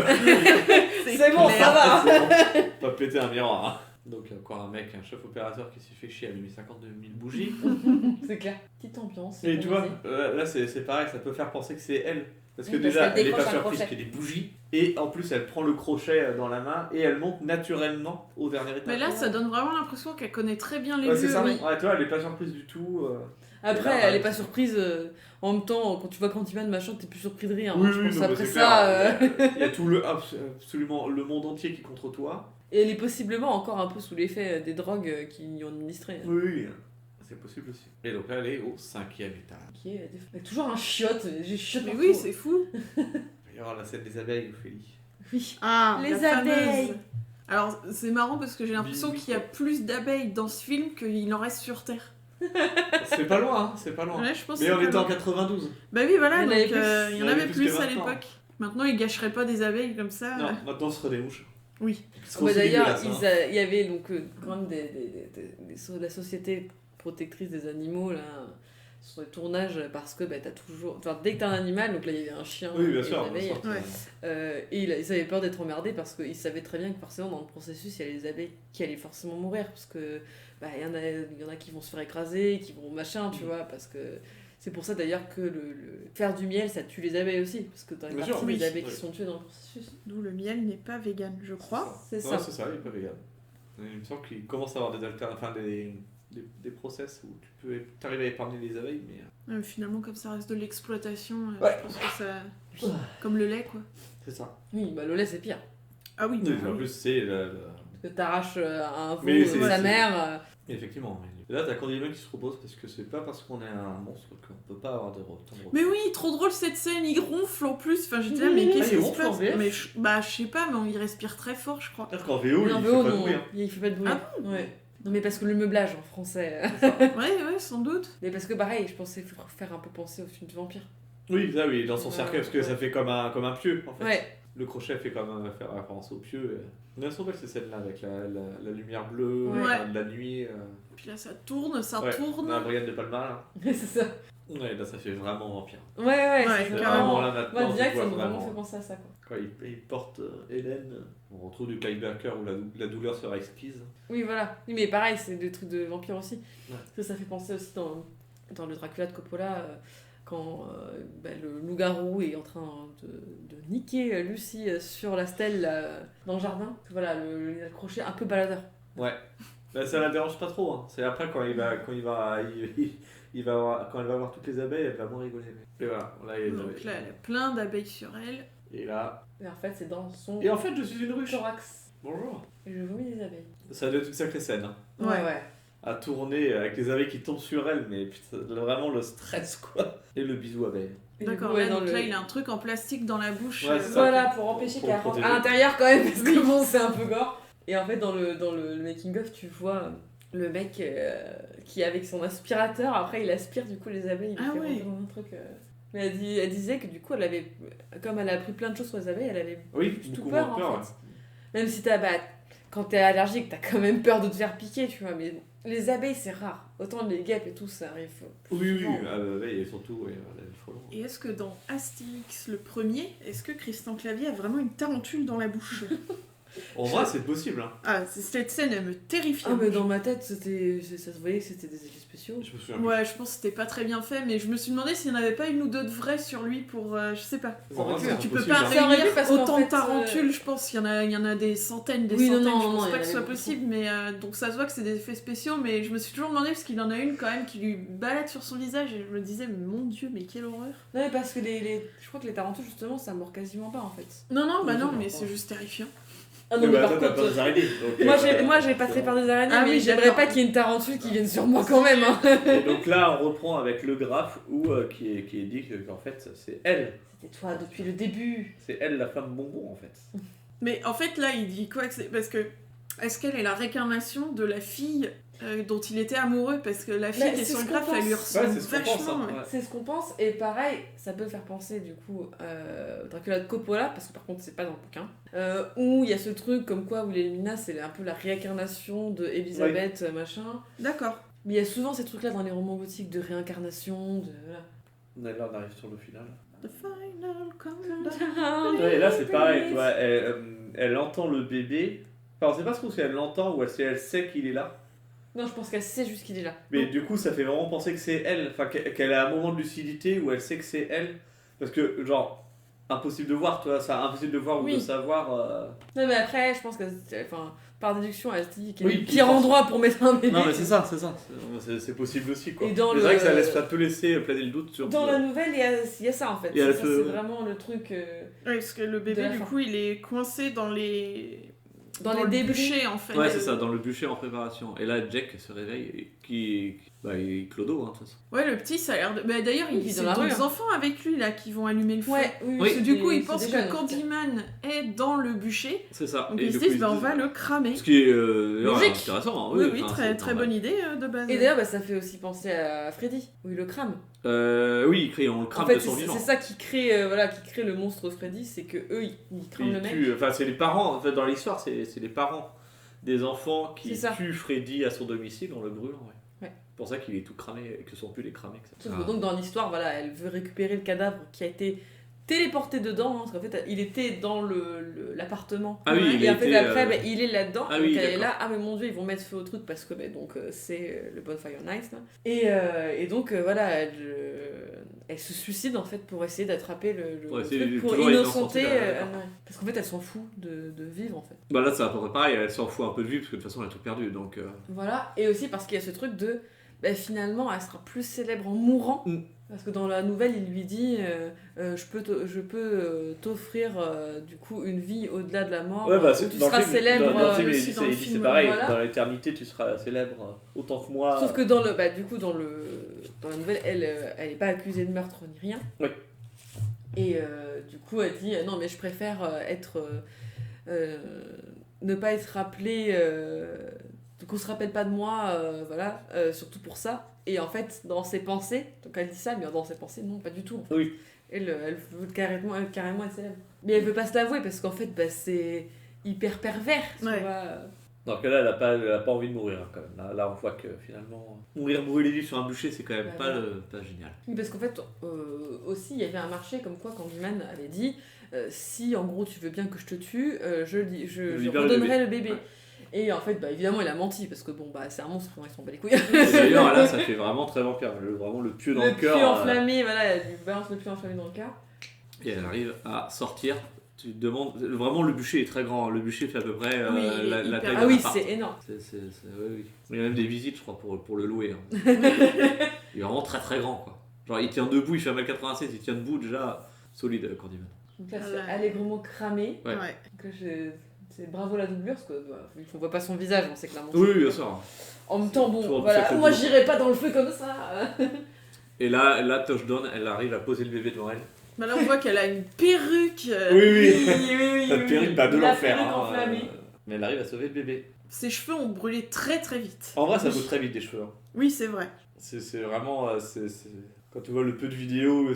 A: C'est bon,
D: clair.
A: ça va.
C: C'est bon. Pas péter un miroir. Hein. Donc, il y a encore un mec, un chef opérateur qui s'est fait chier à allumer 52 000 bougies.
A: C'est clair. Petite ambiance.
C: Et tu vois,
A: vas-y.
C: là c'est pareil, ça peut faire penser que c'est elle. Parce que
A: Oui, parce
C: déjà,
A: qu'elle
C: elle est pas
A: décroche un
C: surprise
A: crochet.
C: qu'il y ait des bougies. Et en plus, elle prend le crochet dans la main et elle monte naturellement au dernier étage.
D: Mais là, ça donne vraiment l'impression qu'elle connaît très bien les
C: Ouais, c'est
D: lieux.
C: ça.
A: oui.
C: Ouais, tu vois, elle est pas surprise du tout.
A: Après,
C: là,
A: elle est
C: ouais.
A: pas surprise. En même temps, quand tu vois Candyman, machin, t'es plus surpris de rire.
C: Oui,
A: hein, je
C: oui,
A: pense
C: non, mais
A: après
C: c'est
A: ça.
C: clair. Il y a tout absolument le monde entier qui est contre toi.
A: Et elle est possiblement encore un peu sous l'effet des drogues qui y ont administré.
C: Oui, oui, c'est possible aussi. Et donc là, elle est au 5e étage.
A: Qui est avec toujours un chiotte. J'ai chiotte
D: Mais
A: partout.
D: oui, c'est fou.
C: Il va y avoir la scène des abeilles, Ophélie.
A: Oui.
D: Ah,
A: Les
D: la fameuse.
A: abeilles.
D: Alors, c'est marrant parce que j'ai l'impression
C: Oui, oui.
D: qu'il y a plus d'abeilles dans ce film qu'il en reste sur Terre.
C: C'est pas loin, hein, c'est pas loin.
D: Ouais, je pense
C: Mais
D: que
C: on
D: c'est
C: était
D: pas
C: en
D: loin.
C: 92.
D: Bah oui, voilà,
A: Il y en
D: donc
A: avait plus.
D: il y en avait plus
C: que
D: à
C: maintenant.
D: l'époque. Maintenant, ils gâcheraient pas des abeilles comme ça.
C: Non, maintenant ce serait des mouches.
D: Oui.
C: Ce serait aussi
A: D'ailleurs,
C: dégueulasse, hein.
A: il y avait donc quand même la société protectrice des animaux là, sur les tournages parce que t'as toujours. Enfin, dès que t'as un animal, donc là il y avait un chien
C: Oui, bien
A: et
C: sûr.
A: une abeille,
C: bien sûr.
A: et ils avaient peur d'être emmerdés parce qu'ils savaient très bien que forcément dans le processus il y a les abeilles qui allaient forcément mourir parce que il y en a qui vont se faire écraser, qui vont machin, tu vois, parce que. C'est pour ça d'ailleurs que faire du miel ça tue les abeilles aussi, parce que t'as une
C: Bien
A: partie
C: sûr,
A: des
C: oui.
A: abeilles qui
C: Oui.
A: sont tuées dans le processus.
D: D'où le miel n'est pas vegan, je crois.
A: C'est
C: Ouais,
A: ça.
C: c'est ça, il est pas vegan. Il me semble qu'il commence à avoir des process où tu arrives à épargner les abeilles, mais
D: Finalement, comme ça reste de l'exploitation,
C: Ouais.
D: je pense que ça... Comme le lait, quoi.
C: c'est ça.
A: Oui, le lait c'est pire.
D: Ah oui,
C: Oui,
D: bah
C: en
D: oui.
C: plus, c'est
A: Parce que t'arraches un veau
C: Mais
A: de
C: c'est-
A: sa
C: c'est-
A: mère.
C: effectivement. Et là, t'as Candyman qui se repose parce que c'est pas parce qu'on est un monstre qu'on peut pas avoir autant de repos.
D: Mais oui, trop drôle cette scène, il ronfle en plus. Enfin, j'étais là, mais qu'est-ce
A: il
D: qui se
A: ronfle en
D: passe?
A: VF?
D: Mais je sais pas, mais il respire très fort, je crois.
C: C'est-à-dire qu'en VO,
A: Mais
C: il
A: en
C: fait
A: VO,
C: pas de
A: non,
C: bruit. Hein.
A: il fait pas de bruit.
D: Ah
A: Ouais. Non, mais parce que le meublage en français.
D: Ouais, sans doute.
A: Mais parce que pareil, je pensais faire un peu penser au film de vampire.
C: Oui, ça, oui, dans son cercueil, parce que
A: ouais.
C: ça fait comme un pieu, en fait.
A: Ouais.
C: Le crochet fait comme faire référence au pieu. Elles sont belles ces scènes-là, avec la lumière bleue,
A: Ouais.
C: de la nuit.
D: Puis là, ça tourne, ça
C: Ouais,
D: tourne.
C: la Brienne de Palma, là.
A: c'est ça.
C: Ouais, là, ça fait vraiment vampire.
A: Ouais,
D: Ouais,
A: c'est
C: C'est
D: carrément.
C: vraiment là, maintenant,
A: Moi,
C: tu
A: direct,
C: vois
A: ça m'a vraiment
C: vraiment.
A: fait penser à ça, quoi.
C: Quand il porte Hélène, on retrouve du Clivebacker où la douleur sera exquise.
A: Oui, voilà. Oui, mais pareil, c'est des trucs de vampire aussi.
C: Ouais.
A: Parce que ça fait penser aussi dans le Dracula de Coppola, quand le loup-garou est en train de niquer Lucie sur la stèle dans le jardin. Voilà, le crochet un peu baladeur.
C: Ouais. Là, ça la dérange pas trop. Hein. C'est après quand quand elle va voir toutes les abeilles, elle va moins rigoler. Et voilà, là, il y a des
D: Donc
C: abeilles.
D: là, elle a plein d'abeilles sur elle.
C: Et là.
A: Et en fait, c'est dans son
C: Et en fait, je suis une ruche.
A: thorax.
C: Bonjour.
A: Et je vomis des abeilles.
C: Ça doit être une sacrée scène. Hein.
D: Ouais.
C: À tourner avec les abeilles qui tombent sur elle, mais putain, vraiment le stress quoi. Et le bisou abeille.
A: Et du
D: D'accord,
A: coup, ouais,
D: là,
A: dans
D: donc
A: le-
D: là, il a un truc en plastique dans la bouche.
C: Ouais, c'est ça.
A: Voilà, pour empêcher
C: Pour
A: qu'elle rentre
C: protéger.
A: à l'intérieur quand même, parce que bon, c'est un peu gore. Et en fait, dans le making-of, tu vois le mec qui est avec son aspirateur, après il aspire du coup les abeilles, il
D: Ah
A: fait
D: ouais.
A: rentrer dans un truc. Mais elle disait que du coup, comme elle a appris plein de choses sur les abeilles, elle avait
C: Oui,
A: tout
C: beaucoup
A: peur
C: moins
A: en
C: peur.
A: fait. Même si quand t'es allergique, t'as quand même peur de te faire piquer, tu vois. Mais les abeilles, c'est rare. Autant les guêpes et tout, ça arrive.
C: Oui, oui,
A: souvent.
C: abeille et surtout, oui, voilà, il faut.
D: Et est-ce que dans Astérix le premier, est-ce que Christian Clavier a vraiment une tarentule dans la bouche?
C: En vrai, c'est possible. Hein.
D: Ah, cette scène, elle me terrifie.
A: Ah, mais dans ma tête, ça se voyait que c'était des effets spéciaux.
C: Je me souviens. plus.
D: Ouais, je pense que c'était pas très bien fait, mais je me suis demandé s'il n'y en avait pas une ou deux de vraies sur lui pour. Je sais pas.
C: En vrai,
A: Tu
C: c'est
D: Tu peux
C: impossible,
D: pas
C: hein.
A: Ça aurait
D: réunir
A: pu parce qu'en
D: autant
A: fait,
D: de tarentules, je pense qu'il y en a des centaines,
A: Oui, non,
D: centaines,
A: non,
D: je
A: non,
D: pense
A: il y
D: pas
A: en
D: que ce soit
A: avait
D: possible, mais donc ça se voit que c'est des effets spéciaux, mais je me suis toujours demandé parce qu'il en a une quand même qui lui balade sur son visage et je me disais, mais mon dieu, mais quelle horreur.
A: Non, mais parce que je crois que les tarentules, justement, ça mord quasiment pas en fait.
D: Non, bah
C: Oui,
D: non,
C: je
D: mais
C: comprends.
D: c'est juste terrifiant.
A: Ah non,
C: Oui,
A: mais
C: bah,
A: par
C: toi, t'as
A: contre.
C: pas des araignées. Donc,
A: Moi, j'ai pas très peur des araignées,
D: Ah
A: mais
D: oui,
A: j'aimerais
D: d'accord.
A: pas qu'il y ait une tarentule qui vienne sur moi quand même. Hein.
C: Et donc là, on reprend avec le graphe où, qui est dit qu'en fait, c'est elle.
A: C'était toi depuis le début.
C: C'est elle la femme bonbon en fait.
D: Mais en fait, là, il dit quoi que c'est. Parce que. Est-ce qu'elle est la réincarnation de la fille dont il était amoureux? Parce que la fille
A: Bah,
D: qui est
A: c'est
D: sur
A: ce
D: le
A: qu'on
D: graphe, elle lui
A: pense.
D: ressemble
C: Ouais, c'est ce qu'on pense,
D: vachement.
C: hein.
D: ouais.
C: Ouais.
A: C'est ce qu'on pense, et pareil, ça peut faire penser du coup Dracula de Coppola, parce que par contre c'est pas dans le bouquin, où il y a ce truc comme quoi où l'Elmina c'est un peu la réincarnation de Elisabeth, machin.
D: D'accord.
A: Mais il y a souvent ces trucs là dans les romans gothiques de réincarnation, de. Voilà.
C: Là, on arrive sur le final.
D: The final countdown.
C: Ouais, et là, c'est pareil, tu vois, elle entend le bébé. Enfin, on sait pas trop si elle l'entend ou si elle sait qu'il est là.
A: Non, je pense qu'elle sait juste qu'il est là.
C: Mais du coup, ça fait vraiment penser que c'est elle. Enfin, qu'elle a un moment de lucidité où elle sait que c'est elle. Parce que, genre, impossible de voir, tu vois, ça, impossible de voir ou
A: Oui.
C: de savoir.
A: Non, mais après, je pense que, par déduction, elle se dit qu'il
C: Oui,
A: est le
C: puis
A: pire
C: force-
A: endroit pour mettre un bébé.
C: Non, mais c'est ça. C'est possible aussi, quoi.
A: Et dans
C: Mais c'est vrai
A: le-
C: que ça peut laisser planer le doute sur.
A: Dans la nouvelle, il y a ça en fait.
C: Il y a
A: Ça,
C: le-
A: c'est vraiment le truc.
D: Ouais, parce que le
A: De
D: bébé,
A: la
D: du
A: fin.
D: coup, il est coincé dans les.
A: Dans les
D: le
A: débris.
D: bûcher, en fait.
C: Ouais, c'est ça, dans le bûcher en préparation. Et là, Jack se réveille et il clodo, hein, de toute façon.
D: Ouais, le petit, ça a l'air de. Bah, d'ailleurs,
A: Il
D: il
A: vit
D: c'est
A: dans la rue,
D: d'autres
A: hein.
D: enfants avec lui, là, qui vont allumer le feu.
A: Ouais, oui,
C: Oui.
D: Parce que du coup, ils
A: c'est
D: pensent
A: des
D: que
A: jeunes,
D: Candyman est dans le bûcher.
C: C'est ça.
D: Donc
C: Et
D: ils
C: du
D: se
C: coup,
D: disent, bah, on
C: disent,
D: va le cramer.
C: Ce qui est
A: Logique.
C: intéressant. Hein,
D: Oui,
C: enfin,
D: très,
C: c'est
D: très
C: normal.
D: bonne idée de base.
A: Et d'ailleurs, ça fait aussi penser à Freddy, où il le crame.
C: Oui, on le crame
A: En fait,
C: de son
A: c'est
C: vivant.
A: ça qui crée le monstre Freddy, c'est que eux, ils crament
C: Ils
A: le mec.
C: tuent- Enfin, c'est les parents, en fait, dans l'histoire, c'est les parents des enfants qui
A: C'est ça.
C: tuent Freddy à son domicile en le brûlant. Ouais.
A: Ouais.
C: pour ça qu'il est tout cramé et que son pull est cramé.
A: Sauf que donc dans l'histoire, voilà, elle veut récupérer le cadavre qui a été téléporté dedans, hein, parce qu'en fait il était dans l'appartement.
C: Ah oui, il
A: et en fait
C: était,
A: après il est là-dedans,
C: Ah
A: donc
C: oui,
A: elle est
C: d'accord.
A: là, ah mais mon dieu ils vont mettre feu au truc parce que c'est le Bonfire Night là. Et donc voilà, elle se suicide en fait pour essayer d'attraper le
C: Pour essayer
A: truc,
C: de
A: pour
C: toujours
A: innocenter,
C: innocenter la-
A: ouais. Parce qu'en fait elle s'en fout de vivre en fait.
C: Bah là, c'est à peu près pareil, elle s'en fout un peu de vie parce que de toute façon, elle a tout perdu. Donc,
A: Voilà, et aussi parce qu'il y a ce truc de finalement elle sera plus célèbre en mourant. Parce que dans la nouvelle, il lui dit je peux t'offrir du coup une vie au-delà de la mort.
C: ouais, bah,
A: où tu seras célèbre.
C: Dans le film,
A: aussi
C: il
A: dans le
C: dit
A: film,
C: c'est pareil,
A: voilà.
C: dans l'éternité, tu seras célèbre autant que moi.
A: Sauf que dans la nouvelle, elle est pas accusée de meurtre ni rien.
C: Oui.
A: Et du coup, elle dit non, mais je préfère ne pas être rappelée, qu'on se rappelle pas de moi, voilà, surtout pour ça. Et en fait, dans ses pensées, donc elle dit ça, mais dans ses pensées, non, pas du tout. En fait.
C: Oui.
A: Elle veut carrément être célèbre. Mais elle veut pas se l'avouer parce qu'en fait, c'est hyper pervers, tu
D: Ouais.
A: vois.
C: Donc là, elle a pas envie de mourir hein, quand même. Là, on voit que finalement, mourir brûlé vif sur un bûcher, c'est quand même
A: Ouais,
C: pas,
A: voilà.
C: pas génial.
A: Oui, parce qu'en fait, aussi, il y avait un marché comme quoi Candyman avait dit si en gros tu veux bien que je te tue, je
C: libère le
A: redonnerai le
C: bébé.
A: bébé.
C: Ouais.
A: Et en fait, évidemment, il a menti parce que c'est un monstre, il s'en bat les couilles.
C: Et d'ailleurs, là, ça fait vraiment très vampire. Vraiment le pieu dans le cœur.
A: pied enflammé, voilà, elle lui balance le pied enflammé dans le cœur.
C: Et elle arrive à sortir. Tu te demandes. Vraiment, le bûcher est très grand. Le bûcher fait à peu près
D: Oui, il est
C: la
D: hyper-
C: taille
A: Ah
C: d'un
A: oui,
C: appart.
A: c'est énorme.
C: Oui, oui. Il y a même des visites, je crois, pour le louer. hein. Il est vraiment très très grand, quoi. Genre, il tient debout, il fait 1m96, il tient debout déjà. Solide, Candyman.
A: Donc là,
D: Ah
A: c'est
D: là.
A: allègrement cramé.
C: Ouais.
D: Ouais.
A: Donc, c'est bravo la doublure, parce qu'on voit pas son visage, on sait clairement.
C: Oui, bien sûr.
A: En même temps,
C: Toujours
A: bon,
C: du
A: voilà,
C: sacré
A: moi
C: boulot.
A: j'irai pas dans le feu comme ça.
C: Et là, Touchdown, elle arrive à poser le bébé devant elle.
D: Bah là, on voit qu'elle a une perruque.
A: oui.
C: La perruque, bah, de
A: La
C: l'enfer.
A: perruque
C: hein,
A: enflammée.
C: mais elle arrive à sauver le bébé.
D: Ses cheveux ont brûlé très très vite.
C: En vrai, ça bouge très vite des cheveux. hein.
D: Oui, c'est vrai.
C: C'est vraiment. Quand tu vois le peu de vidéos,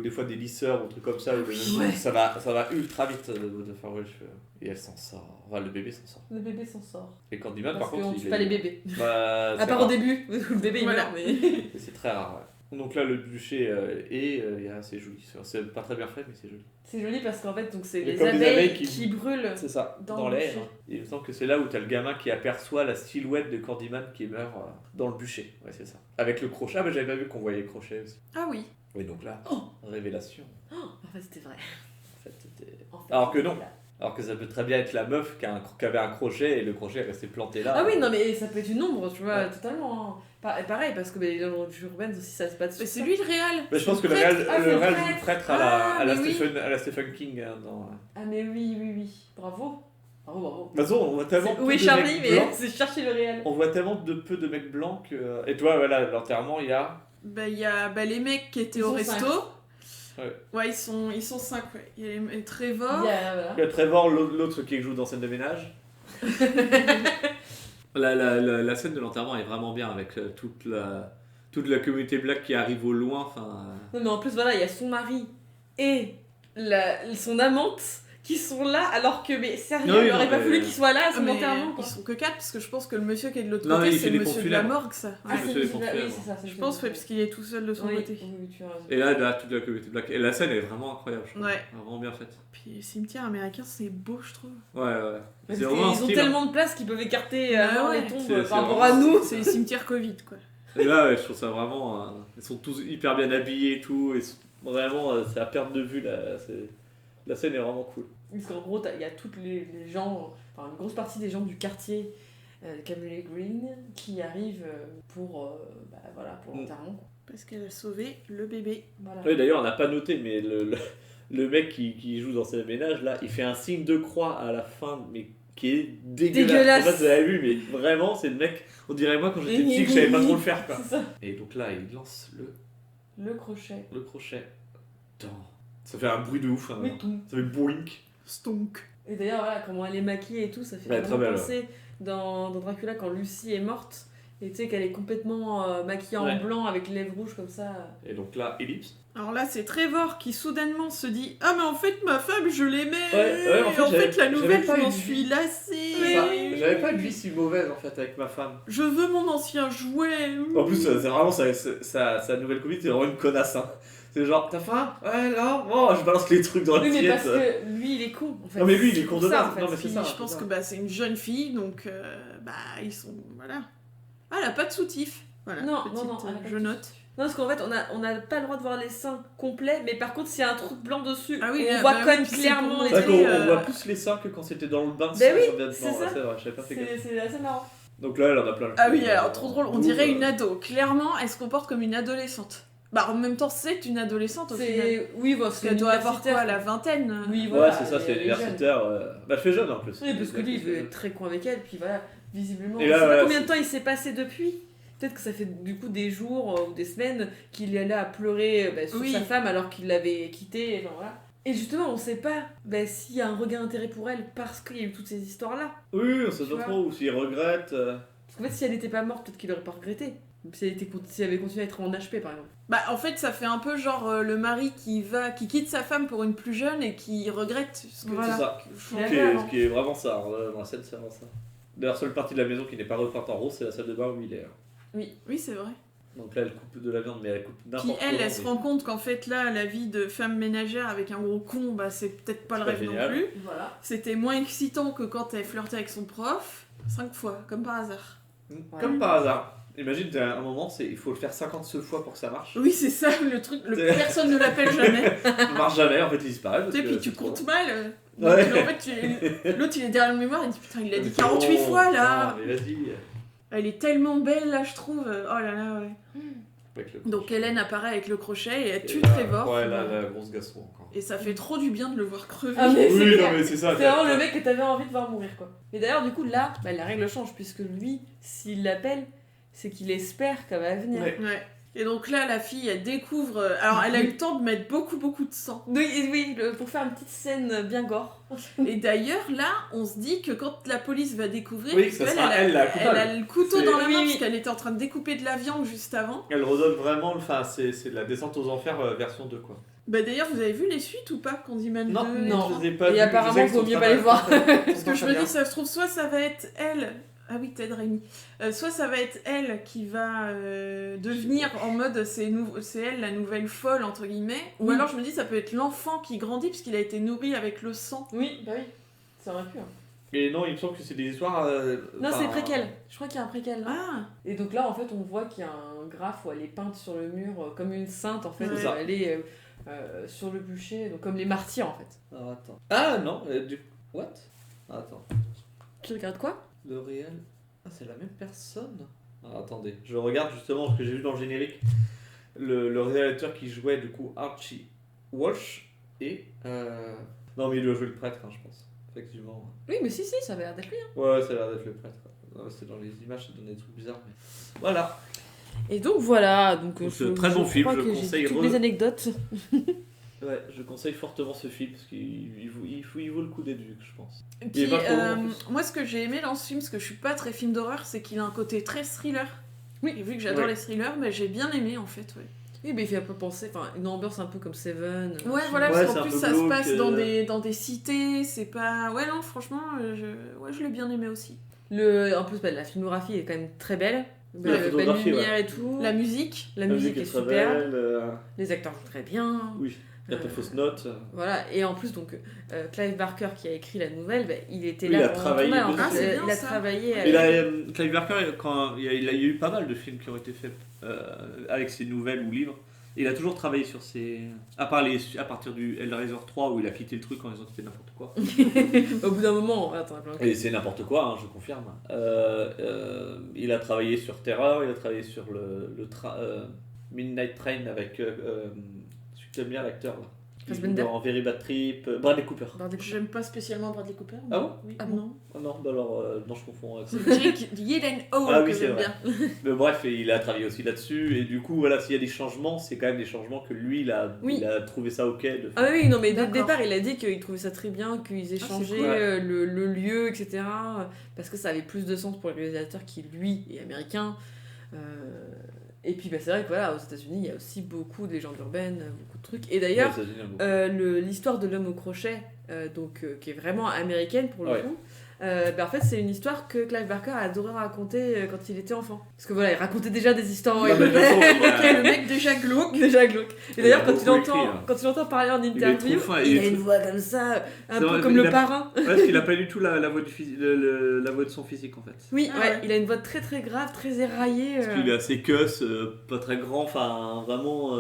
C: des fois des lisseurs ou trucs comme ça,
A: ouais.
C: ça va ultra vite de faire les cheveux. Et elle s'en sort. Enfin, le bébé s'en sort.
A: Le bébé s'en sort.
C: Et Candyman,
A: Parce
C: par contre,
A: qu'on tue pas les bébés.
C: Bah,
A: À
C: c'est
A: part
C: rare.
A: au début, où le bébé il
D: Voilà.
A: meurt, mais.
C: C'est très rare, ouais. Donc là, le bûcher c'est joli. C'est pas très bien fait, mais c'est joli.
A: C'est joli parce qu'en fait, donc c'est
C: Il y a
A: les
C: comme des
A: abeilles
C: abeilles
A: qui brûlent.
C: C'est ça,
A: Dans
C: dans
A: le
C: l'air.
A: bûcher.
C: Et il me semble que c'est là où t'as le gamin qui aperçoit la silhouette de Candyman qui meurt dans le bûcher. Ouais, c'est ça. Avec le crochet. Ah, mais j'avais pas vu qu'on voyait le crochet aussi.
D: Ah oui.
C: Oui, donc là,
A: Oh.
C: révélation.
A: En fait, c'était vrai.
C: En fait, c'était-
A: En fait,
C: Alors que non.
A: c'était là.
C: Alors que ça peut très bien être la meuf qui avait un crochet et le crochet est resté planté là.
A: Ah oui, non, mais ça peut être une ombre, tu vois,
C: Ouais.
A: totalement. Pareil, parce que dans le urbaine aussi, ça se passe.
D: Mais c'est lui le réel.
C: Mais je pense que le
A: Prêtre.
C: réel
A: Ah, c'est
C: le
A: le
C: réel
A: prêtre.
C: joue le prêtre
D: Ah,
C: à la
D: mais oui.
C: Stephen King. Hein, dans...
A: Ah, mais oui. Bravo. Bravo.
C: De toute façon, on voit tellement
A: Où est
C: peu de
A: Charlie,
C: mecs
A: mais
C: blancs.
A: c'est chercher le réel.
C: On voit tellement de peu de mecs blancs que. Et toi, voilà, l'enterrement, il y a.
D: Bah, il y a les mecs qui étaient
A: Ils
D: au
A: sont
D: resto.
C: 5.
D: Ouais, ils sont 5, ouais. Il y a
A: Il
D: Trevor.
A: y a, voilà.
C: Il y a Trevor, l'autre qui joue dans scène de ménage. La scène de l'enterrement est vraiment bien avec toute la communauté black qui arrive au loin. Enfin,
A: Non, mais en plus, voilà, il y a son mari et son amante qui sont là, alors que, mais sérieux,
C: Non, oui,
A: il aurait
C: non,
A: pas
C: mais-
A: fallu qu'ils soient là à
D: Ah,
A: son
D: mais
A: enterrement, quoi.
D: ils sont que 4 parce que je pense que le monsieur qui est de l'autre
C: Non,
D: côté
C: il
D: c'est
C: fait
D: le
C: des
D: monsieur de la
C: pompes
D: morgue ça.
A: Ah,
C: Ouais,
A: c'est
C: monsieur les
A: oui,
C: pompiers,
A: c'est ça. c'est
D: Je
A: le
D: pense
A: monsieur.
D: parce qu'il est tout seul de son
A: Oui,
D: côté.
A: oui, tu as raison.
C: et là, toute la communauté black. Et la scène est vraiment incroyable, je trouve.
D: Ouais.
C: Vraiment bien faite.
D: Puis le cimetière américain c'est beau je trouve.
C: Ouais.
A: Parce
C: C'est
A: qu'ils
C: vraiment un
A: ont
C: style, hein.
A: tellement de place qu'ils peuvent écarter
D: Ah ouais.
A: les tombes
C: C'est
A: par rapport
C: vraiment-
A: à nous.
D: C'est les cimetières Covid quoi.
C: Et là, ouais, je trouve ça vraiment. Ils sont tous hyper bien habillés et tout. Et vraiment, c'est à perte de vue. La scène est vraiment cool.
A: Parce qu'en gros, il y a toutes les gens, enfin une grosse partie des gens du quartier de Camille Green qui arrivent pour l'enterrement. Quoi.
D: Parce qu'elle a sauvé le bébé.
A: Voilà.
C: Oui, d'ailleurs, on n'a pas noté, mais le mec qui joue dans ce ménage là, il fait un signe de croix à la fin, mais qui est dégueulasse.
A: Dégueulasse.
C: Je sais pas si vous avez vu, mais vraiment, c'est le mec. On dirait moi quand j'étais petit que je savais pas trop le faire, quoi.
A: C'est ça.
C: Et donc là, il lance
A: Le crochet.
C: le crochet. Putain. Ça fait un bruit de ouf. Hein,
A: Oui, tout.
C: ça fait boink.
D: Stonk.
A: Et d'ailleurs, voilà, comment elle est maquillée et tout, ça fait
C: Ouais,
A: vraiment
C: très belle,
A: penser dans Dracula quand Lucie est morte. Et tu sais qu'elle est complètement maquillée en
C: Ouais.
A: blanc avec les lèvres rouges comme ça.
C: Et donc là, ellipse.
D: Alors là c'est Trevor qui soudainement se dit ah mais en fait ma femme je l'aimais.
C: Ouais, en fait,
D: Et en fait la
C: j'avais
D: nouvelle
C: pas
D: je m'en
C: eu-
D: suis lassée.
A: Oui.
C: Ça,
A: oui.
C: J'avais pas une vie si mauvaise en fait avec ma femme.
D: Je veux mon ancien jouet.
C: En plus, c'est vraiment sa nouvelle copine, c'est vraiment une connasse. Hein. C'est genre, t'as faim? Ouais, non, bon, je balance les trucs dans la
A: Oui, mais
C: pièce.
A: parce que lui, il est con, en fait.
C: Non, mais lui, il est con de
A: ça,
C: base.
A: en fait.
C: Non, mais c'est
D: Puis,
C: ça.
D: je pense que c'est une jeune fille, donc ils sont... Voilà. Ah, elle a pas de soutif. Voilà,
A: Non,
D: petite,
A: non, elle a pas
D: je
A: de
D: note.
A: Non, parce qu'en fait, on n'a pas le droit de voir les seins complets, mais par contre, s'il y a un trou blanc dessus,
D: Ah oui,
A: on
D: bah
A: voit
D: oui,
A: quand même
D: puis c'est
A: clairement
D: pour
A: les
C: C'est vrai
D: montrer,
A: traits.
C: qu'on voit plus les seins que quand c'était dans le bain.
A: Ben
C: sans
A: oui,
C: vêtements.
A: c'est ça.
C: C'est vrai, j'avais pas fait gaffe.
A: C'est assez marrant.
C: Donc là, elle en a plein le
D: Ah
C: cul.
D: oui, alors trop drôle, on
C: D'où,
D: dirait une ado. Clairement, elle se comporte comme une adolescente. Bah en même temps, c'est une adolescente au final.
A: Oui, bon,
D: Parce
A: c'est
D: qu'elle doit avoir quoi,
A: universitaire.
D: la vingtaine
A: Oui,
C: Ouais,
A: voilà.
C: c'est ça, c'est
A: elle est jeune.
C: universitaire. Bah, je fais jeune en plus.
A: Oui, parce que lui, il veut être très con avec elle, puis voilà, visiblement.
C: Et
A: Je
C: là,
A: sais pas
C: voilà,
A: combien de
C: c'est-
A: temps il s'est passé depuis. Peut-être que ça fait du coup des jours ou des semaines qu'il est là à pleurer sur
D: Oui.
A: sa femme alors qu'il l'avait quittée. Enfin, voilà. Et justement, on sait pas s'il y a un regain d'intérêt pour elle parce qu'il y a eu toutes ces histoires-là.
C: Oui, on sait
A: Tu
C: pas
A: vois.
C: trop, ou s'il regrette.
A: Parce qu'en fait, si elle n'était pas morte, peut-être qu'il aurait pas regretté. Si elle avait continué à être en HP, par exemple.
D: Bah en fait, ça fait un peu genre le mari qui quitte sa femme pour une plus jeune et qui regrette ce que
A: Voilà.
C: C'est ça.
A: Ouais.
C: Ce qui est vraiment ça. Dans la scène, c'est vraiment ça. D'ailleurs, seule partie de la maison qui n'est pas repeinte en rose, c'est la salle de bain où il est.
D: Oui, c'est vrai.
C: Donc là, elle coupe de la viande, mais elle coupe
D: Puis
C: n'importe quoi.
D: elle se rend compte qu'en fait là, la vie de femme ménagère avec un gros con, bah c'est peut-être pas le
C: C'est pas
D: rêve non
C: génial.
D: plus.
A: Voilà.
D: C'était moins excitant que quand elle flirtait avec son prof, 5 fois, comme par hasard.
C: Comme par hasard. Imagine, t'as un moment, il faut le faire 50 fois pour que ça marche.
D: Oui, c'est ça le truc,
C: C'est-
D: personne ne l'appelle jamais.
C: Ça marche jamais, en fait, il disparaît. parce
D: Et
C: que
D: puis
C: c'est
D: tu
C: trop
D: comptes
C: long.
D: mal. Donc,
C: Ouais.
D: en fait, l'autre il est derrière le mémoire, il dit putain, il l'a dit
C: Mais c'est
D: 48
C: bon.
D: fois là.
C: Ah, mais vas-y.
D: Elle est tellement belle là, je trouve. Oh là là, ouais.
C: Avec le
D: Donc
C: crochet.
D: Hélène apparaît avec le crochet et elle tue
C: Et là,
D: Trevor.
C: Ouais, la grosse gastro encore.
D: Et ça fait trop du bien de le voir crever.
A: Ah, mais c'est
C: Oui,
A: clair.
C: non, mais c'est ça.
A: C'est vraiment le mec que t'avais envie de voir mourir, quoi. Et d'ailleurs, du coup, là, la règle change, puisque lui, s'il l'appelle, c'est qu'il espère qu'elle va venir.
C: Ouais.
D: Ouais. Et donc là, la fille, elle découvre. Alors, elle a eu le temps de mettre beaucoup de sang.
A: Oui, pour faire une petite scène bien gore.
D: Et d'ailleurs, là, on se dit que quand la police va découvrir,
C: Oui,
D: parce
C: ça
D: qu'elle,
C: sera elle, la coupable.
D: elle a le couteau
C: C'est-
D: dans la main,
A: Oui,
D: parce
A: oui.
D: qu'elle était en train de découper de la viande juste avant.
C: Elle redonne vraiment, enfin, c'est la descente aux enfers version 2, quoi.
D: Bah d'ailleurs, vous avez vu les suites ou pas, Candyman 2
C: Non,
D: et
A: non.
D: tout
C: je les ai pas
A: Et
C: vus,
A: apparemment,
C: je sais
A: il vaut
C: qu'ils
A: mieux
C: sont
A: pas
C: très
A: les voir.
D: Parce que je me
C: Très bien.
D: dis, ça se trouve, soit ça va être elle. Ah oui, Ted Raimi. Soit ça va être elle qui va devenir en mode c'est elle la nouvelle folle, entre guillemets. Ou
A: Oui.
D: alors je me dis, ça peut être l'enfant qui grandit puisqu'il a été nourri avec le sang.
A: Oui, bah oui. Ça aurait pu. Hein.
C: Et non, il me semble que c'est des histoires.
A: Non,
C: enfin,
A: c'est préquel. Je crois qu'il y a un préquel là.
D: Ah
A: Et donc là, en fait, on voit qu'il y a un graphe où elle est peinte sur le mur comme une sainte, en fait.
D: Ouais.
C: C'est ça.
A: Elle est sur le bûcher, donc comme les martyrs, en fait.
C: Ah, attends. Ah non, What? Ah, attends.
A: Tu regardes quoi?
C: Le réel. Ah, c'est la même personne? Ah, attendez, je regarde justement ce que j'ai vu dans le générique. Le réalisateur qui jouait du coup Archie Walsh et. Non, mais il doit jouer le prêtre, hein, je pense. Effectivement.
A: Oui, mais si, ça avait l'air d'être lui. Hein.
C: Ouais, ça a l'air d'être le prêtre. Non, c'était dans les images, ça donnait des trucs bizarres. Mais... Voilà.
A: Et donc voilà. Donc,
C: C'est très bon film,
A: crois
C: je
A: que j'ai
C: conseille
A: toutes les anecdotes.
C: Ouais, je conseille fortement ce film parce qu'il vaut le coup d'être vu, je pense.
D: Et
C: Il
D: puis,
C: est pas trop long, en plus.
D: moi, ce que j'ai aimé dans ce film, parce que je suis pas très film d'horreur, c'est qu'il a un côté très thriller.
A: Oui.
D: Et vu que j'adore
C: Ouais.
D: les thrillers, mais j'ai bien aimé en fait, ouais.
A: Oui, mais il fait un peu penser, une ambiance un peu comme Seven.
D: Ouais, voilà,
C: Ouais,
D: parce
C: c'est
D: qu'en
C: un
D: plus
C: peu
D: ça se
C: glauque,
D: passe dans des cités, c'est pas... Ouais, non, franchement, je l'ai bien aimé aussi.
A: En plus, la filmographie est quand même très belle.
C: La
A: Belle
C: photographie,
A: lumière et tout.
D: La musique,
A: La musique est
C: très
A: super.
C: belle,
A: Les acteurs jouent très bien.
C: Oui, il y a pas de fausses notes.
A: Voilà, et en plus, donc, Clive Barker qui a écrit la nouvelle, il était
C: Oui,
A: là
C: il a
A: pendant
C: travaillé
A: le tournage,
C: dessus.
A: en fait.
D: Ah, c'est bien,
A: Il a
D: ça.
A: travaillé
C: Et
A: avec...
C: là, Clive Barker, quand il y a eu pas mal de films qui ont été faits avec ses nouvelles ou livres. Et il a toujours travaillé sur ses. À partir du Hellraiser 3 où il a quitté le truc en disant que c'était n'importe quoi.
A: Au bout d'un moment, voilà, t'en as plein.
C: Et c'est n'importe quoi, hein, je confirme. Il a travaillé sur Terror, il a travaillé sur Midnight Train avec. Celui que t'aimes bien, l'acteur là. Il joue
A: Fassbender.
C: dans Very Bad Trip, Bradley Cooper.
D: j'aime pas spécialement Bradley Cooper.
C: Ah bon
D: Oui,
A: Ah bon
D: non.
C: Oh non, bah alors, non, je confonds avec ça.
D: C'est Jake Gyllenhaal
C: Ah oui,
D: que
C: c'est
D: j'aime
C: vrai.
D: bien.
C: Mais bref, et il a travaillé aussi là-dessus, et du coup, voilà, s'il y a des changements, c'est quand même des changements que lui,
A: Oui.
C: il a trouvé ça ok de faire.
A: Ah oui, non, mais dès le
D: D'accord.
A: départ, il a dit qu'il trouvait ça très bien, qu'ils aient
D: Ah,
A: changé
C: c'est cool.
A: le lieu, etc. Parce que ça avait plus de sens pour le réalisateur qui, lui, est américain. Et puis, c'est vrai que voilà, aux États-Unis, il y a aussi beaucoup de légendes urbaines, beaucoup de trucs. Et d'ailleurs,
C: Ouais, ça génial, beaucoup.
A: l'histoire de l'homme au crochet, qui est vraiment américaine pour le
C: Ouais.
A: coup, En fait, c'est une histoire que Clive Barker a adoré raconter quand il était enfant. Parce que voilà, il racontait déjà des histoires
C: Non, mais de toute façon,
D: Le mec déjà glauque.
A: déjà glauque. Et d'ailleurs,
C: Il a beaucoup écrit, hein.
A: quand il entend parler en
C: est
A: interview,
C: trop fin,
A: il
C: il
A: a
C: est
A: une
C: trop-
A: voix comme ça, un
C: C'est
A: peu
C: vrai,
A: comme
C: il
A: le
C: a-
A: parrain.
C: Ouais, parce qu'il a pas du tout la voix la voix de son physique en fait.
A: Oui,
D: Ah
A: ouais,
D: ouais.
A: il a une voix très très grave, très éraillée.
C: Parce qu'il est assez cuss, pas très grand, enfin vraiment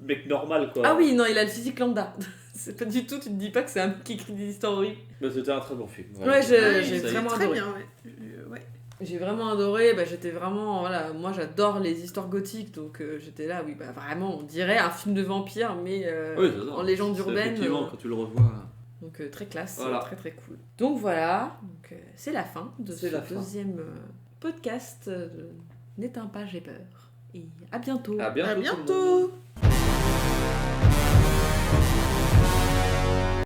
C: mec normal quoi.
A: Ah oui, non, il a le physique lambda. C'est pas du tout, tu te dis pas que c'est un mec qui écrit des histoires horribles.
C: Bah, c'était un très bon film.
A: Ouais,
D: Ouais,
A: j'ai
D: c'est
A: vraiment
D: très
A: adoré.
D: bien, ouais. Ouais.
A: J'ai vraiment adoré, j'étais vraiment, voilà, moi j'adore les histoires gothiques, donc j'étais là, oui, vraiment, on dirait un film de vampire, mais
C: Oui, c'est ça.
A: en légende
C: C'est
A: urbaine.
C: Effectivement, quand tu le revois.
A: Donc très classe,
C: Voilà.
A: très très cool. Donc voilà, donc, c'est la fin de ce
C: C'est la fin.
A: deuxième podcast de N'éteins pas, j'ai peur. Et à bientôt.
C: À bientôt.
D: À
C: tout le monde.
D: bientôt.